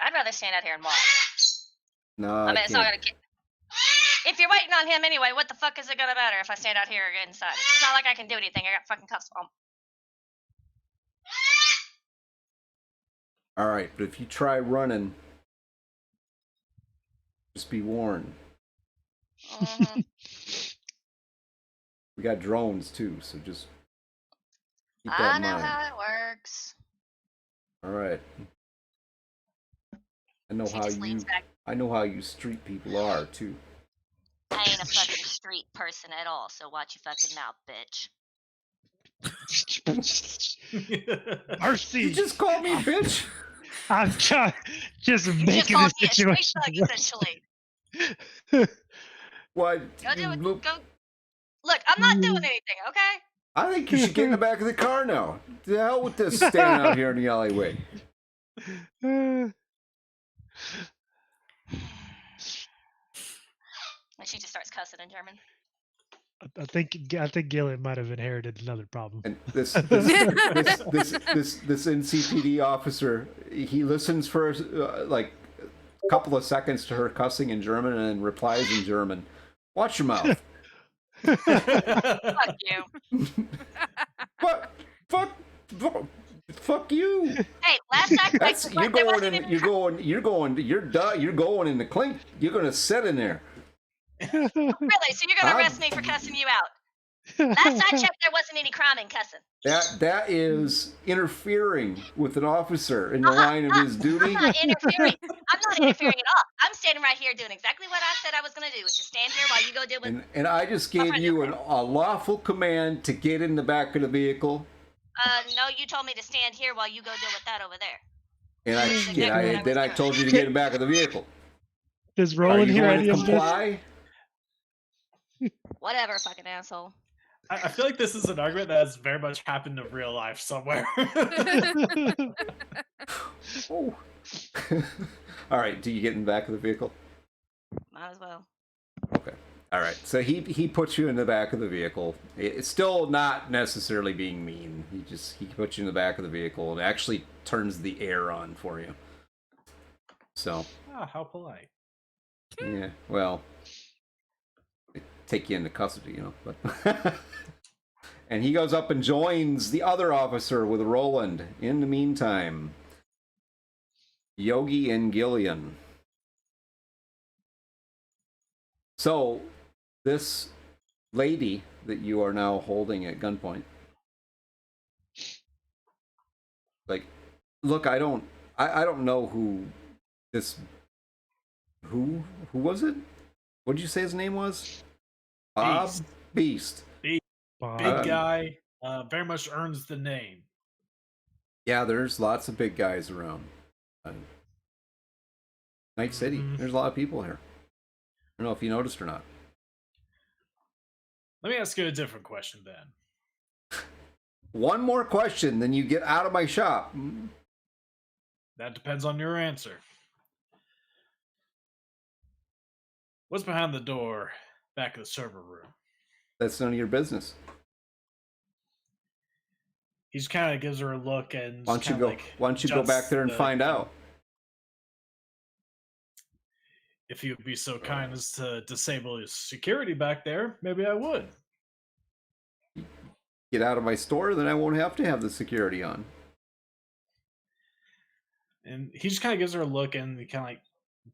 I'd rather stand out here and watch. No, I mean, I it's not can't. gonna. If you're waiting on him anyway, what the fuck is it gonna matter if I stand out here or get inside? It's not like I can do anything. I got fucking cuffs on. All right, but if you try running, just be warned. Mm-hmm. We got drones too, so just keep that I in know mind. how it works. All right. She just leans back. I know how you street people are too. I ain't a fucking street person at all, so watch your fucking mouth, bitch. Mercy. You just called me bitch. I'm just You just making called the me a street situation thug, worse. essentially. What? Go do it. Go. Look, I'm not doing anything, okay? I think you should get in the back of the car now. The hell with this standing out here in the alleyway. And she just starts cussing in German. I think Gillian might have inherited another problem. And this NCPD officer, he listens for like a couple of seconds to her cussing in German and then replies in German. Watch your mouth. Fuck you. Fuck you. Hey, last time You're going in the clink. You're gonna sit in there. Really? So you're gonna arrest me for cussing you out? Last I checked, there wasn't any crime in cussing. That is interfering with an officer in the line of his duty. I'm not interfering. I'm not interfering at all. I'm standing right here doing exactly what I said I was gonna do, which is stand here while you go do what. And I just gave you a lawful command to get in the back of the vehicle. No, you told me to stand here while you go deal with that over there. And I told you to get in the back of the vehicle. Does Are Roland you hear going any to of this? comply? Whatever, fucking asshole. I feel like this is an argument that has very much happened in real life somewhere. Oh. All right, do you get in the back of the vehicle? Might as well. Okay. All right. So he puts you in the back of the vehicle. It's still not necessarily being mean. He puts you in the back of the vehicle and actually turns the air on for you. So. Ah, how polite. Yeah. Well, they take you into custody, you know. But and he goes up and joins the other officer with Roland. In the meantime, Yogi and Gillian. So, this lady that you are now holding at gunpoint, like, look, I don't know who was it? What did you say his name was? Bob Beast. Bob. Big guy, very much earns the name. Yeah, there's lots of big guys around. Night City. There's a lot of people here. I don't know if you noticed or not. Let me ask you a different question then. One more question, then you get out of my shop. That depends on your answer. What's behind the door back of the server room? That's none of your business. He just kind of gives her a look and Why don't you go back there and find out? If you'd be so kind as to disable his security back there, maybe I would. Get out of my store, then I won't have to have the security on. And he just kind of gives her a look and he kind of like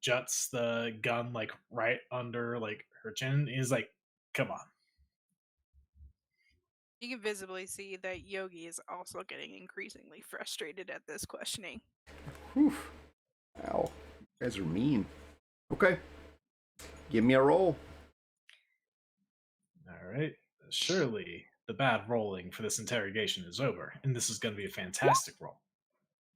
juts the gun like right under like her chin. He's like, come on. You can visibly see that Yogi is also getting increasingly frustrated at this questioning. Whew. Ow. You guys are mean. Okay. Give me a roll. All right. Surely the bad rolling for this interrogation is over, and this is going to be a fantastic roll.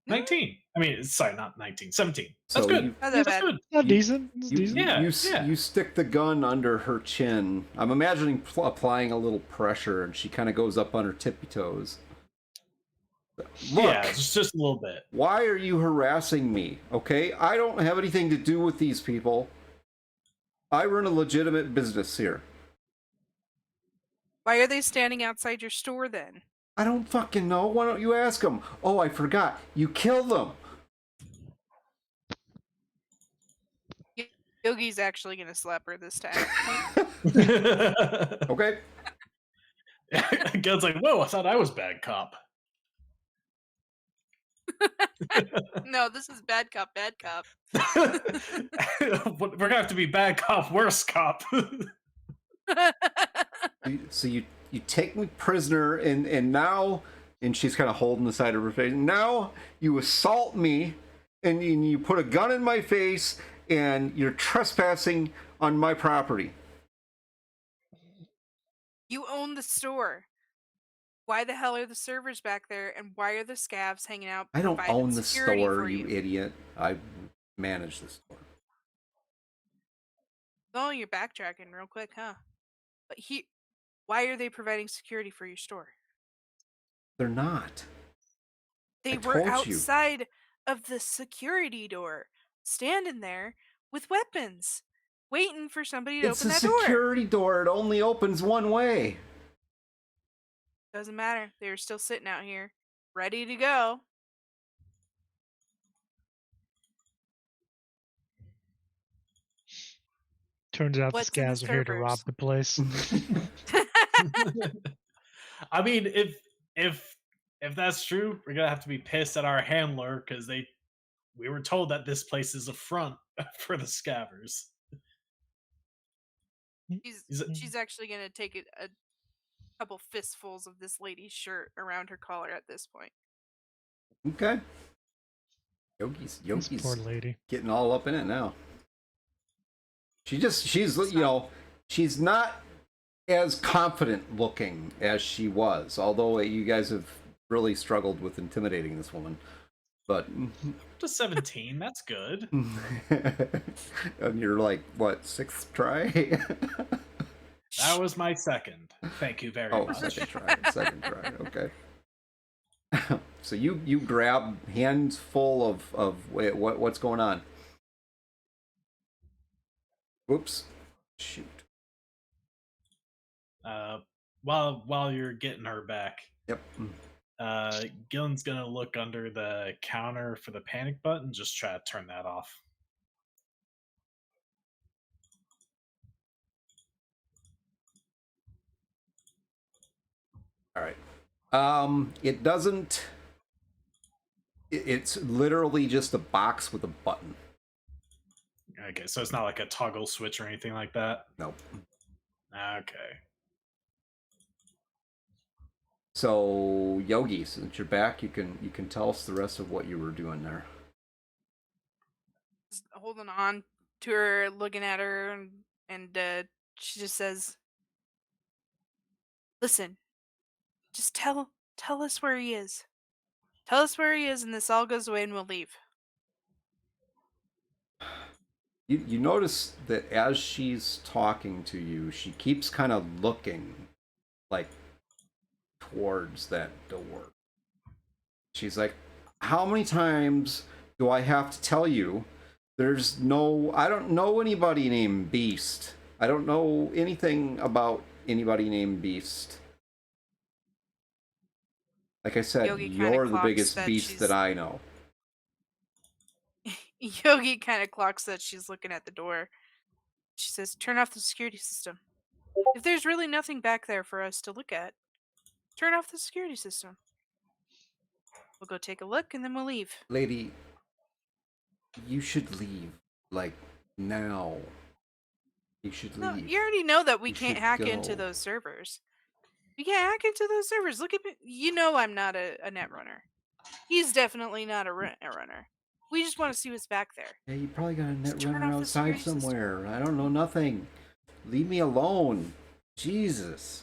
19. I mean, sorry, not 19. 17. That's So good. That's good. Not decent. It's decent. Yeah. You stick the gun under her chin. I'm imagining applying a little pressure, and she kind of goes up on her tippy toes. Look, Yeah, just a little bit. why are you harassing me? Okay, I don't have anything to do with these people. I run a legitimate business here. Why are they standing outside your store then? I don't fucking know. Why don't you ask them? Oh, I forgot. You killed them. Yogi's actually gonna slap her this time. Okay. God's like, whoa, I thought I was bad cop. No, this is bad cop, bad cop. We're gonna have to be bad cop, worse cop. So you take me prisoner, and now, and she's kind of holding the side of her face. Now you assault me, and you put a gun in my face, and you're trespassing on my property. You own the store. Why the hell are the servers back there, and why are the scavs hanging out? I don't providing own the security store, for you idiot. I manage the store. Oh, you're backtracking real quick, huh? But why are they providing security for your store? They're not. They I were told you. outside of the security door, standing there with weapons, waiting for somebody to It's open a that door. security door. It only opens one way. Doesn't matter. They were still sitting out here, ready to go. Turns out What's the in the scavs are here to rob servers? the place. I mean, if that's true, we're gonna have to be pissed at our handler because we were told that this place is a front for the scavers. She's actually gonna take a couple fistfuls of this lady's shirt around her collar at this point. Okay. Yogi's This poor lady. getting all up in it now. She's you know, she's not as confident looking as she was, although you guys have really struggled with intimidating this woman. But Up to 17, that's good. and you're like, what, 6th try? That was my second. Thank you very much. Second try, okay. So you grab hands full of what's going on? Whoops. Shoot. While you're getting her back, Yep. Gillen's gonna look under the counter for the panic button, just try to turn that off. All right. It doesn't. It's literally just a box with a button. Okay, so it's not like a toggle switch or anything like that. Nope. Okay. So Yogi, since you're back, you can tell us the rest of what you were doing there. Just holding on to her, looking at her, and she just says, "Listen, just tell us where he is. Tell us where he is, and this all goes away, and we'll leave." You notice that as she's talking to you, she keeps kind of looking like towards that door. She's like, how many times do I have to tell you I don't know anybody named Beast. I don't know anything about anybody named Beast. Like I said, Yogi kinda you're the clocks biggest that beast she's- that I know. Yogi kind of clocks that she's looking at the door. She says, "Turn off the security system. If there's really nothing back there for us to look at, turn off the security system. We'll go take a look, and then we'll leave." Lady, you should leave. Like, now. You should No, leave. you already know that we You can't should hack into go. those servers. We can't hack into those servers. Look at me. You know I'm not a net runner. He's definitely not a net runner. We just want to see what's back there. Yeah, you probably got a net Just turn runner off the outside security system. somewhere. I don't know nothing. Leave me alone. Jesus.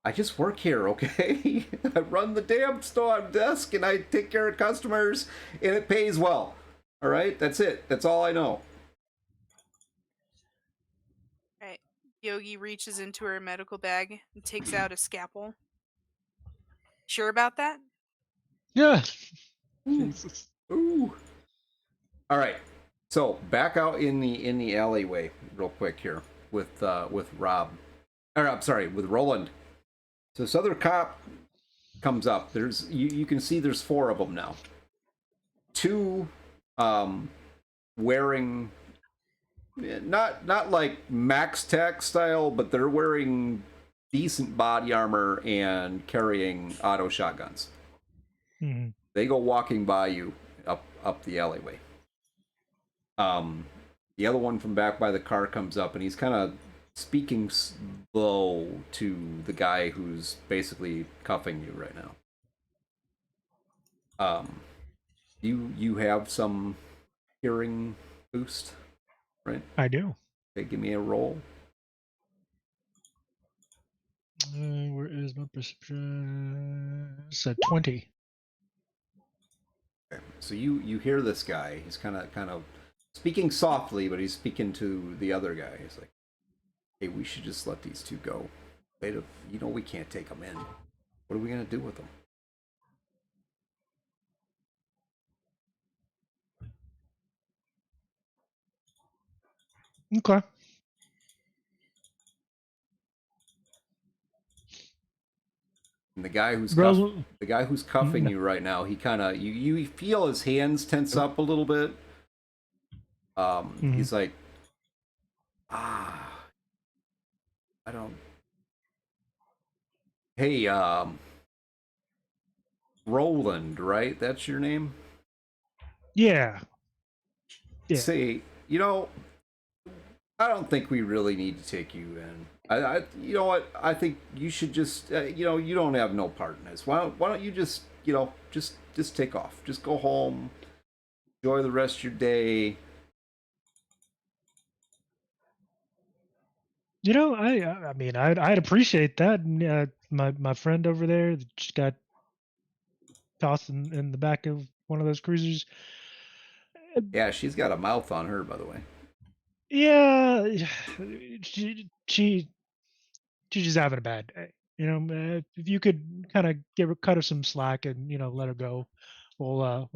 I just work here, okay? I run the damn store desk and I take care of customers and it pays well. All right? That's it. That's all I know. Right. Yogi reaches into her medical bag and takes out a scalpel. Sure about that? Yeah. Ooh. Jesus. Ooh. All right. So, back out in the alleyway real quick here with Rob. Or I'm sorry, with Roland. So this other cop comes up. There's you can see there's 4 of them now. 2 wearing not like Max Tech style, but they're wearing decent body armor and carrying auto shotguns. Mm-hmm. They go walking by you up the alleyway. The other one from back by the car comes up and he's kind of speaking slow to the guy who's basically cuffing you right now. You have some hearing boost, right? I do. Okay, give me a roll. Where is my perception? It's a 20. Okay. So you hear this guy. He's kind of speaking softly, but he's speaking to the other guy. He's like, "Hey, we should just let these 2 go. We can't take them in. What are we gonna do with them?" Okay. And the guy who's Bro, cuffing you right now, he kind of you feel his hands tense up a little bit. He's like, I don't. Hey, Roland, right? That's your name? yeah. Yeah. Say, I don't think we really need to take you in. You know what? I think you should just, you don't have no part in this. Why don't you just, just take off. Just go home. Enjoy the rest of your day. I mean, I'd appreciate that. And, my friend over there that just got tossed in the back of one of those cruisers. Yeah, she's got a mouth on her, by the way. Yeah, she's just having a bad day. If you could kind of cut her some slack and let her go, we'll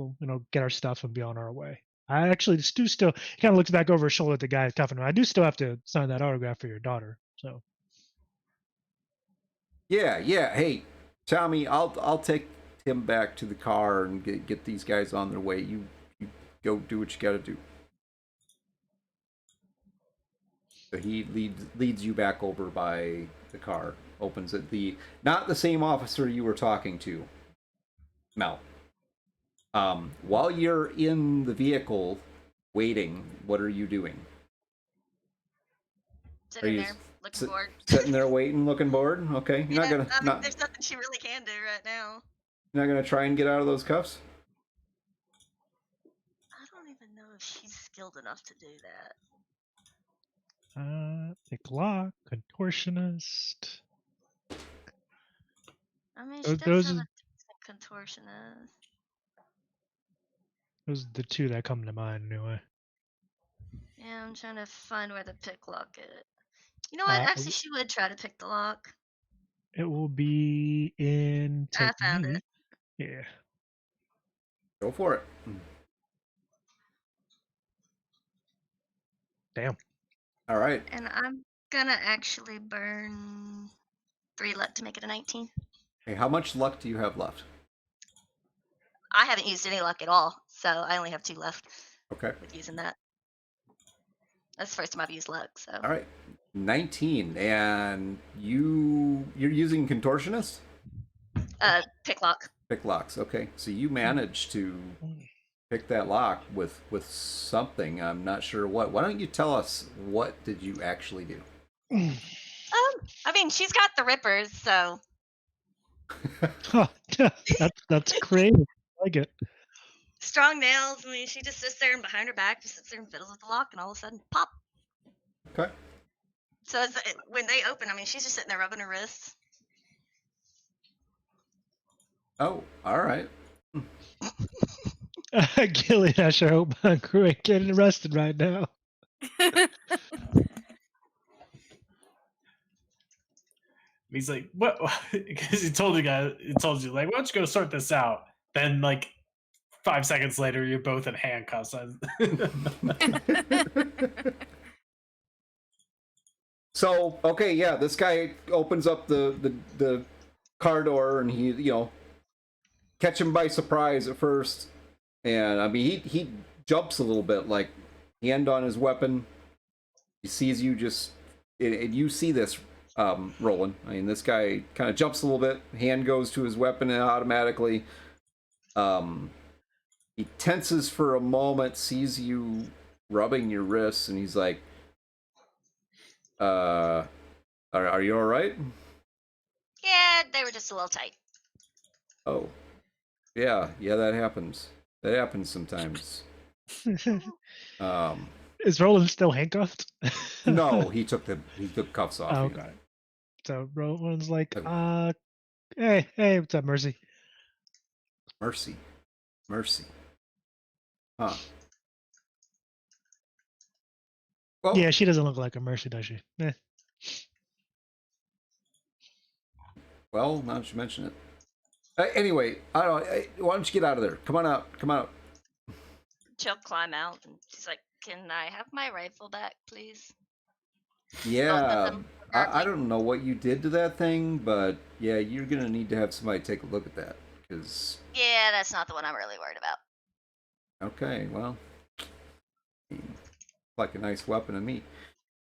get our stuff and be on our way. I actually do still kind of looks back over his shoulder at the guy cuffing him. I do still have to sign that autograph for your daughter. So Yeah, yeah. Hey, Tommy, I'll take him back to the car and get these guys on their way. You go do what you got to do. So he leads you back over by the car. Opens it. Not the same officer you were talking to, Mel. While you're in the vehicle waiting, what are you doing? Sitting you there, looking bored. Sitting there waiting, looking bored? Okay, you're Yeah, not gonna there's nothing she really can do right now. you're not gonna try and get out of those cuffs. I don't even know if she's skilled enough to do that. pick lock, contortionist. I mean, she does Those have are a decent contortionist. those are the two that come to mind anyway. Yeah, I'm trying to find where the pick lock is. You know what? Actually, she would try to pick the lock. It will be in I found technique. it. Yeah. Go for it. Damn. All right. And I'm gonna actually burn 3 luck to make it a 19. Hey, how much luck do you have left? I haven't used any luck at all, so I only have 2 left. Okay. With using that. That's the first time I've used luck, so. All right. 19, and you're using contortionist? Pick lock. Pick locks. Okay, so you managed to pick that lock with something. I'm not sure what. Why don't you tell us what did you actually do? I mean, she's got the rippers, so. That's creative. I like it. Strong nails. I mean, she just sits there and behind her back, just sits there and fiddles with the lock, and all of a sudden, pop. Okay. So when they open, I mean, she's just sitting there rubbing her wrists. Oh, all right. Gilly, I sure hope my crew ain't getting arrested right now. He's like, what? Because he told you, like, why don't you go sort this out? Then, like, 5 seconds later, you're both in handcuffs. So, okay, yeah, this guy opens up the car door, and he, catch him by surprise at first. And, I mean, he jumps a little bit, like, hand on his weapon. He sees you and you see this, Roland. I mean, this guy kind of jumps a little bit, hand goes to his weapon automatically. He tenses for a moment, sees you rubbing your wrists, and he's like, are you all right? Yeah, they were just a little tight. Oh, yeah, that happens. That happens sometimes. Is Roland still handcuffed? No, he took cuffs off. Oh, okay. So Roland's like, hey, what's up, Mercy? Mercy. Huh. Well, yeah, she doesn't look like a Mercy, does she? Well, now that you mention it. Anyway, I don't know. Why don't you get out of there? Come on out. She'll climb out, and she's like, "Can I have my rifle back, please?" Yeah, I don't know what you did to that thing, but yeah, you're gonna need to have somebody take a look at that, because. Yeah, that's not the one I'm really worried about. Okay, well, like a nice weapon to me.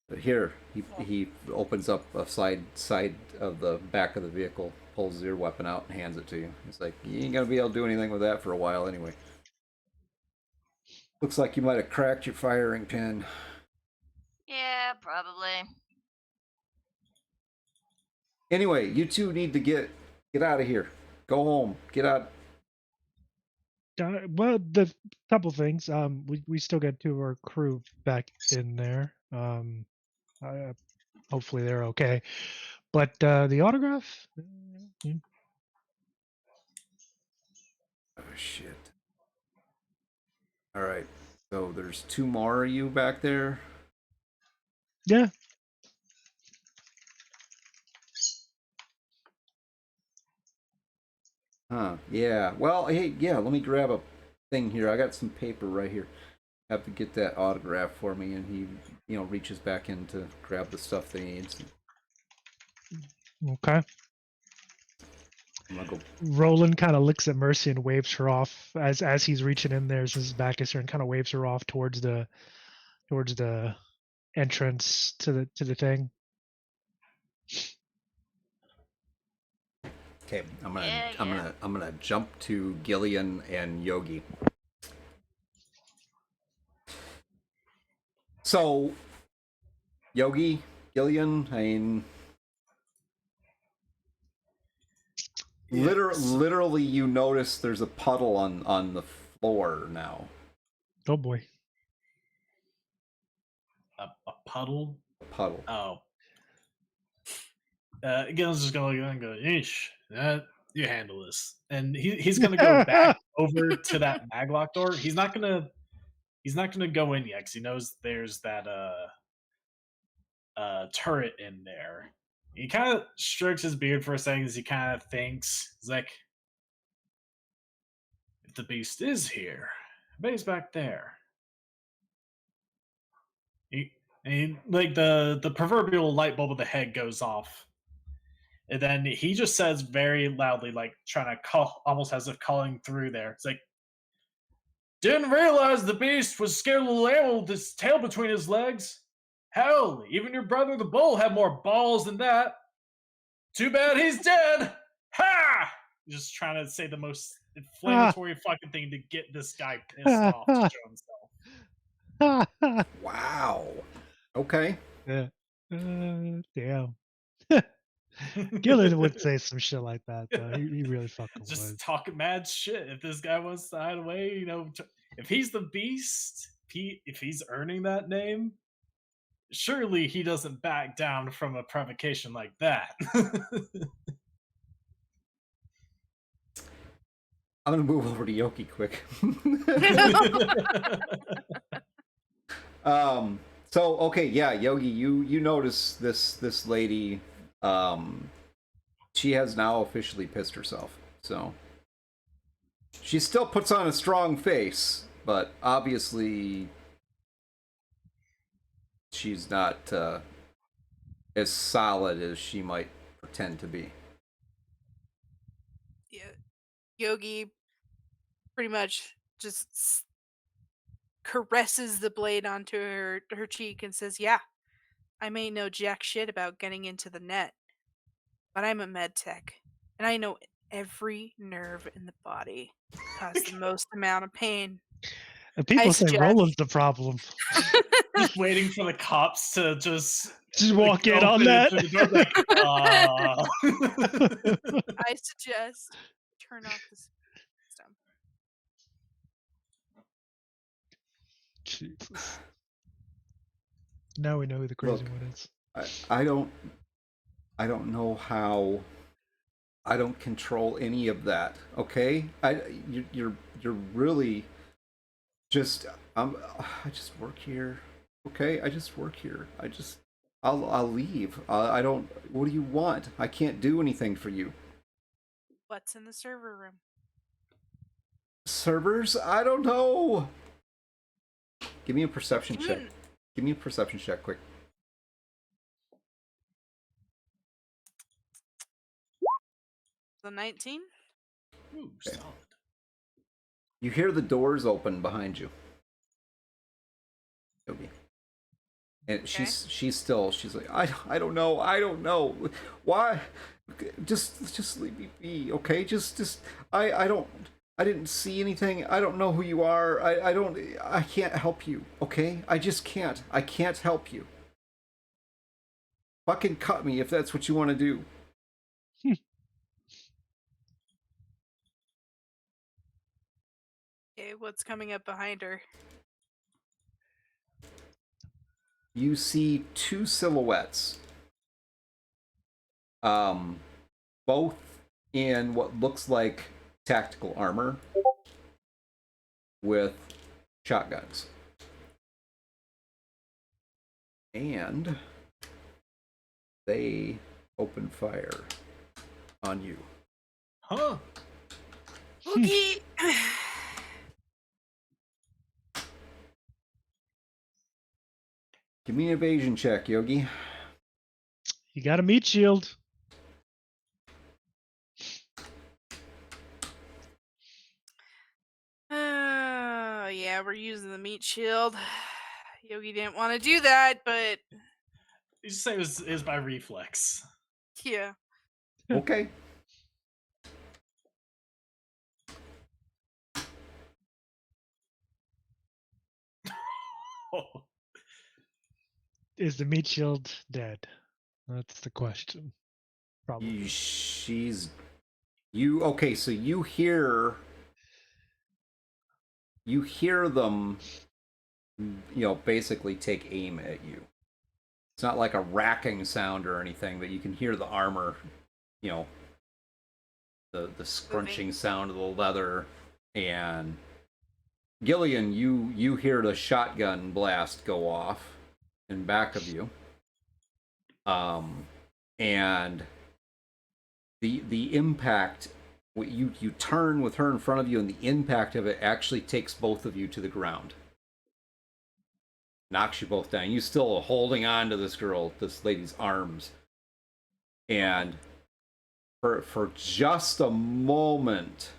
But here, he opens up a side of the back of the vehicle, pulls your weapon out, and hands it to you. He's like, you ain't gonna be able to do anything with that for a while anyway. Looks like you might have cracked your firing pin. Yeah, probably. Anyway, you two need to get out of here. Go home. Get out. Well, the couple things. We still got 2 of our crew back in there. Hopefully they're okay. But the autograph. Oh shit. All right. So there's 2 more of you back there. Yeah. Huh. Yeah. Well, hey, yeah. Let me grab a thing here. I got some paper right here. have to get that autograph for me, and he, reaches back in to grab the stuff they need. Okay. I'm gonna go. Roland kind of looks at Mercy and waves her off as he's reaching in there. His back is her and kind of waves her off towards the entrance to the thing. Okay, I'm gonna Yeah, I'm yeah. gonna I'm gonna jump to Gillian and Yogi. So, Yogi, Gillian, I mean, Yes. literally, you notice there's a puddle on the floor now. Oh boy. A puddle. Puddle. Oh. Gillen's just gonna look at it and go, "Ish, you handle this." And he's gonna go back over to that maglock door. He's not gonna go in yet because he knows there's that turret in there. He kind of strokes his beard for a second as he kind of thinks. He's like, "If the beast is here, I bet he's back there." Like the proverbial light bulb of the head goes off. And then he just says very loudly, like trying to call, almost as if calling through there. It's like, didn't realize the beast was scared of little animal with his tail between his legs. Hell, even your brother the bull had more balls than that. Too bad he's dead. Ha! Just trying to say the most inflammatory fucking thing to get this guy pissed off to show himself. Wow. Okay. Yeah. Damn. Gillian would say some shit like that, though. He really fucking Just would. talking mad shit. If this guy wants to hide away, if he's the beast, if he's earning that name, surely he doesn't back down from a provocation like that. I'm gonna move over to Yoki quick. So okay, yeah, Yogi, you notice this lady. She has now officially pissed herself. So she still puts on a strong face, but obviously she's not as solid as she might pretend to be. Yeah. Yogi pretty much just caresses the blade onto her cheek and says, "Yeah, I may know jack shit about getting into the net, but I'm a med tech, and I know every nerve in the body cause the most amount of pain. And people say suggest- Roland's the problem. Just waiting for the cops to just walk in on open that. into the door, like, I suggest turn off the system." Jesus. Now we know who the crazy Look, one is. I don't know how. I don't control any of that. Okay, you're really just I just work here. Okay, I just work here. I'll leave. I don't. What do you want? I can't do anything for you. What's in the server room? Servers? I don't know. Give me a perception Give me check. an- Give me a perception check, quick. The 19? Ooh, solid. You hear the doors open behind you. Yogi. And she's like, I don't know. Why? Just leave me be, okay? I didn't see anything. I don't know who you are. I can't help you, okay? I just can't. I can't help you. Fucking cut me if that's what you want to do. Okay, what's coming up behind her? You see two silhouettes. Both in what looks like tactical armor with shotguns. And they open fire on you. Huh? Okay. Give me an evasion check, Yogi. You got a meat shield. Yeah, we're using the meat shield. Yogi didn't want to do that, but You just say it was by reflex. yeah. Okay. Oh, Is the meat shield dead? That's the question. Probably. Okay, so you hear them, basically take aim at you. It's not like a racking sound or anything, but you can hear the armor, the scrunching sound of the leather. And Gillian, you hear the shotgun blast go off in back of you. And the impact, you turn with her in front of you, and the impact of it actually takes both of you to the ground. Knocks you both down. You still are holding on to this lady's arms. And for just a moment,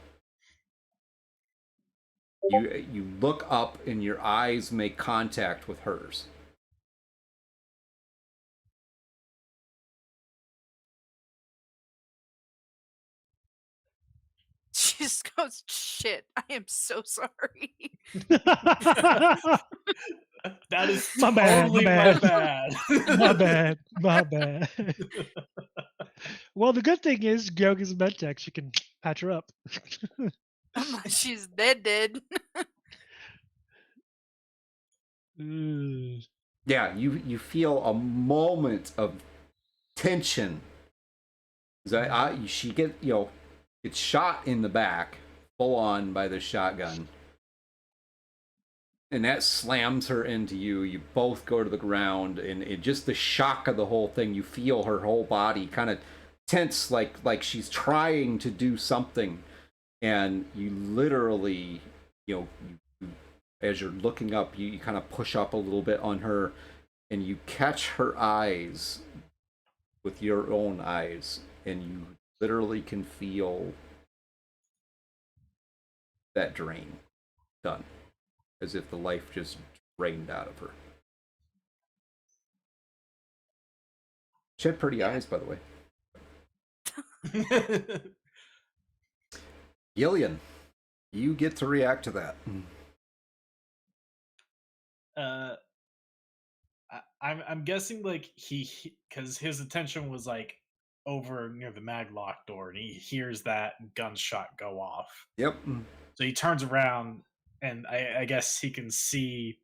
you look up and your eyes make contact with hers. She just goes, "Shit, I am so sorry." that is My bad, totally my my bad. my bad. My bad. Well, the good thing is Yogi's a med tech. She can patch her up. She's dead. Ugh. Yeah, you feel a moment of tension. She gets shot in the back, full on by the shotgun, and that slams her into you. You both go to the ground, and it just the shock of the whole thing. You feel her whole body kind of tense, like she's trying to do something, and you literally, as you're looking up, you kind of push up a little bit on her, and you catch her eyes with your own eyes, and you literally can feel that drain done, as if the life just drained out of her. She had pretty eyes, by the way. Gillian, you get to react to that. I'm guessing like because his attention was like over near the maglock door, and he hears that gunshot go off. Yep. So he turns around, and I guess he can see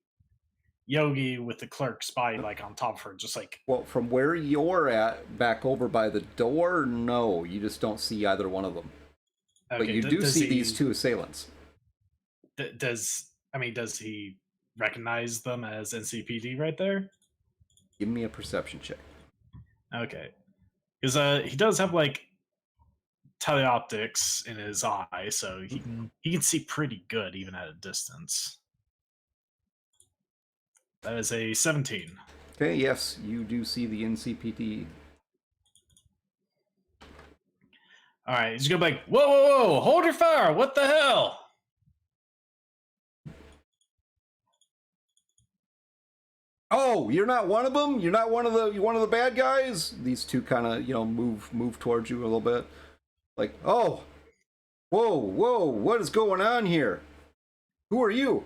Yogi with the clerk's body like on top of her, just like. Well, from where you're at, back over by the door, no, you just don't see either one of them. Okay, but you do see these two assailants. Does he recognize them as NCPD right there? Give me a perception check. Okay, because he does have like teleoptics in his eye, so he can see pretty good even at a distance. That is a 17. Okay, yes, you do see the NCPD. All right, he's gonna be like, whoa, whoa, whoa, hold your fire! What the hell? Oh, you're not one of them? You're not one of the bad guys? These two kind of, move towards you a little bit. Like, oh, whoa, what is going on here? Who are you?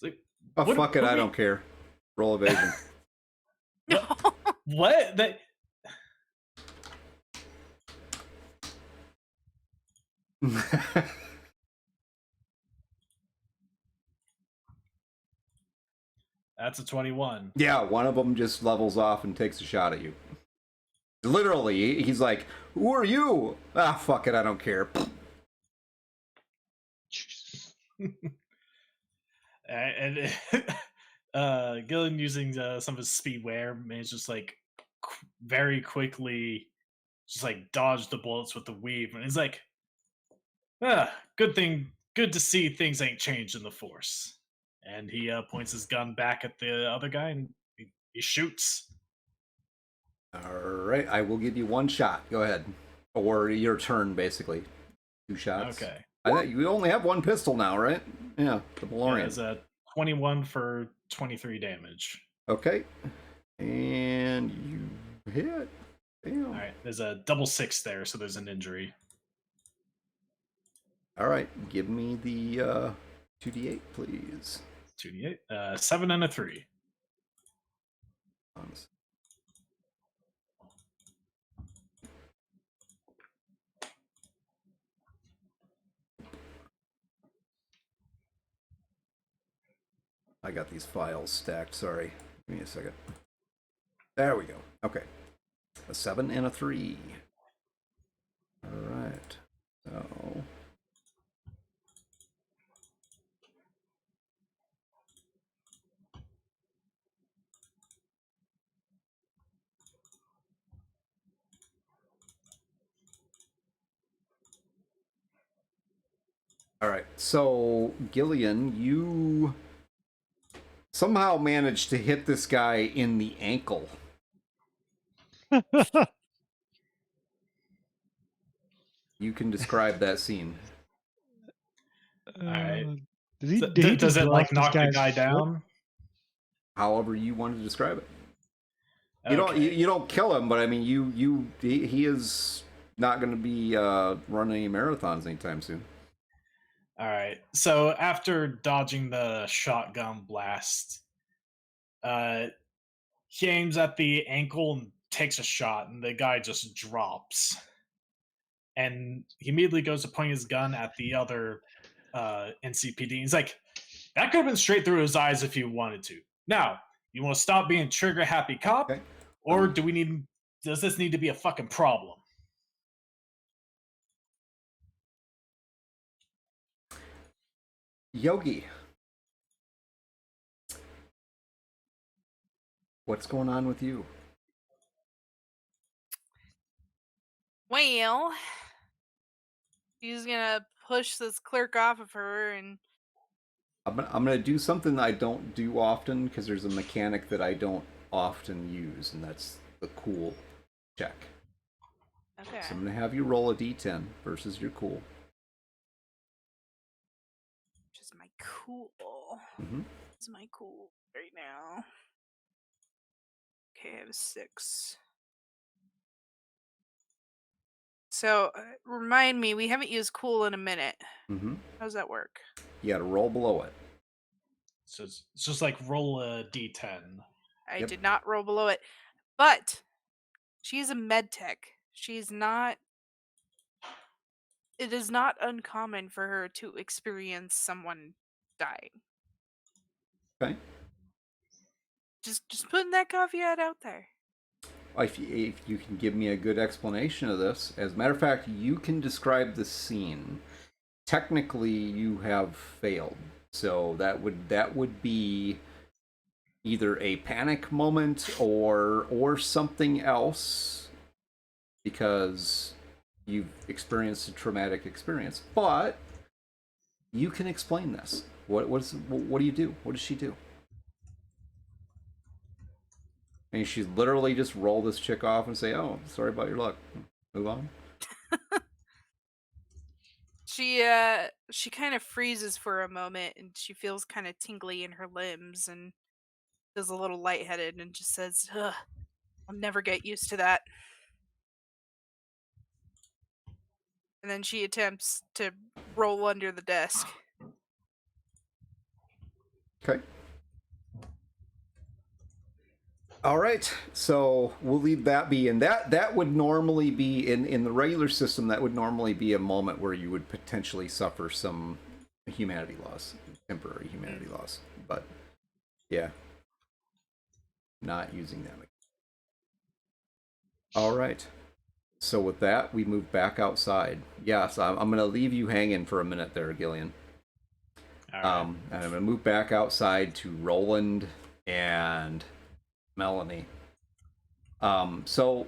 Like, oh, fuck it, I don't care. Roll evasion. What? That's a 21. Yeah, one of them just levels off and takes a shot at you. Literally, he's like, who are you? Ah, fuck it, I don't care. And Gillen, using some of his speed wear, managed just like very quickly just like dodge the bullets with the weave, and he's like, good to see things ain't changed in the Force. And he points his gun back at the other guy, and he shoots. All right, I will give you one shot. Go ahead, or your turn, basically. 2 shots. Okay. I think you only have one pistol now, right? Yeah, the DeLorean. It's a 21 for 23 damage. Okay, and you hit. Damn. All right, there's a double 6 there, so there's an injury. All right, give me the 2d8, please. 2d8, 7 and a 3. I got these files stacked, sorry. Give me a second. There we go. Okay. A 7 and a 3. All right. So... All right, so Gillian, you somehow managed to hit this guy in the ankle. You can describe that scene. Alright. Did he, So, did he does just it blow like off this knock the guy's guy foot? down? However you want to describe it. Okay. You don't kill him, but I mean he is not going to be running any marathons anytime soon. All right. So after dodging the shotgun blast, he aims at the ankle and takes a shot, and the guy just drops. And he immediately goes to point his gun at the other NCPD. He's like, "That could have been straight through his eyes if you wanted to. Now, you want to stop being trigger happy cop, Okay. or does this need to be a fucking problem?" Yogi, what's going on with you? Well, he's gonna push this clerk off of her, and I'm gonna do something I don't do often because there's a mechanic that I don't often use, and that's the cool check. okay. So I'm gonna have you roll a d10 versus your cool. Which is my cool. Mm-hmm. This is my cool right now. Okay, I have a 6. So, remind me, we haven't used cool in a minute. Mm-hmm. How does that work? You gotta roll below it. So it's just like roll a d10. I Yep. did not roll below it. But she's a med tech. She's not. It is not uncommon for her to experience someone dying. Okay. Just putting that caveat out there. If you can give me a good explanation of this, as a matter of fact, you can describe the scene. Technically, you have failed, so that would be either a panic moment or something else, because you've experienced a traumatic experience. But you can explain this. What do you do? What does she do? And she literally just roll this chick off and say, "Oh, sorry about your luck. Move on." She kind of freezes for a moment, and she feels kind of tingly in her limbs, and feels a little lightheaded, and just says, "Ugh, I'll never get used to that." And then she attempts to roll under the desk. Okay. All right, so we'll leave that be, and that would normally be in the regular system. That would normally be a moment where you would potentially suffer some humanity loss, temporary humanity loss. But yeah, not using that. All right. So with that, we move back outside. Yes, I'm going to leave you hanging for a minute there, Gillian. All right. And I'm going to move back outside to Roland and Melanie. So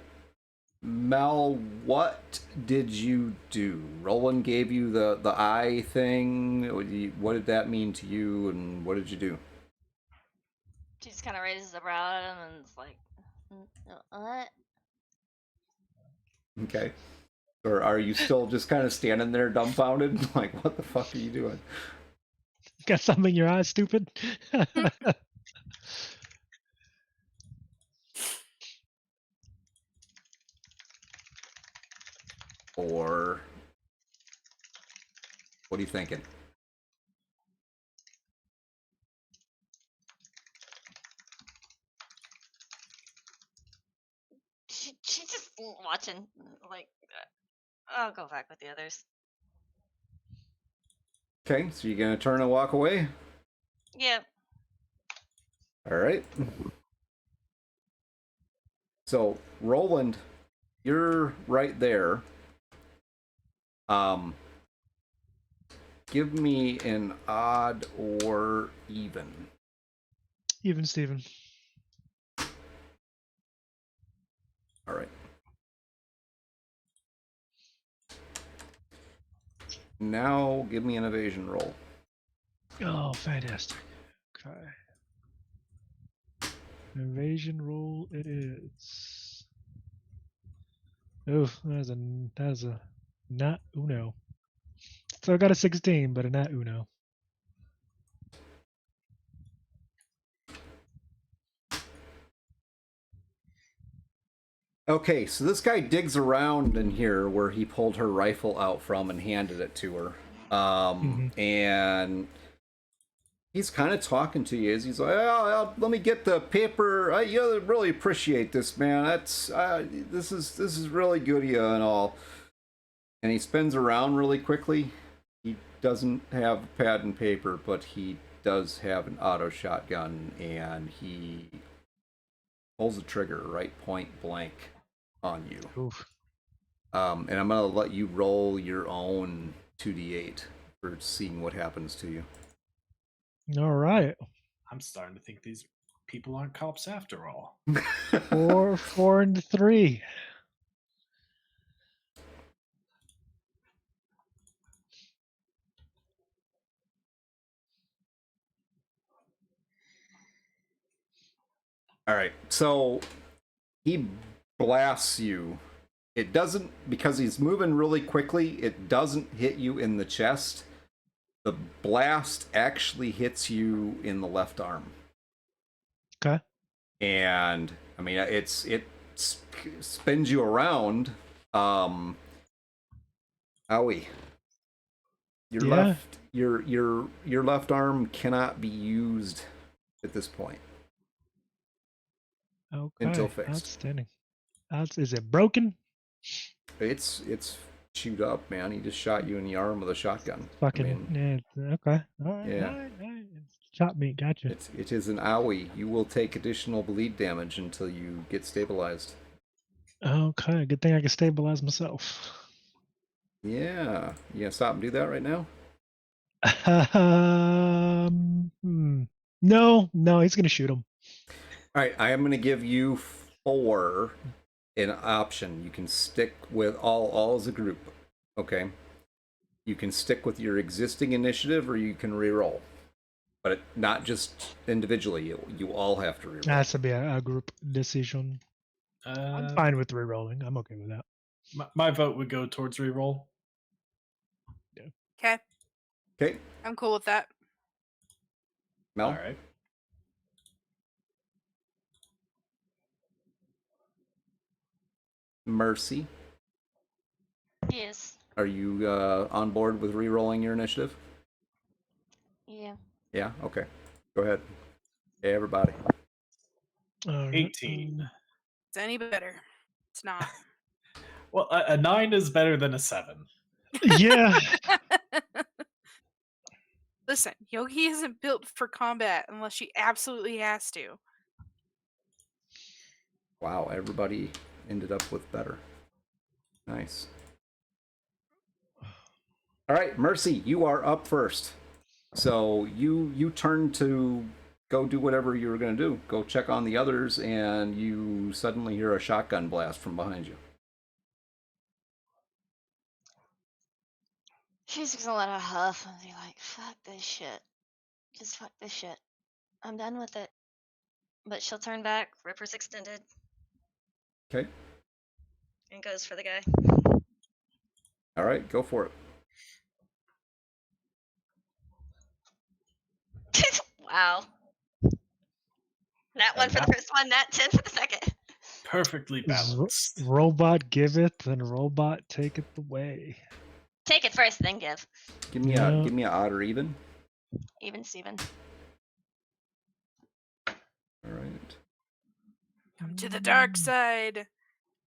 Mel, what did you do? Roland gave you the eye thing. What did that mean to you, and what did you do? She just kind of raises a brow at him and it's like, what? Okay. Or are you still just kind of standing there dumbfounded? Like, what the fuck are you doing? Got something in your eyes, stupid? Or what are you thinking? She's just watching, like, I'll go back with the others. Okay, so you're gonna turn and walk away? Yep. All right. So, Roland, you're right there. Give me an odd or even. Even Steven. All right. Now, give me an evasion roll. Oh, fantastic. Okay. Invasion roll it is. Oh, that is a not uno. So I got a 16, but a not uno. Okay, so this guy digs around in here where he pulled her rifle out from and handed it to her. And he's kind of talking to you as he's like, oh, let me get the paper. I really appreciate this, man. This is really good of you and all. And he spins around really quickly. He doesn't have pad and paper, but he does have an auto shotgun, and he pulls the trigger right point blank on you. Oof. And I'm gonna let you roll your own 2d8 for seeing what happens to you. All right. I'm starting to think these people aren't cops after all. 4 and 3. All right, so he blasts you. It doesn't, because he's moving really quickly, it doesn't hit you in the chest. The blast actually hits you in the left arm. Okay. And I mean, it spins you around. Owie. Your left arm cannot be used at this point. Okay. Until fixed. Outstanding. Is it broken? It's chewed up, man. He just shot you in the arm with a shotgun. Fucking yeah. Okay. All right. Yeah. All right. It's chop meat. Gotcha. It is an owie. You will take additional bleed damage until you get stabilized. Okay. Good thing I can stabilize myself. Yeah. You gonna stop and do that right now? No, he's gonna shoot him. All right. I am gonna give you 4 an option. You can stick with all as a group. Okay. You can stick with your existing initiative, or you can reroll. But not just individually. You all have to reroll. That has to be a group decision. I'm fine with re-rolling. I'm okay with that. My vote would go towards reroll. Okay. Okay. I'm cool with that. Mel? All right. Mercy? Yes. Are you on board with re-rolling your initiative? Yeah. Yeah? Okay. Go ahead. Hey, everybody. 18. It's any better. It's not. Well, a 9 is better than a 7. Yeah. Listen, Yogi isn't built for combat unless she absolutely has to. Wow, everybody ended up with better. Nice. All right, Mercy, you are up first. So you turn to go do whatever you were going to do. Go check on the others, and you suddenly hear a shotgun blast from behind you. She's just gonna let her huff and be like, fuck this shit. Just fuck this shit. I'm done with it. But she'll turn back, Ripper's extended, Okay. and goes for the guy. All right, go for it. Wow. That one for the that- first one, that 10 for the second. Perfectly balanced. Robot giveth and robot taketh away. Take it first, then give. Give me Yeah. a odd or even. Even Steven. All right. Come to the dark side.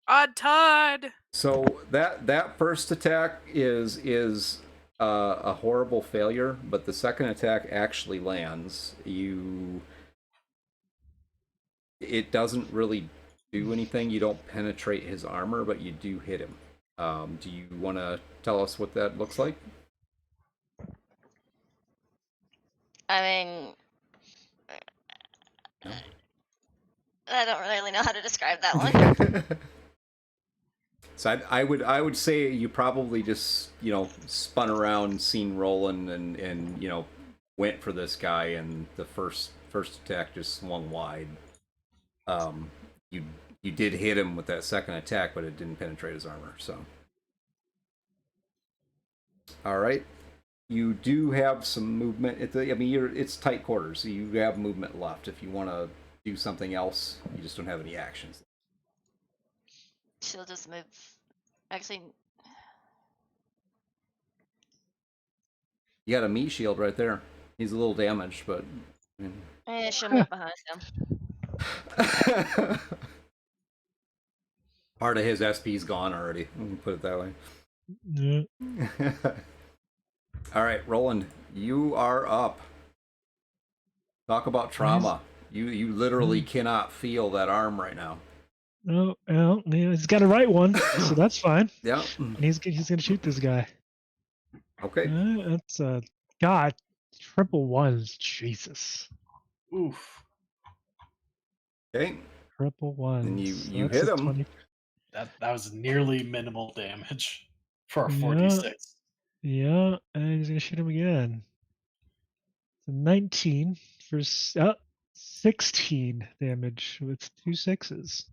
Odd Todd. So that first attack is a horrible failure, but the second attack actually lands. It doesn't really do anything. You don't penetrate his armor, but you do hit him. Do you want to tell us what that looks like? I mean, No? I don't really know how to describe that one. So I would say you probably just spun around, seen Roland, and went for this guy, and the first attack just swung wide. You did hit him with that second attack, but it didn't penetrate his armor. So, all right, you do have some movement. It's tight quarters, so you have movement left. If you want to do something else, you just don't have any actions. She'll just move. Actually, You got a meat shield right there. He's a little damaged, but. she'll move behind him. Part of his SP's gone already. We can put it that way. Yeah. All right, Roland, you are up. Talk about trauma. You literally cannot feel that arm right now. Oh, well, yeah, he's got a right one, so that's fine. Yeah. And he's gonna shoot this guy. Okay. That's God, triple ones, Jesus. Oof. Okay. Triple ones. And you So hit that's a him. 20. That was nearly minimal damage for a Yeah. 46. Yeah, and he's gonna shoot him again. So 19 for 16 damage with 2 6s.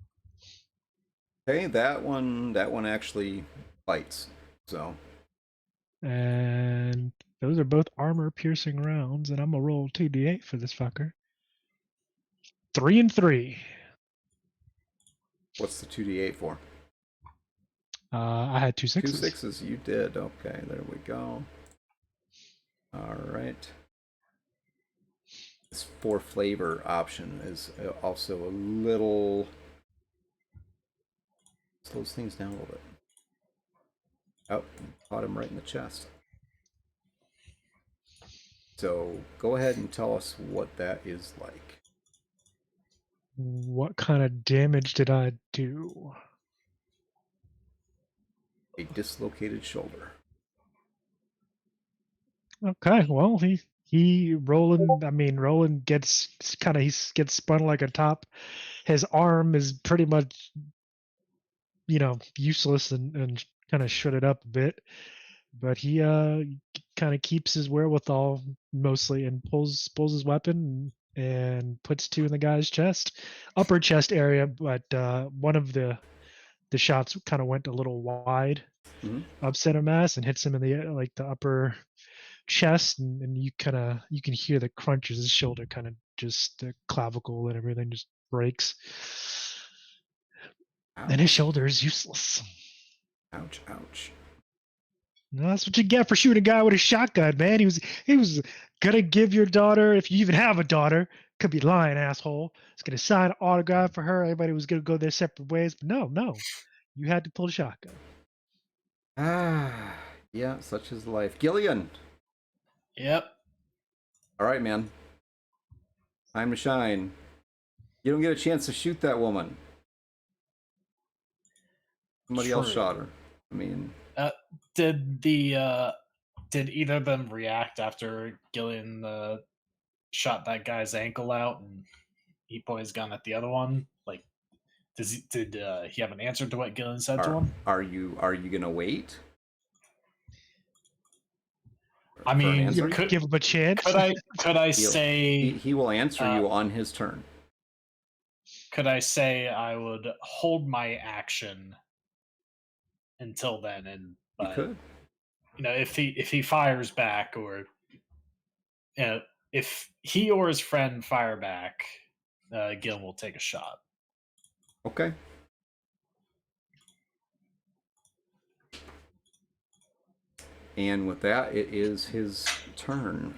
Okay, that one actually bites. So And those are both armor piercing rounds, and I'm gonna roll 2d8 for this fucker. 3 and 3. what's the 2d8 for? I had 2 6s. 2 6s. You did. Okay, there we go. All right. This 4 flavor option is also a little slows things down a little bit. Oh, caught him right in the chest. So go ahead and tell us what that is like. What kind of damage did I do? A dislocated shoulder. Okay, well Roland gets gets spun like a top. His arm is pretty much useless and kind of shredded up a bit, but he kind of keeps his wherewithal mostly and pulls his weapon and puts 2 in the guy's chest, upper chest area, but one of the shots kind of went a little wide of center mass and hits him in the upper chest, and you can hear the crunches. His shoulder kind of just the clavicle and everything just breaks. Ouch. And his shoulder is useless. Ouch, ouch. No, that's what you get for shooting a guy with a shotgun, man. He was gonna give your daughter, if you even have a daughter, could be lying, asshole. He's gonna sign an autograph for her. Everybody was gonna go their separate ways, but no, you had to pull the shotgun. Ah, yeah, such is life. Gillian. Yep. All right, man. Time to shine. You don't get a chance to shoot that woman. Somebody else True. shot her. I mean, Did either of them react after Gillian shot that guy's ankle out and he pointed his gun at the other one? Like, did he have an answer to what Gillian said to him? are you gonna wait? I for an mean, answer? Give him a chance. could I He'll- say he will answer you on his turn. could I say I would hold my action until then, and You but could. you know, if he fires back, or if he or his friend fire back, Gil will take a shot. Okay. And with that, it is his turn.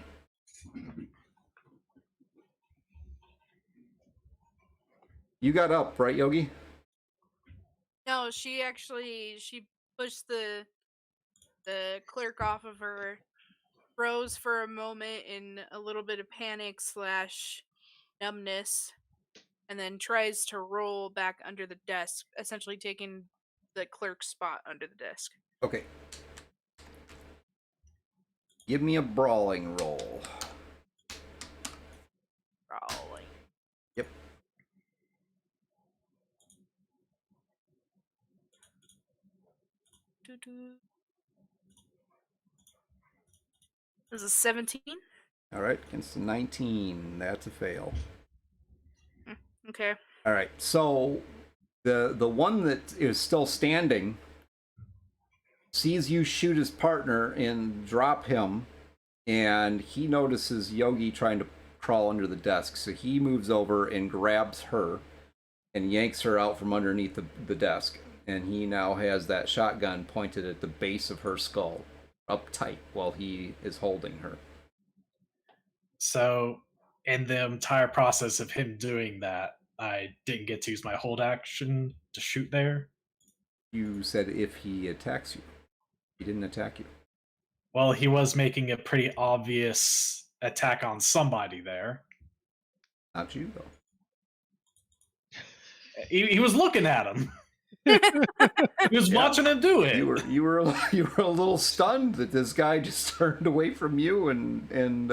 You got up, right, Yogi? No, she pushed the clerk off of her, froze for a moment in a little bit of panic / numbness, and then tries to roll back under the desk, essentially taking the clerk's spot under the desk. Okay. Give me a brawling roll. Brawling. Yep. This is 17. All right, against a 19. That's a fail. Okay. All right, so the one that is still standing sees you shoot his partner and drop him, and he notices Yogi trying to crawl under the desk, so he moves over and grabs her and yanks her out from underneath the desk, and he now has that shotgun pointed at the base of her skull, up tight, while he is holding her. So, in the entire process of him doing that, I didn't get to use my hold action to shoot there. You said if he attacks you. He didn't attack you. Well, he was making a pretty obvious attack on somebody there. Not you, though. He was looking at him. He was watching him do it. You were a little stunned that this guy just turned away from you and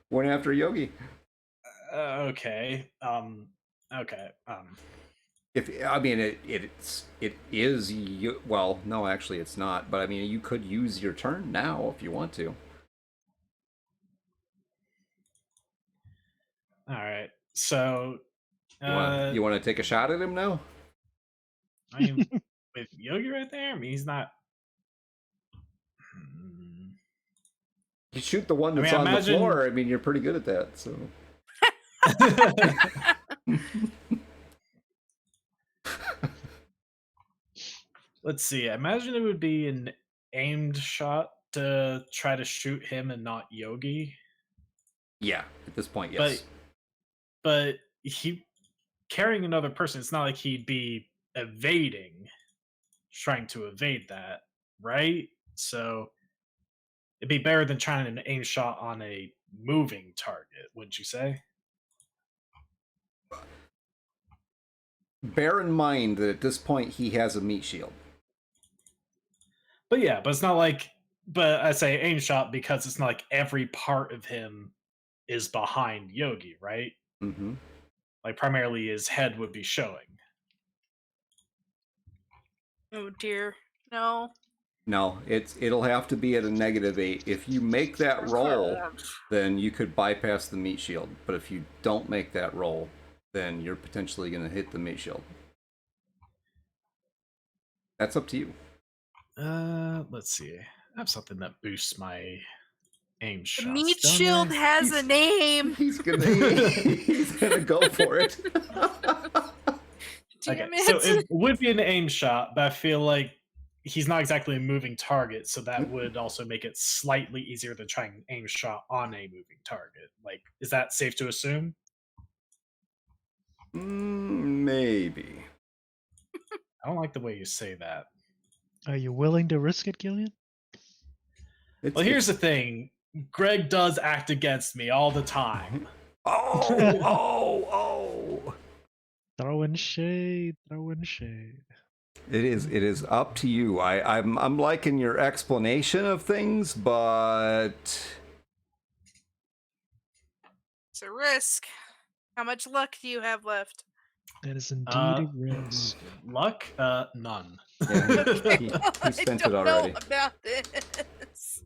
went after Yogi. Okay. Okay. If I mean it is you. Well, no, actually, it's not. But I mean, you could use your turn now if you want to. All right. So, You want to take a shot at him now? I mean, with Yogi right there, I mean, he's not. You shoot the one that's I mean, on the floor. I mean, you're pretty good at that. So. Let's see. I imagine it would be an aimed shot to try to shoot him and not Yogi. Yeah, at this point, yes. But he carrying another person, it's not like he'd be evading, trying to evade that, right? So it'd be better than trying to aim shot on a moving target, wouldn't you say? Bear in mind that at this point he has a meat shield. But yeah, but it's not like. But I say aim shot because it's not like every part of him is behind Yogi, right? Mm-hmm. Like primarily his head would be showing. Oh dear. No. No, it'll have to be at a -8. If you make that roll, then you could bypass the meat shield. But if you don't make that roll, then you're potentially going to hit the meat shield. That's up to you. Let's see. I have something that boosts my aim shots. The meat don't shield I? has a name. He's gonna go for it. Okay, Damn so it. it would be an aim shot, but I feel like he's not exactly a moving target, so that would also make it slightly easier than trying an aim shot on a moving target. Like, is that safe to assume? Maybe. I don't like the way you say that. Are you willing to risk it, Gillian? Well, here's the thing. Greg does act against me all the time. Oh! Throwing shade, throwing shade. It is up to you. I'm liking your explanation of things, but It's a risk. How much luck do you have left? That is indeed a risk. Luck? None. yeah, he spent it I don't already. know about this.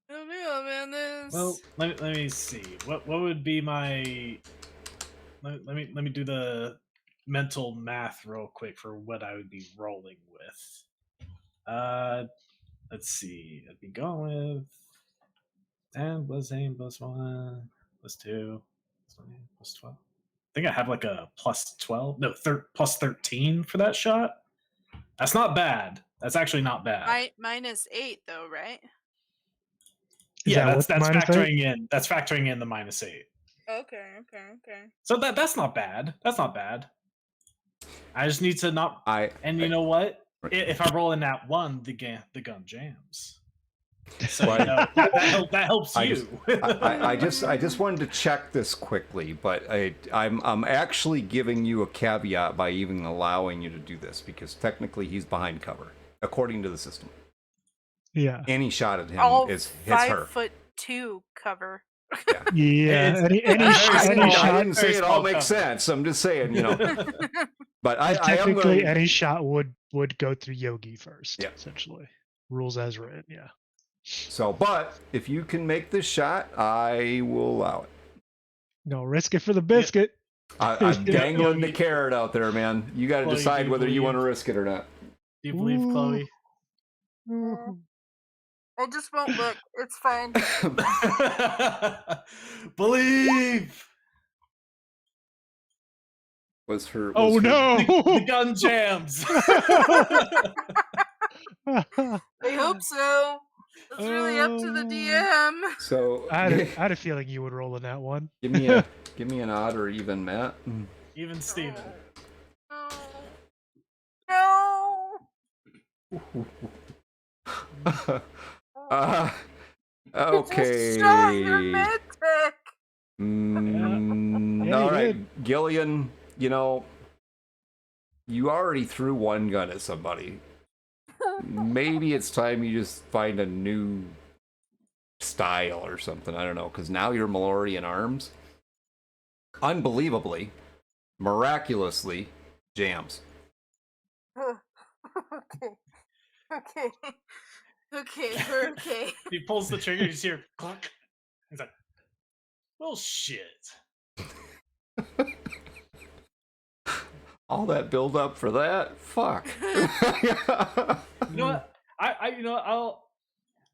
I don't know, man. This. Well, let me see. What would be my? Let me do the mental math real quick for what I would be rolling with. Let's see. I'd be going with 10 plus 8 plus 1 plus 2 plus 12. I think I have like a plus 12. No, plus 13 for that shot. That's not bad. That's actually not bad. -8 though, right? Yeah, that's minus factoring in. That's factoring in the -8. Okay. So that's not bad. That's not bad. I just need to not. You know what? If I roll in that one, the gun jams. So that helps you. I just wanted to check this quickly, but I'm actually giving you a caveat by even allowing you to do this because technically he's behind cover according to the system. Yeah. Any shot at him hits her. 5'2" cover. Yeah. Any I shot. didn't say it all makes sense. I'm just saying, But technically, any shot would go through Yogi first. Yeah. Essentially, rules as written. Yeah. So, but if you can make this shot, I will allow it. No, risk it for the biscuit. I'm dangling the carrot out there, man. You got to decide whether you want to risk it or not. Do you believe, Chloe? I just won't look. It's fine. Believe. Was her? No! The gun jams. I hope so. It's really up to the DM. So I had a feeling you would roll in that one. give me an odd or even, Matt. Even Steven. No. Okay. Just shot your mid-tick. Yeah, All you right, did. Gillian. You already threw one gun at somebody. Maybe it's time you just find a new style or something. I don't know, because now you're Mallory in arms. Unbelievably, miraculously, jams. Okay. He pulls the trigger. You see her cluck. He's like, "Well, shit." All that build up for that? Fuck. You know what?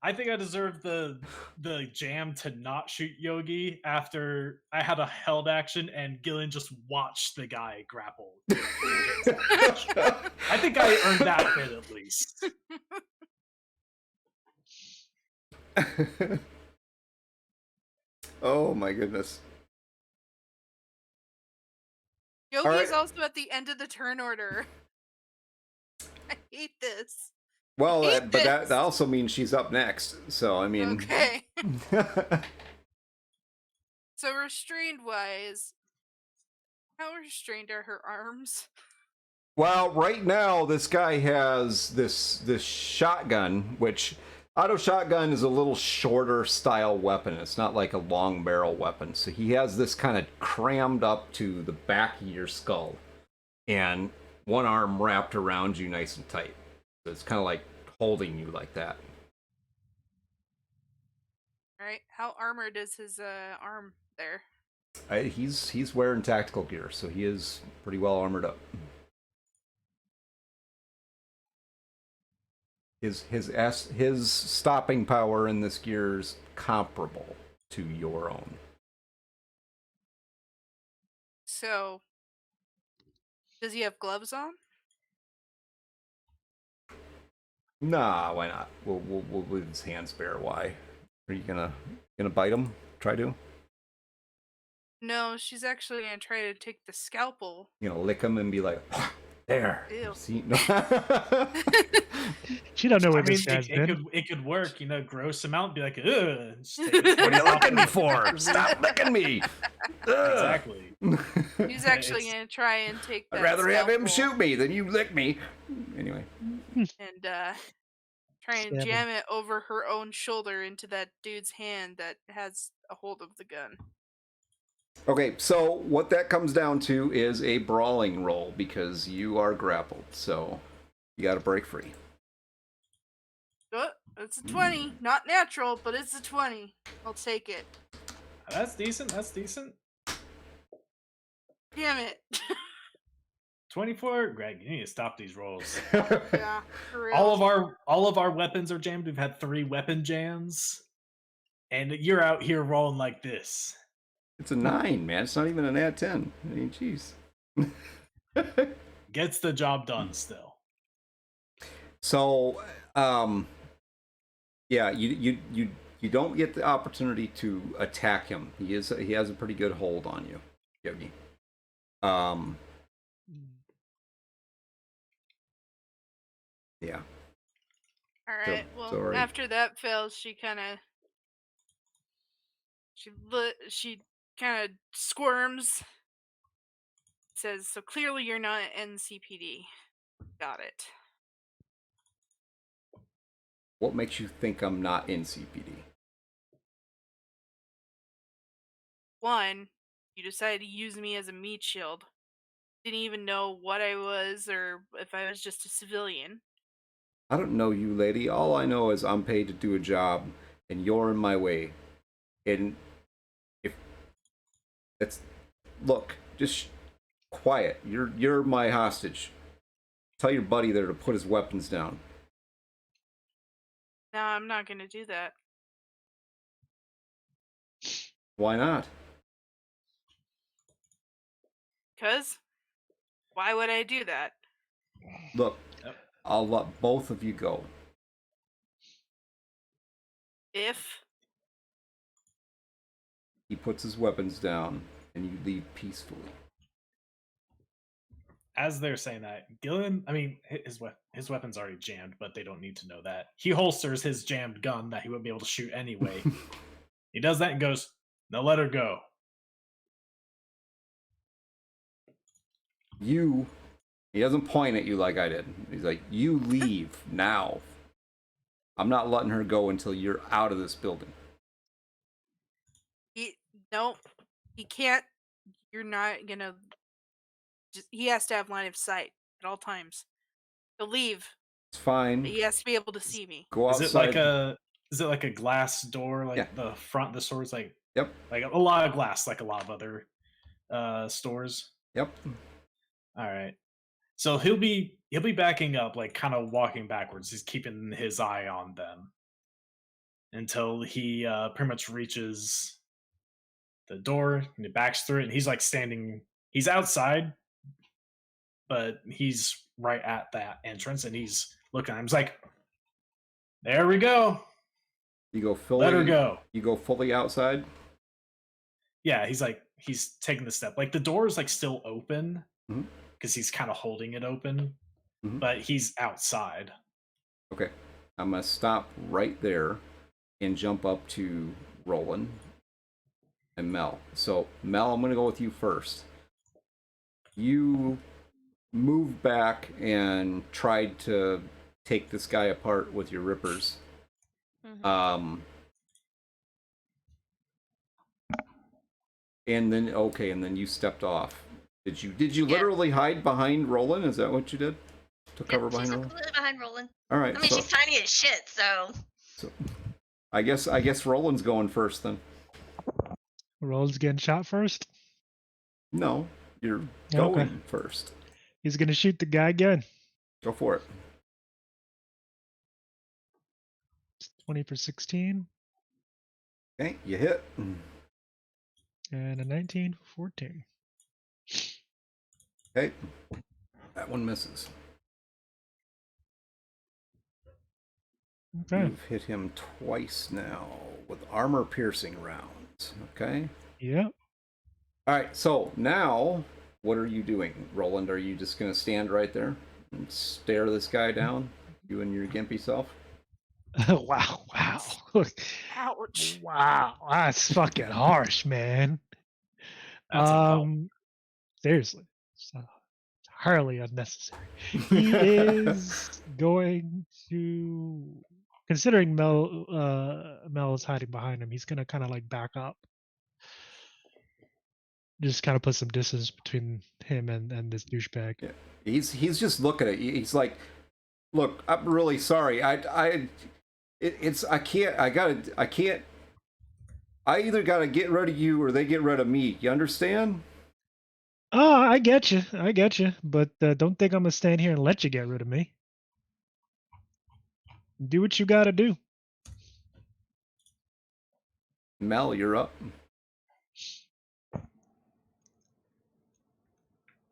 I think I deserve the jam to not shoot Yogi after I had a held action and Gillian just watched the guy grapple. I think I earned that bit at least. Oh my goodness. Yogi's also at the end of the turn order. I hate this. Well, but that also means she's up next. So, I mean... Okay. So restrained wise, how restrained are her arms? Well, right now, this guy has this shotgun, which... Auto shotgun is a little shorter style weapon. It's not like a long barrel weapon. So he has this kind of crammed up to the back of your skull. And one arm wrapped around you nice and tight. So it's kind of like holding you like that. Alright, how armored is his arm there? He's wearing tactical gear, so he is pretty well armored up. His stopping power in this gear is comparable to your own. So, does he have gloves on? Nah, why not? We'll leave his hands bare. Why? Are you gonna bite him? Try to? No, she's actually gonna try to take the scalpel. Lick him and be like, there. Ew. See? No. She don't know where this guy's it been. could work, gross him out and be like, ugh. What are you licking me for? Stop licking me. Exactly. He's actually gonna try and take that I'd rather have him scalpel shoot me than you lick me. Anyway. and try and Stab him. jam it over her own shoulder into that dude's hand that has a hold of the gun. Okay, so what that comes down to is a brawling roll because you are grappled, so you got to break free. It's a 20. Not natural, but it's a 20. I'll take it. That's decent. That's decent. Damn it. 24. Greg, you need to stop these rolls. Yeah, for real. All of our weapons are jammed. We've had 3 weapon jams, and you're out here rolling like this. It's a 9, man. It's not even an ad 10. I mean, jeez. Gets the job done still. So, yeah, you don't get the opportunity to attack him. He has a pretty good hold on you, Yogi. Yeah. All right. Well, sorry. after that fails, she kind of squirms. Says, "So clearly you're not NCPD." Got it. What makes you think I'm not in CPD? 1, you decided to use me as a meat shield. Didn't even know what I was or if I was just a civilian. I don't know you, lady. All I know is I'm paid to do a job, and you're in my way. And if that's look, just quiet. You're my hostage. Tell your buddy there to put his weapons down. No, I'm not gonna do that. Why not? 'Cause why would I do that? Look, I'll let both of you go. If He puts his weapons down, and you leave peacefully. As they're saying that, Gillen, I mean, his weapon's already jammed, but they don't need to know that. He holsters his jammed gun that he wouldn't be able to shoot anyway. He does that and goes, "Now let her go." He doesn't point at you like I did. He's like, you leave now. I'm not letting her go until you're out of this building. no, he can't. You're not gonna. He has to have line of sight at all times. He'll leave. It's fine. But he has to be able to see me. Go outside. Is it like a glass door? Like Yeah. the front of the store is like, Yep. Like a lot of glass, like a lot of other stores. Yep. All right. So he'll be backing up, like kind of walking backwards. He's keeping his eye on them until he pretty much reaches the door and he backs through it. And he's like standing. He's outside, but he's right at that entrance, and he's looking at him. He's like, "There we go." You go fully. Let her go. You go fully outside. Yeah, he's taking the step. Like the door is like still open Mhm. because he's kind of holding it open, Mhm. but he's outside. Okay, I'm gonna stop right there and jump up to Roland and Mel. So Mel, I'm gonna go with you first. You moved back and tried to take this guy apart with your rippers. Mhm. And then you stepped off. Did you Yeah. literally hide behind Roland? Is that what you did? To cover Yep, behind she's Roland? completely behind Roland. All right. I mean, so, she's tiny as shit, so I guess Roland's going first then. Roland's getting shot first. No, you're Okay. going first. He's gonna shoot the guy again. Go for it. 20 for 16 Okay, you hit. and a 19 for 14. Okay, that one misses. Okay. You've hit him twice now with armor-piercing rounds. Okay. Yep. All right. So now, what are you doing, Roland? Are you just gonna stand right there and stare this guy down, you and your gimpy self? Wow. Ouch. Wow. That's fucking harsh, man. That's unhelpful. Seriously. It's entirely unnecessary. He is going to, considering Mel is hiding behind him, he's gonna kind of like back up. Just kind of put some distance between him and this douchebag. Yeah. He's just looking at you. He's like, "Look, I'm really sorry. I can't. I either gotta get rid of you or they get rid of me. You understand? Oh, I get you. I get you. But don't think I'm gonna stand here and let you get rid of me. Do what you gotta do. Mel, you're up.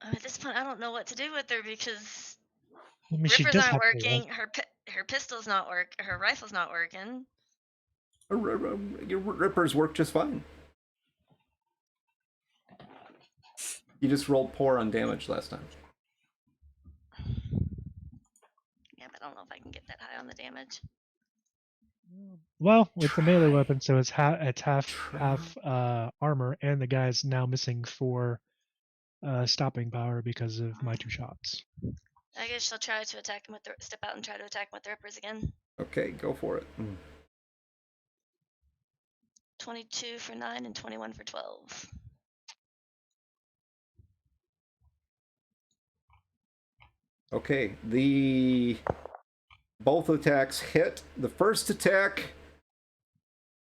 At this point, I don't know what to do with her because I mean, she rippers does aren't have to working. Her pistol's not work. Her rifle's not working. Your rippers work just fine. You just rolled poor on damage last time. Yeah, but I don't know if I can get that high on the damage. Well, it's a melee Try. weapon, so it's half armor, and the guy's now missing 4 stopping power because of my 2 shots. I guess she'll try to attack him with the step out and try to attack him with the rippers again. Okay, go for it. 22 for 9 and 21 for 12. Okay, both attacks hit. The first attack,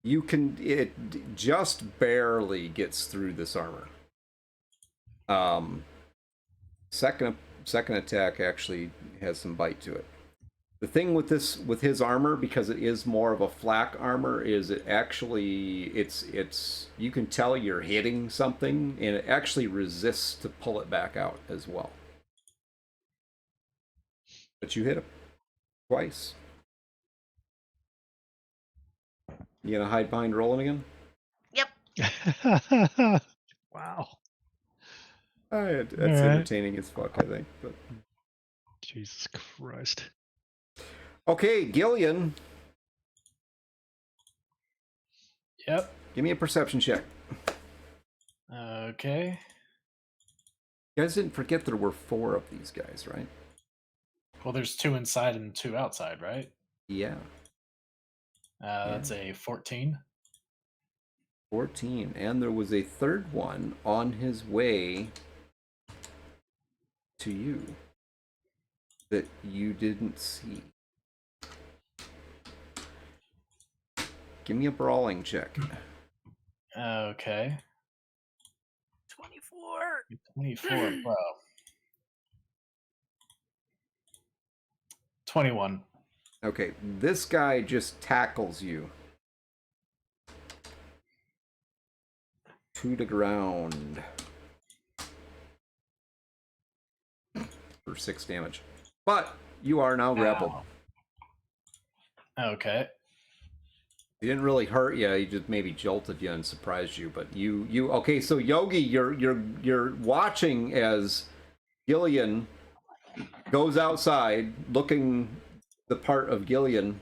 it just barely gets through this armor. Second attack actually has some bite to it. The thing with his armor, because it is more of a flak armor, is it's you can tell you're hitting something, and it actually resists to pull it back out as well. But you hit him twice. You gonna hide behind rolling again? Yep. Wow. That's All right. entertaining as fuck, I think. But Jesus Christ. okay, Gillian, Yep. give me a perception check. Okay. You guys didn't forget there were 4 of these guys, right? Well, there's 2 inside and 2 outside, right? Yeah. That's a 14. 14. And there was a third one on his way to you that you didn't see. Give me a brawling check. Okay. 24. 24. Wow. 21. Okay, this guy just tackles you to the ground for 6 damage. But you are now grappled. Okay. He didn't really hurt you. He just maybe jolted you and surprised you. But you okay? So Yogi, you're watching as Gillian goes outside, looking the part of Gillian,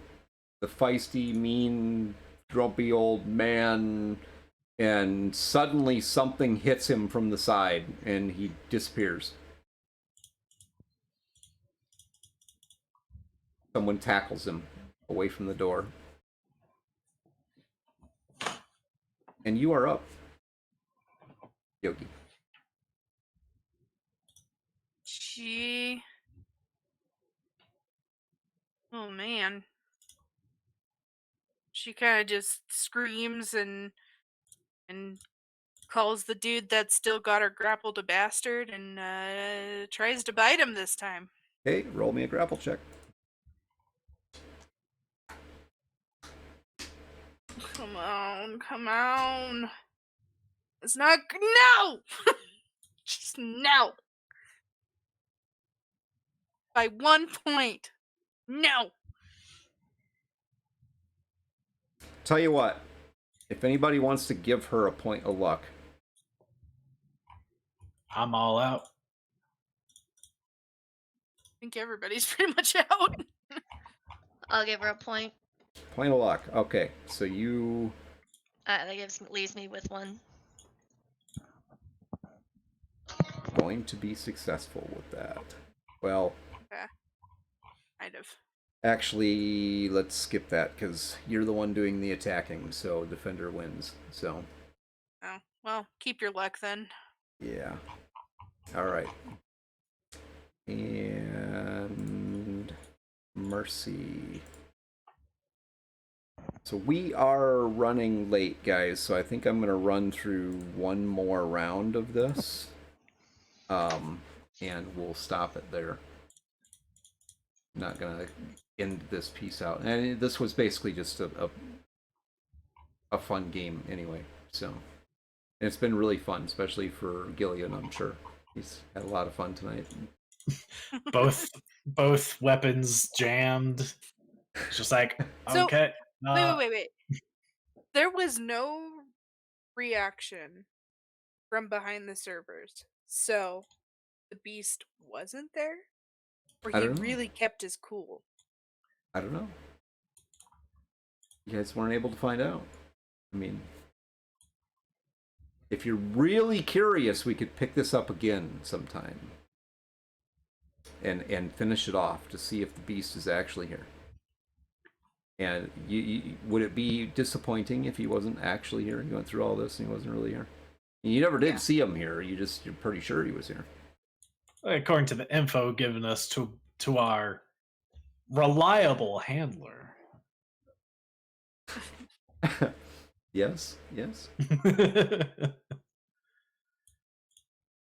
the feisty, mean, grumpy old man, and suddenly something hits him from the side, and he disappears. Someone tackles him away from the door. And you are up, Yogi. Oh man. She kind of just screams and calls the dude that still got her grappled a bastard and tries to bite him this time. Hey, roll me a grapple check. Come on, come on. It's not no. Just no. By 1 point. No. Tell you what, if anybody wants to give her a point of luck, I'm all out. I think everybody's pretty much out. I'll give her a point. point of luck. Okay, so you That leaves me with 1. going to be successful with that. Well, Kind of. actually, let's skip that because you're the one doing the attacking, so defender wins. So, Oh, well, keep your luck then. yeah. All right. And Mercy. So we are running late, guys. So I think I'm gonna run through one more round of this, and we'll stop it there. Not gonna end this piece out. And this was basically just a fun game anyway. So and it's been really fun, especially for Gillian. I'm sure he's had a lot of fun tonight. both weapons jammed. It's just like, So, okay. Wait. There was no reaction from behind the servers. So the beast wasn't there? Or I he don't know. really kept his cool? I don't know. You guys weren't able to find out. I mean, if you're really curious, we could pick this up again sometime and finish it off to see if the beast is actually here. And would it be disappointing if he wasn't actually here? You went through all this and he wasn't really here. You never did see him here. You're pretty sure he was here. According to the info given us to our reliable handler. Yes.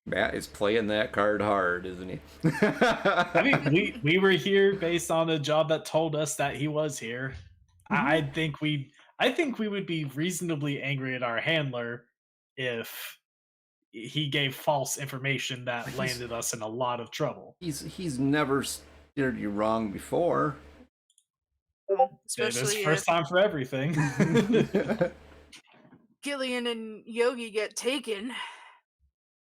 Matt is playing that card hard, isn't he? I mean, we were here based on a job that told us that he was here. Mm-hmm. I think we would be reasonably angry at our handler if he gave false information that landed us in a lot of trouble. He's never steered you wrong before. Especially it's first time for everything. Gillian and Yogi get taken.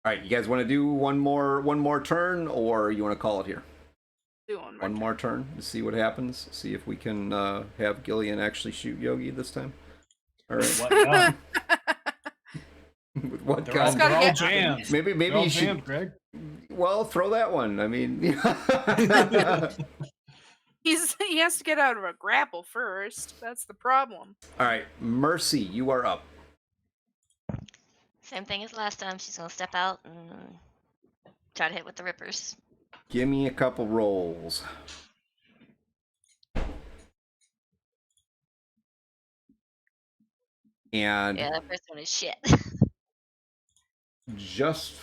All right, you guys want to do one more turn, or you want to call it here? Do one more turn to see what happens. See if we can have Gillian actually shoot Yogi this time. All right. What gun? With what they're gun? All, all jammed. Maybe you should. Jammed, Greg. Well, throw that one. I mean, he has to get out of a grapple first. That's the problem. All right, Mercy, you are up. Same thing as last time. She's gonna step out and try to hit with the rippers. Give me a couple rolls. And yeah, that first one is shit. Just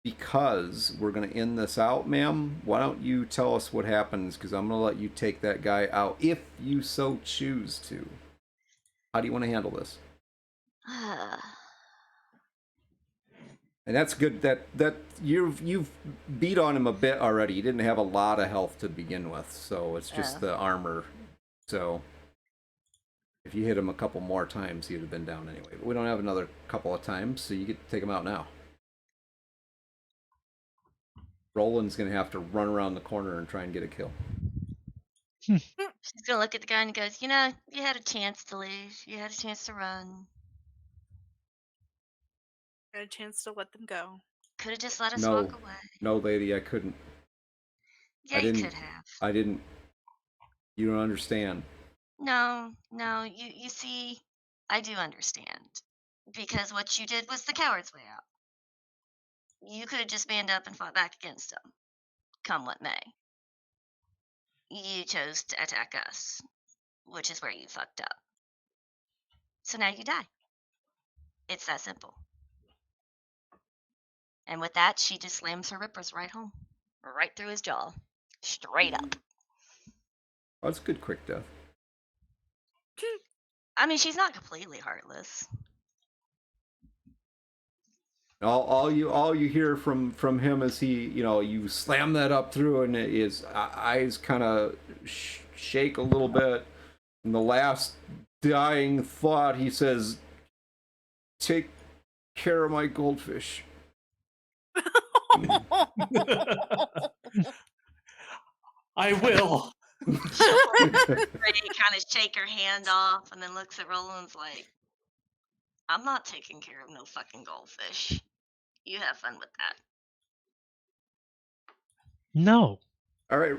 because we're going to end this out, ma'am, why don't you tell us what happens? Because I'm going to let you take that guy out if you so choose to. How do you want to handle this? And that's good that you've beat on him a bit already. You didn't have a lot of health to begin with, so it's just the armor. So if you hit him a couple more times, he'd have been down anyway. But we don't have another couple of times, so you get to take him out now. Roland's going to have to run around the corner and try and get a kill. She's going to look at the guy and goes, you know, you had a chance to leave. You had a chance to run. Had a chance to let them go. Could have just let us walk away. No, lady, I couldn't. Yeah, you could have. I didn't. You don't understand. No, you see, I do understand. Because what you did was the coward's way out. You could have just manned up and fought back against them, come what may. You chose to attack us, which is where you fucked up. So now you die. It's that simple. And with that, she just slams her rippers right home. Right through his jaw. Straight up. Oh, that's a good quick death. I mean, she's not completely heartless. All you hear from him is you slam that up through, and his eyes kind of shake a little bit. And the last dying thought, he says, "Take care of my goldfish." I will. Ready to kind of shake her hand off and then looks at Roland's like, I'm not taking care of no fucking goldfish. You have fun with that. No. All right.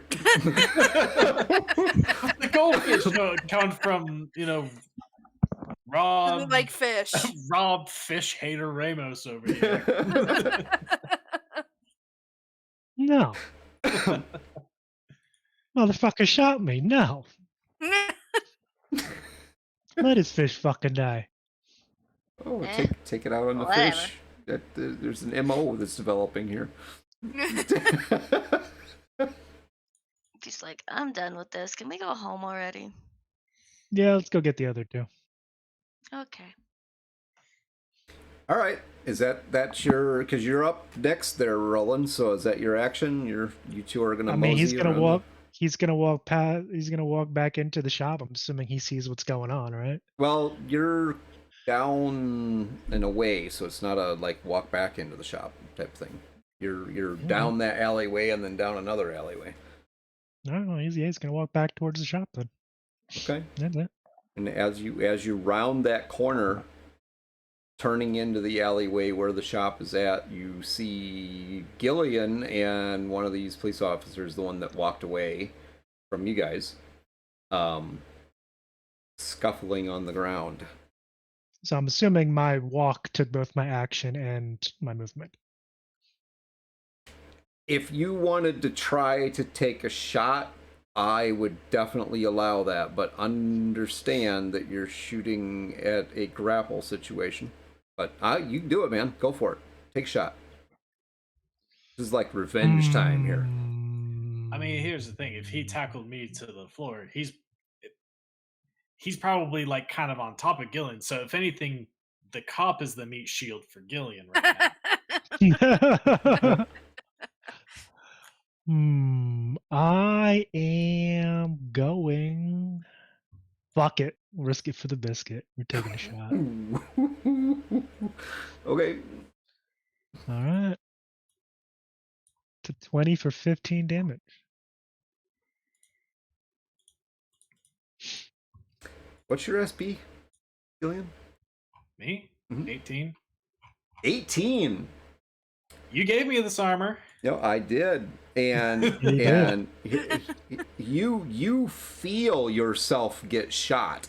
The goldfish come from, Rob. Like fish. Rob Fish Hater Ramos over here. No. Motherfucker shot me. No. Let his fish fucking die. Oh, Eh, take it out on the whatever. fish. There's an MO that's developing here. He's like, I'm done with this. Can we go home already? Yeah, let's go get the other two. Okay. All right, is that's your, because you're up next there, Roland? So is that your action? You two are gonna I mean, he's mosey gonna around walk. He's gonna walk past. He's gonna walk back into the shop. I'm assuming he sees what's going on, right? Well, you're down and away, so it's not a like walk back into the shop type thing. You're down that alleyway and then down another alleyway. No, he's gonna walk back towards the shop then. Okay. That's it. And as you round that corner, turning into the alleyway where the shop is at, you see Gillian and one of these police officers, the one that walked away from you guys, scuffling on the ground. So I'm assuming my walk took both my action and my movement. If you wanted to try to take a shot, I would definitely allow that, but understand that you're shooting at a grapple situation. But you can do it, man. Go for it. Take a shot. This is like revenge time here. I mean, here's the thing: if he tackled me to the floor, he's probably like kind of on top of Gillian. So if anything, the cop is the meat shield for Gillian right now. I am going. Fuck it. Risk it for the biscuit. We're taking a shot. Okay. All right. To 20 for 15 damage. What's your SB, Gillian? Me? Mhm. 18. 18. You gave me this armor. No, I did. And You and you feel yourself get shot.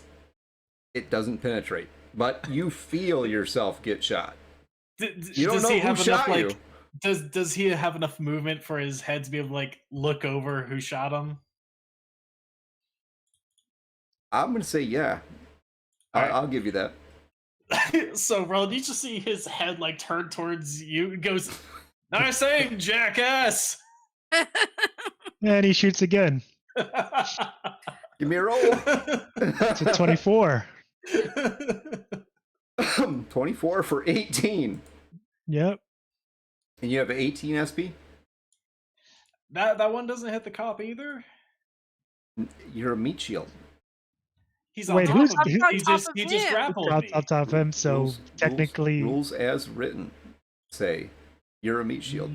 It doesn't penetrate, but you feel yourself get shot. You don't Does know he who have enough shot you. Does he have enough movement for his head to be able to like look over who shot him? I'm gonna say yeah. Alright. I'll give you that. So, Roland, you just see his head like turn towards you and goes, "Nice aim, jackass!" And he shoots again. Give me a roll. It's a 24. 24 for 18. Yep. And you have 18 SP? That one doesn't hit the cop either. You're a meat shield. He's on Wait, top who's of me. on He top just of he just him? grappled on me. top of him? So technically, rules as written say you're a meat shield.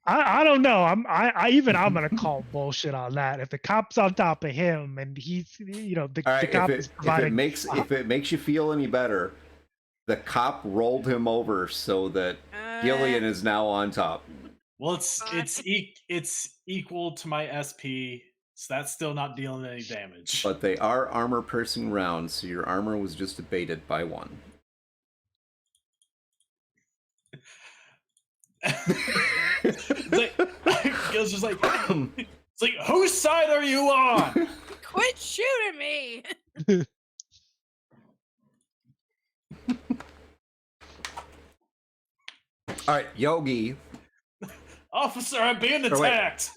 I don't know. I'm gonna call bullshit on that. If the cop's on top of him and he's the All right, cop is providing. if it makes you feel any better, the cop rolled him over so that Gillian is now on top. Well, it's equal to my SP, so that's still not dealing any damage. But they are armor piercing rounds, so your armor was just abated by 1. Gil's just like, it's like, whose side are you on? Quit shooting me! All right, Yogi. Officer, I'm being attacked.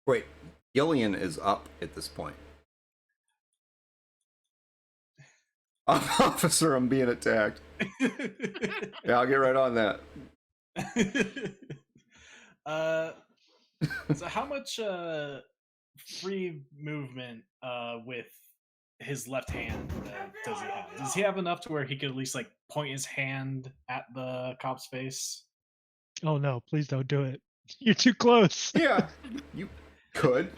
Wait, Gillian is up at this point. Officer, I'm being attacked. Yeah, I'll get right on that. So how much free movement with his left hand does he have? Does he have enough to where he could at least like point his hand at the cop's face? Oh no! Please don't do it. You're too close. Yeah, you could.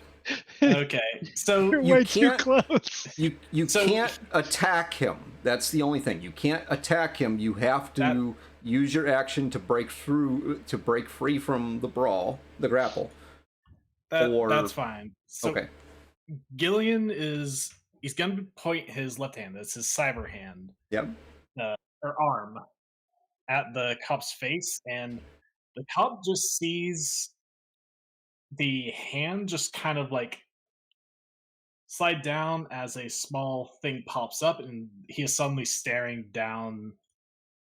Okay, so You're you way too can't- close. You can't attack him. That's the only thing. You can't attack him. You have to use your action to break free from the grapple. That's fine. So okay. Gillian he's gonna point his left hand. That's his cyber hand. Yep. Or arm at the cop's face, and the cop just sees the hand just kind of like slide down as a small thing pops up, and he is suddenly staring down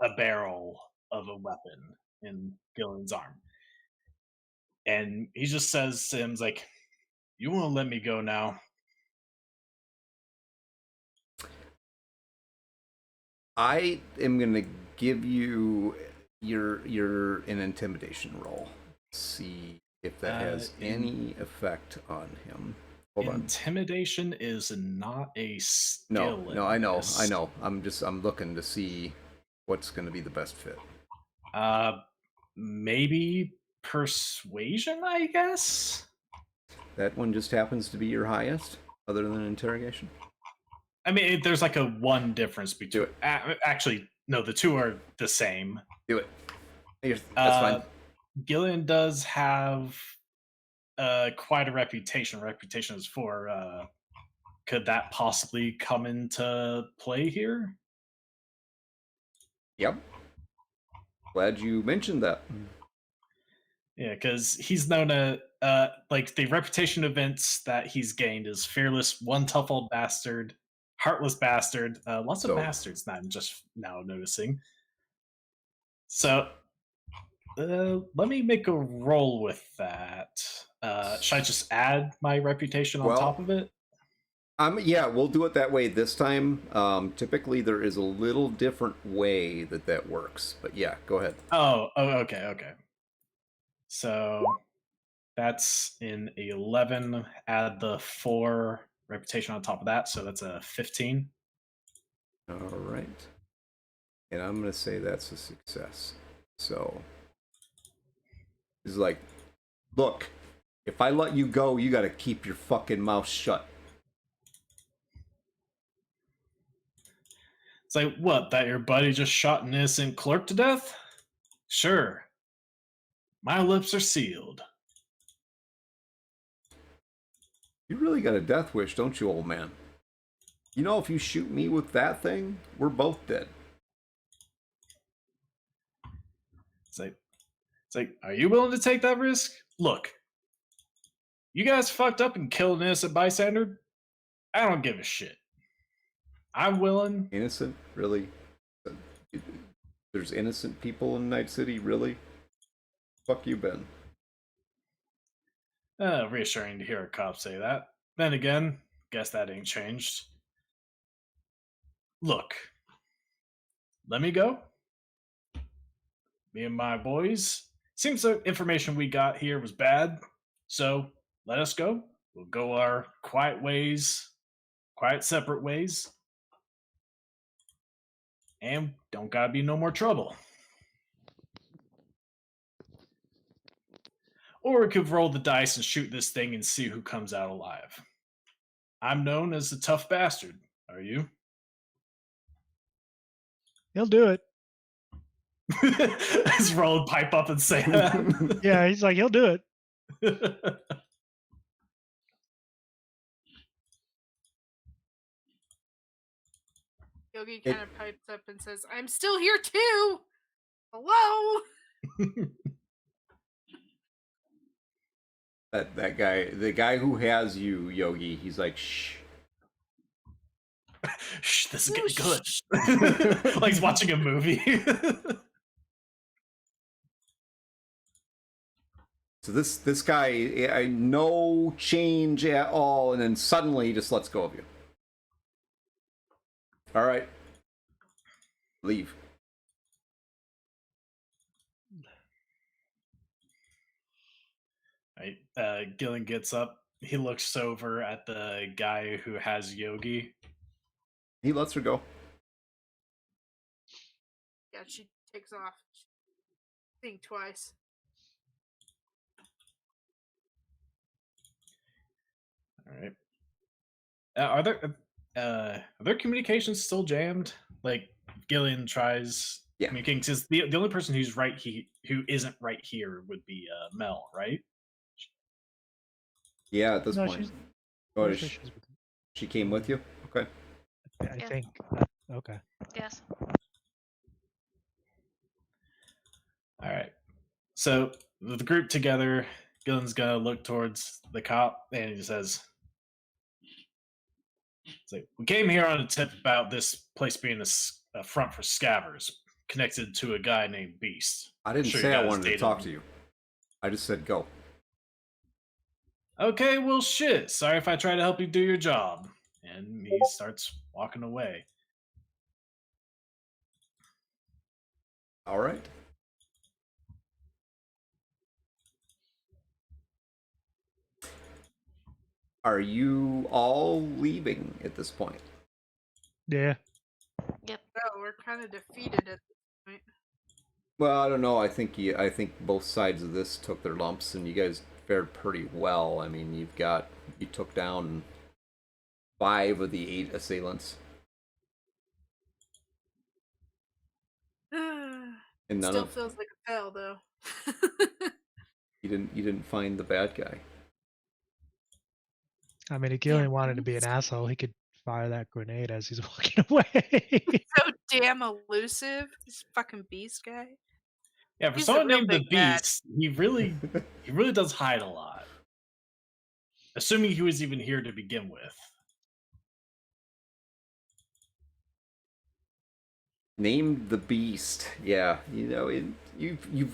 a barrel of a weapon in Gillen's arm. And he just says to him, like, "You won't let me go now." I am gonna give you your an intimidation roll. See if that has any effect on him. Hold on. Intimidation is not a No, skill. no, I know. I'm looking to see what's going to be the best fit. Maybe persuasion, I guess. That one just happens to be your highest, other than interrogation. I mean, there's like a one difference between. Actually, no, the two are the same. Do it. That's fine. Gillian does have quite a reputation. Reputation is 4. Could that possibly come into play here? Yep. Glad you mentioned that. Yeah, because he's known to like the reputation events that he's gained is fearless, one tough old bastard, heartless bastard. Lots of bastards that I'm just now noticing. So let me make a roll with that. Should I just add my reputation on top of it? Yeah, we'll do it that way this time. Typically, there is a little different way that works, but yeah, go ahead. Oh, okay. So that's in 11. Add the 4 reputation on top of that, so that's a 15. All right, and I'm gonna say that's a success. So he's like, "Look, if I let you go, you got to keep your fucking mouth shut." It's like, what, that your buddy just shot an innocent clerk to death? Sure. My lips are sealed. You really got a death wish, don't you, old man? You know, if you shoot me with that thing, we're both dead. It's like, are you willing to take that risk? Look, you guys fucked up and killed an innocent bystander. I don't give a shit. I'm willing. Innocent? Really? There's innocent people in Night City? Really? Fuck you, Ben. Reassuring to hear a cop say that. Then again, guess that ain't changed. Look, let me go. Me and my boys. Seems the information we got here was bad, so let us go. We'll go our quiet ways, quiet separate ways, and don't gotta be no more trouble. Or we could roll the dice and shoot this thing and see who comes out alive. I'm known as the tough bastard. Are you? He'll do it. Just roll a pipe up and say that. Yeah, he's like, he'll do it. Yogi kind of pipes up and says, "I'm still here too. Hello." That guy, the guy who has you, Yogi, he's like, shh. Shh, this is getting good. Like he's watching a movie. So this guy, no change at all, and then suddenly he just lets go of you. All right, leave. Right. Gillen gets up. He looks over at the guy who has Yogi. He lets her go. Yeah, she takes off. Think twice. All right. Are there communications still jammed? Like Gillian tries communicating, because the only person who isn't right here would be Mel, right? Yeah, at this point. Oh, she came with you? Okay. I think. Okay. Yes. All right. So the group together, Gillen's gonna look towards the cop, and he says, It's like, we came here on a tip about this place being a front for scabbers, connected to a guy named Beast. I didn't Sure, say you I guys wanted to dated talk him. to you. I just said go. Okay, well, shit. Sorry if I try to help you do your job. And he starts walking away. All right. Are you all leaving at this point? Yeah. Yep. Oh, we're kind of defeated at this point. Well, I don't know. I think both sides of this took their lumps, and you guys fared pretty well. I mean, you took down 5 of the 8 assailants, and none Still of feels like a fail, though. you didn't find the bad guy. I mean, if Gillian wanted to be an asshole, he could fire that grenade as he's walking away. So damn elusive, this fucking Beast guy. Yeah, for He's a someone real named the big bad. Beast, he really does hide a lot. Assuming he was even here to begin with. Named the Beast. Yeah, you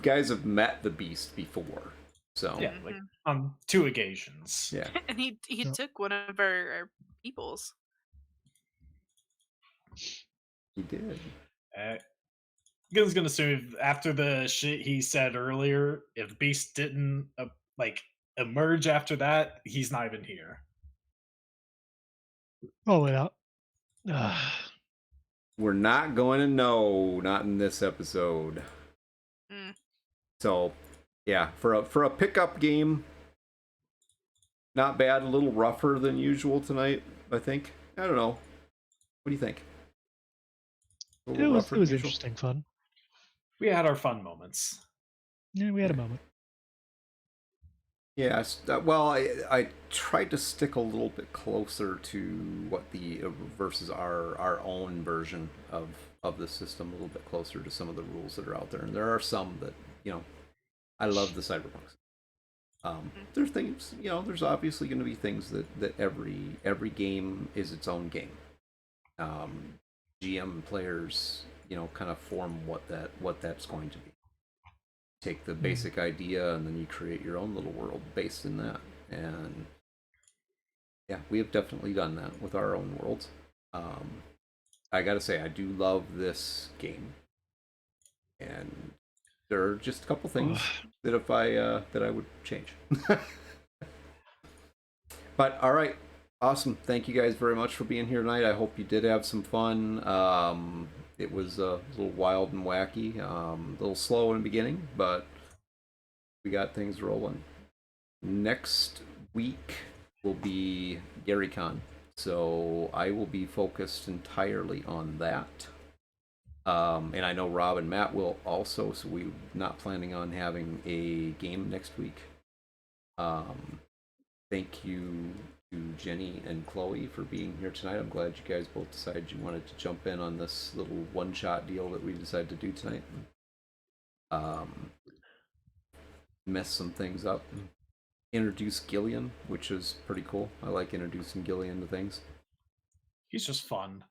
guys have met the Beast before, so Yeah, like on 2 occasions. yeah. And he Yep. took one of our peoples. He did. I was gonna assume after the shit he said earlier, if Beast didn't emerge after that, he's not even here. Roll it out. We're not going to know, not in this episode. Mm. So, yeah, for a pickup game, not bad. A little rougher than usual tonight, I think. I don't know. What do you think? It was interesting, fun. We had our fun moments. Yeah, we had a moment. Yes. Well, I tried to stick a little bit closer to what the versus our own version of the system, a little bit closer to some of the rules that are out there, and there are some that I love the cyberpunks. There's things, there's obviously going to be things that every game is its own game. GM players, kind of form what that's going to be. Take the basic idea and then you create your own little world based in that. And yeah, we have definitely done that with our own worlds. I gotta say, I do love this game, and there are just a couple things that I would change. But all right, awesome. Thank you guys very much for being here tonight. I hope you did have some fun. It was a little wild and wacky, a little slow in the beginning, but we got things rolling. Next week will be GaryCon, so I will be focused entirely on that. And I know Rob and Matt will also, so we're not planning on having a game next week. Thank you to Jenny and Chloe for being here tonight. I'm glad you guys both decided you wanted to jump in on this little one-shot deal that we decided to do tonight. Mess some things up. Introduce Gillian, which is pretty cool. I like introducing Gillian to things. He's just fun.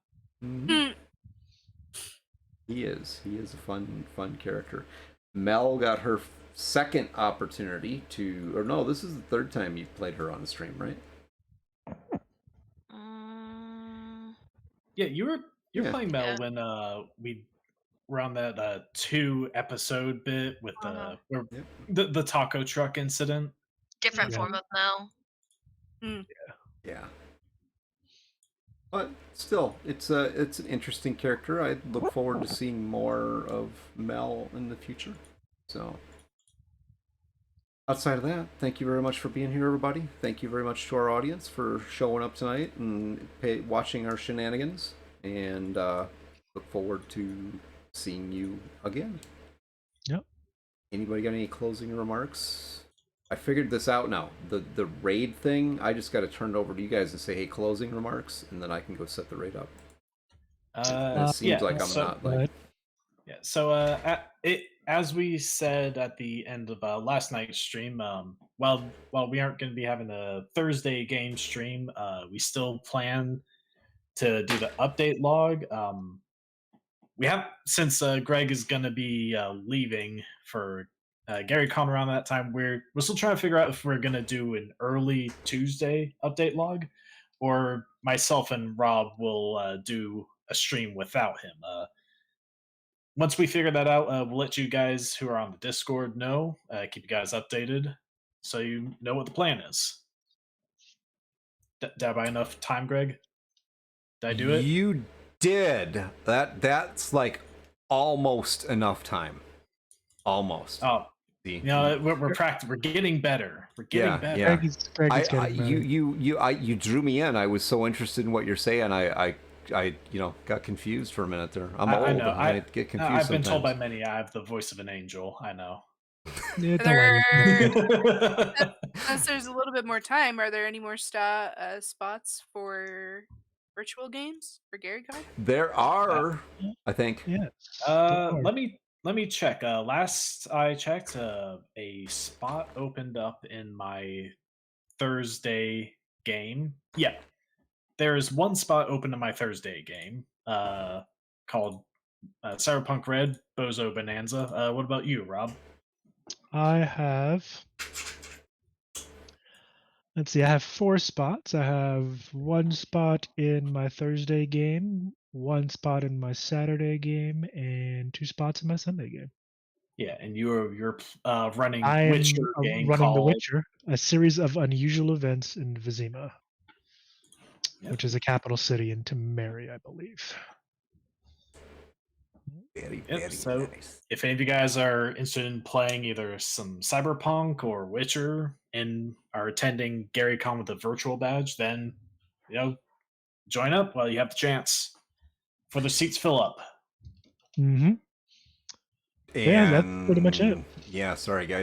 Mm-hmm. He is a fun character. Mel got her second opportunity to, or no, this is the third time you've played her on the stream, right? Yeah, you're playing Mel when we were on that 2 episode bit with the taco truck incident. Different form of Mel. Yeah. But still, it's an interesting character. I look forward to seeing more of Mel in the future. So, outside of that, thank you very much for being here, everybody. Thank you very much to our audience for showing up tonight and watching our shenanigans. And look forward to seeing you again. Yep. Anybody got any closing remarks? I figured this out now. The raid thing, I just got to turn it over to you guys and say, hey, closing remarks, and then I can go set the raid up. It seems like I'm not like... Yeah, so as we said at the end of last night's stream, while we aren't going to be having a Thursday game stream, we still plan to do the update log. We have, since Greg is going to be leaving for Gary Con around that time, we're still trying to figure out if we're going to do an early Tuesday update log, or myself and Rob will do a stream without him. Once we figure that out, we'll let you guys who are on the Discord know. Keep you guys updated so you know what the plan is. Did I buy enough time, Greg? Did I do it? You did. That's like almost enough time. Almost. Oh, See? you know, we're practicing. We're getting better. We're getting better. Yeah. Greg is getting better. You drew me in. I was so interested in what you're saying. I got confused for a minute there. I'm old. I know. I get confused. I've been told by sometimes. many I have the voice of an angel. I know. Yeah, don't worry. Since there's a little bit more time, are there any more spots for virtual games for GaryCon? There are, I think. Yes. Let me check. Last I checked, a spot opened up in my Thursday game. Yeah, there's one spot open in my Thursday game. Called Cyberpunk Red Bozo Bonanza. What about you, Rob? I have. Let's see. I have 4 spots. I have 1 spot in my Thursday game, 1 spot in my Saturday game, and 2 spots in my Sunday game. Yeah, and you're running I am Witcher game running called The Witcher, a series of unusual events in Vizima, which is a capital city in Temeri, I believe. Very, Yep, very so nice. if any of you guys are interested in playing either some Cyberpunk or Witcher and are attending GaryCon with a virtual badge, then join up while you have the chance. For the seats fill up. Mm-hmm. And Yeah, that's pretty much it. Yeah, sorry guys.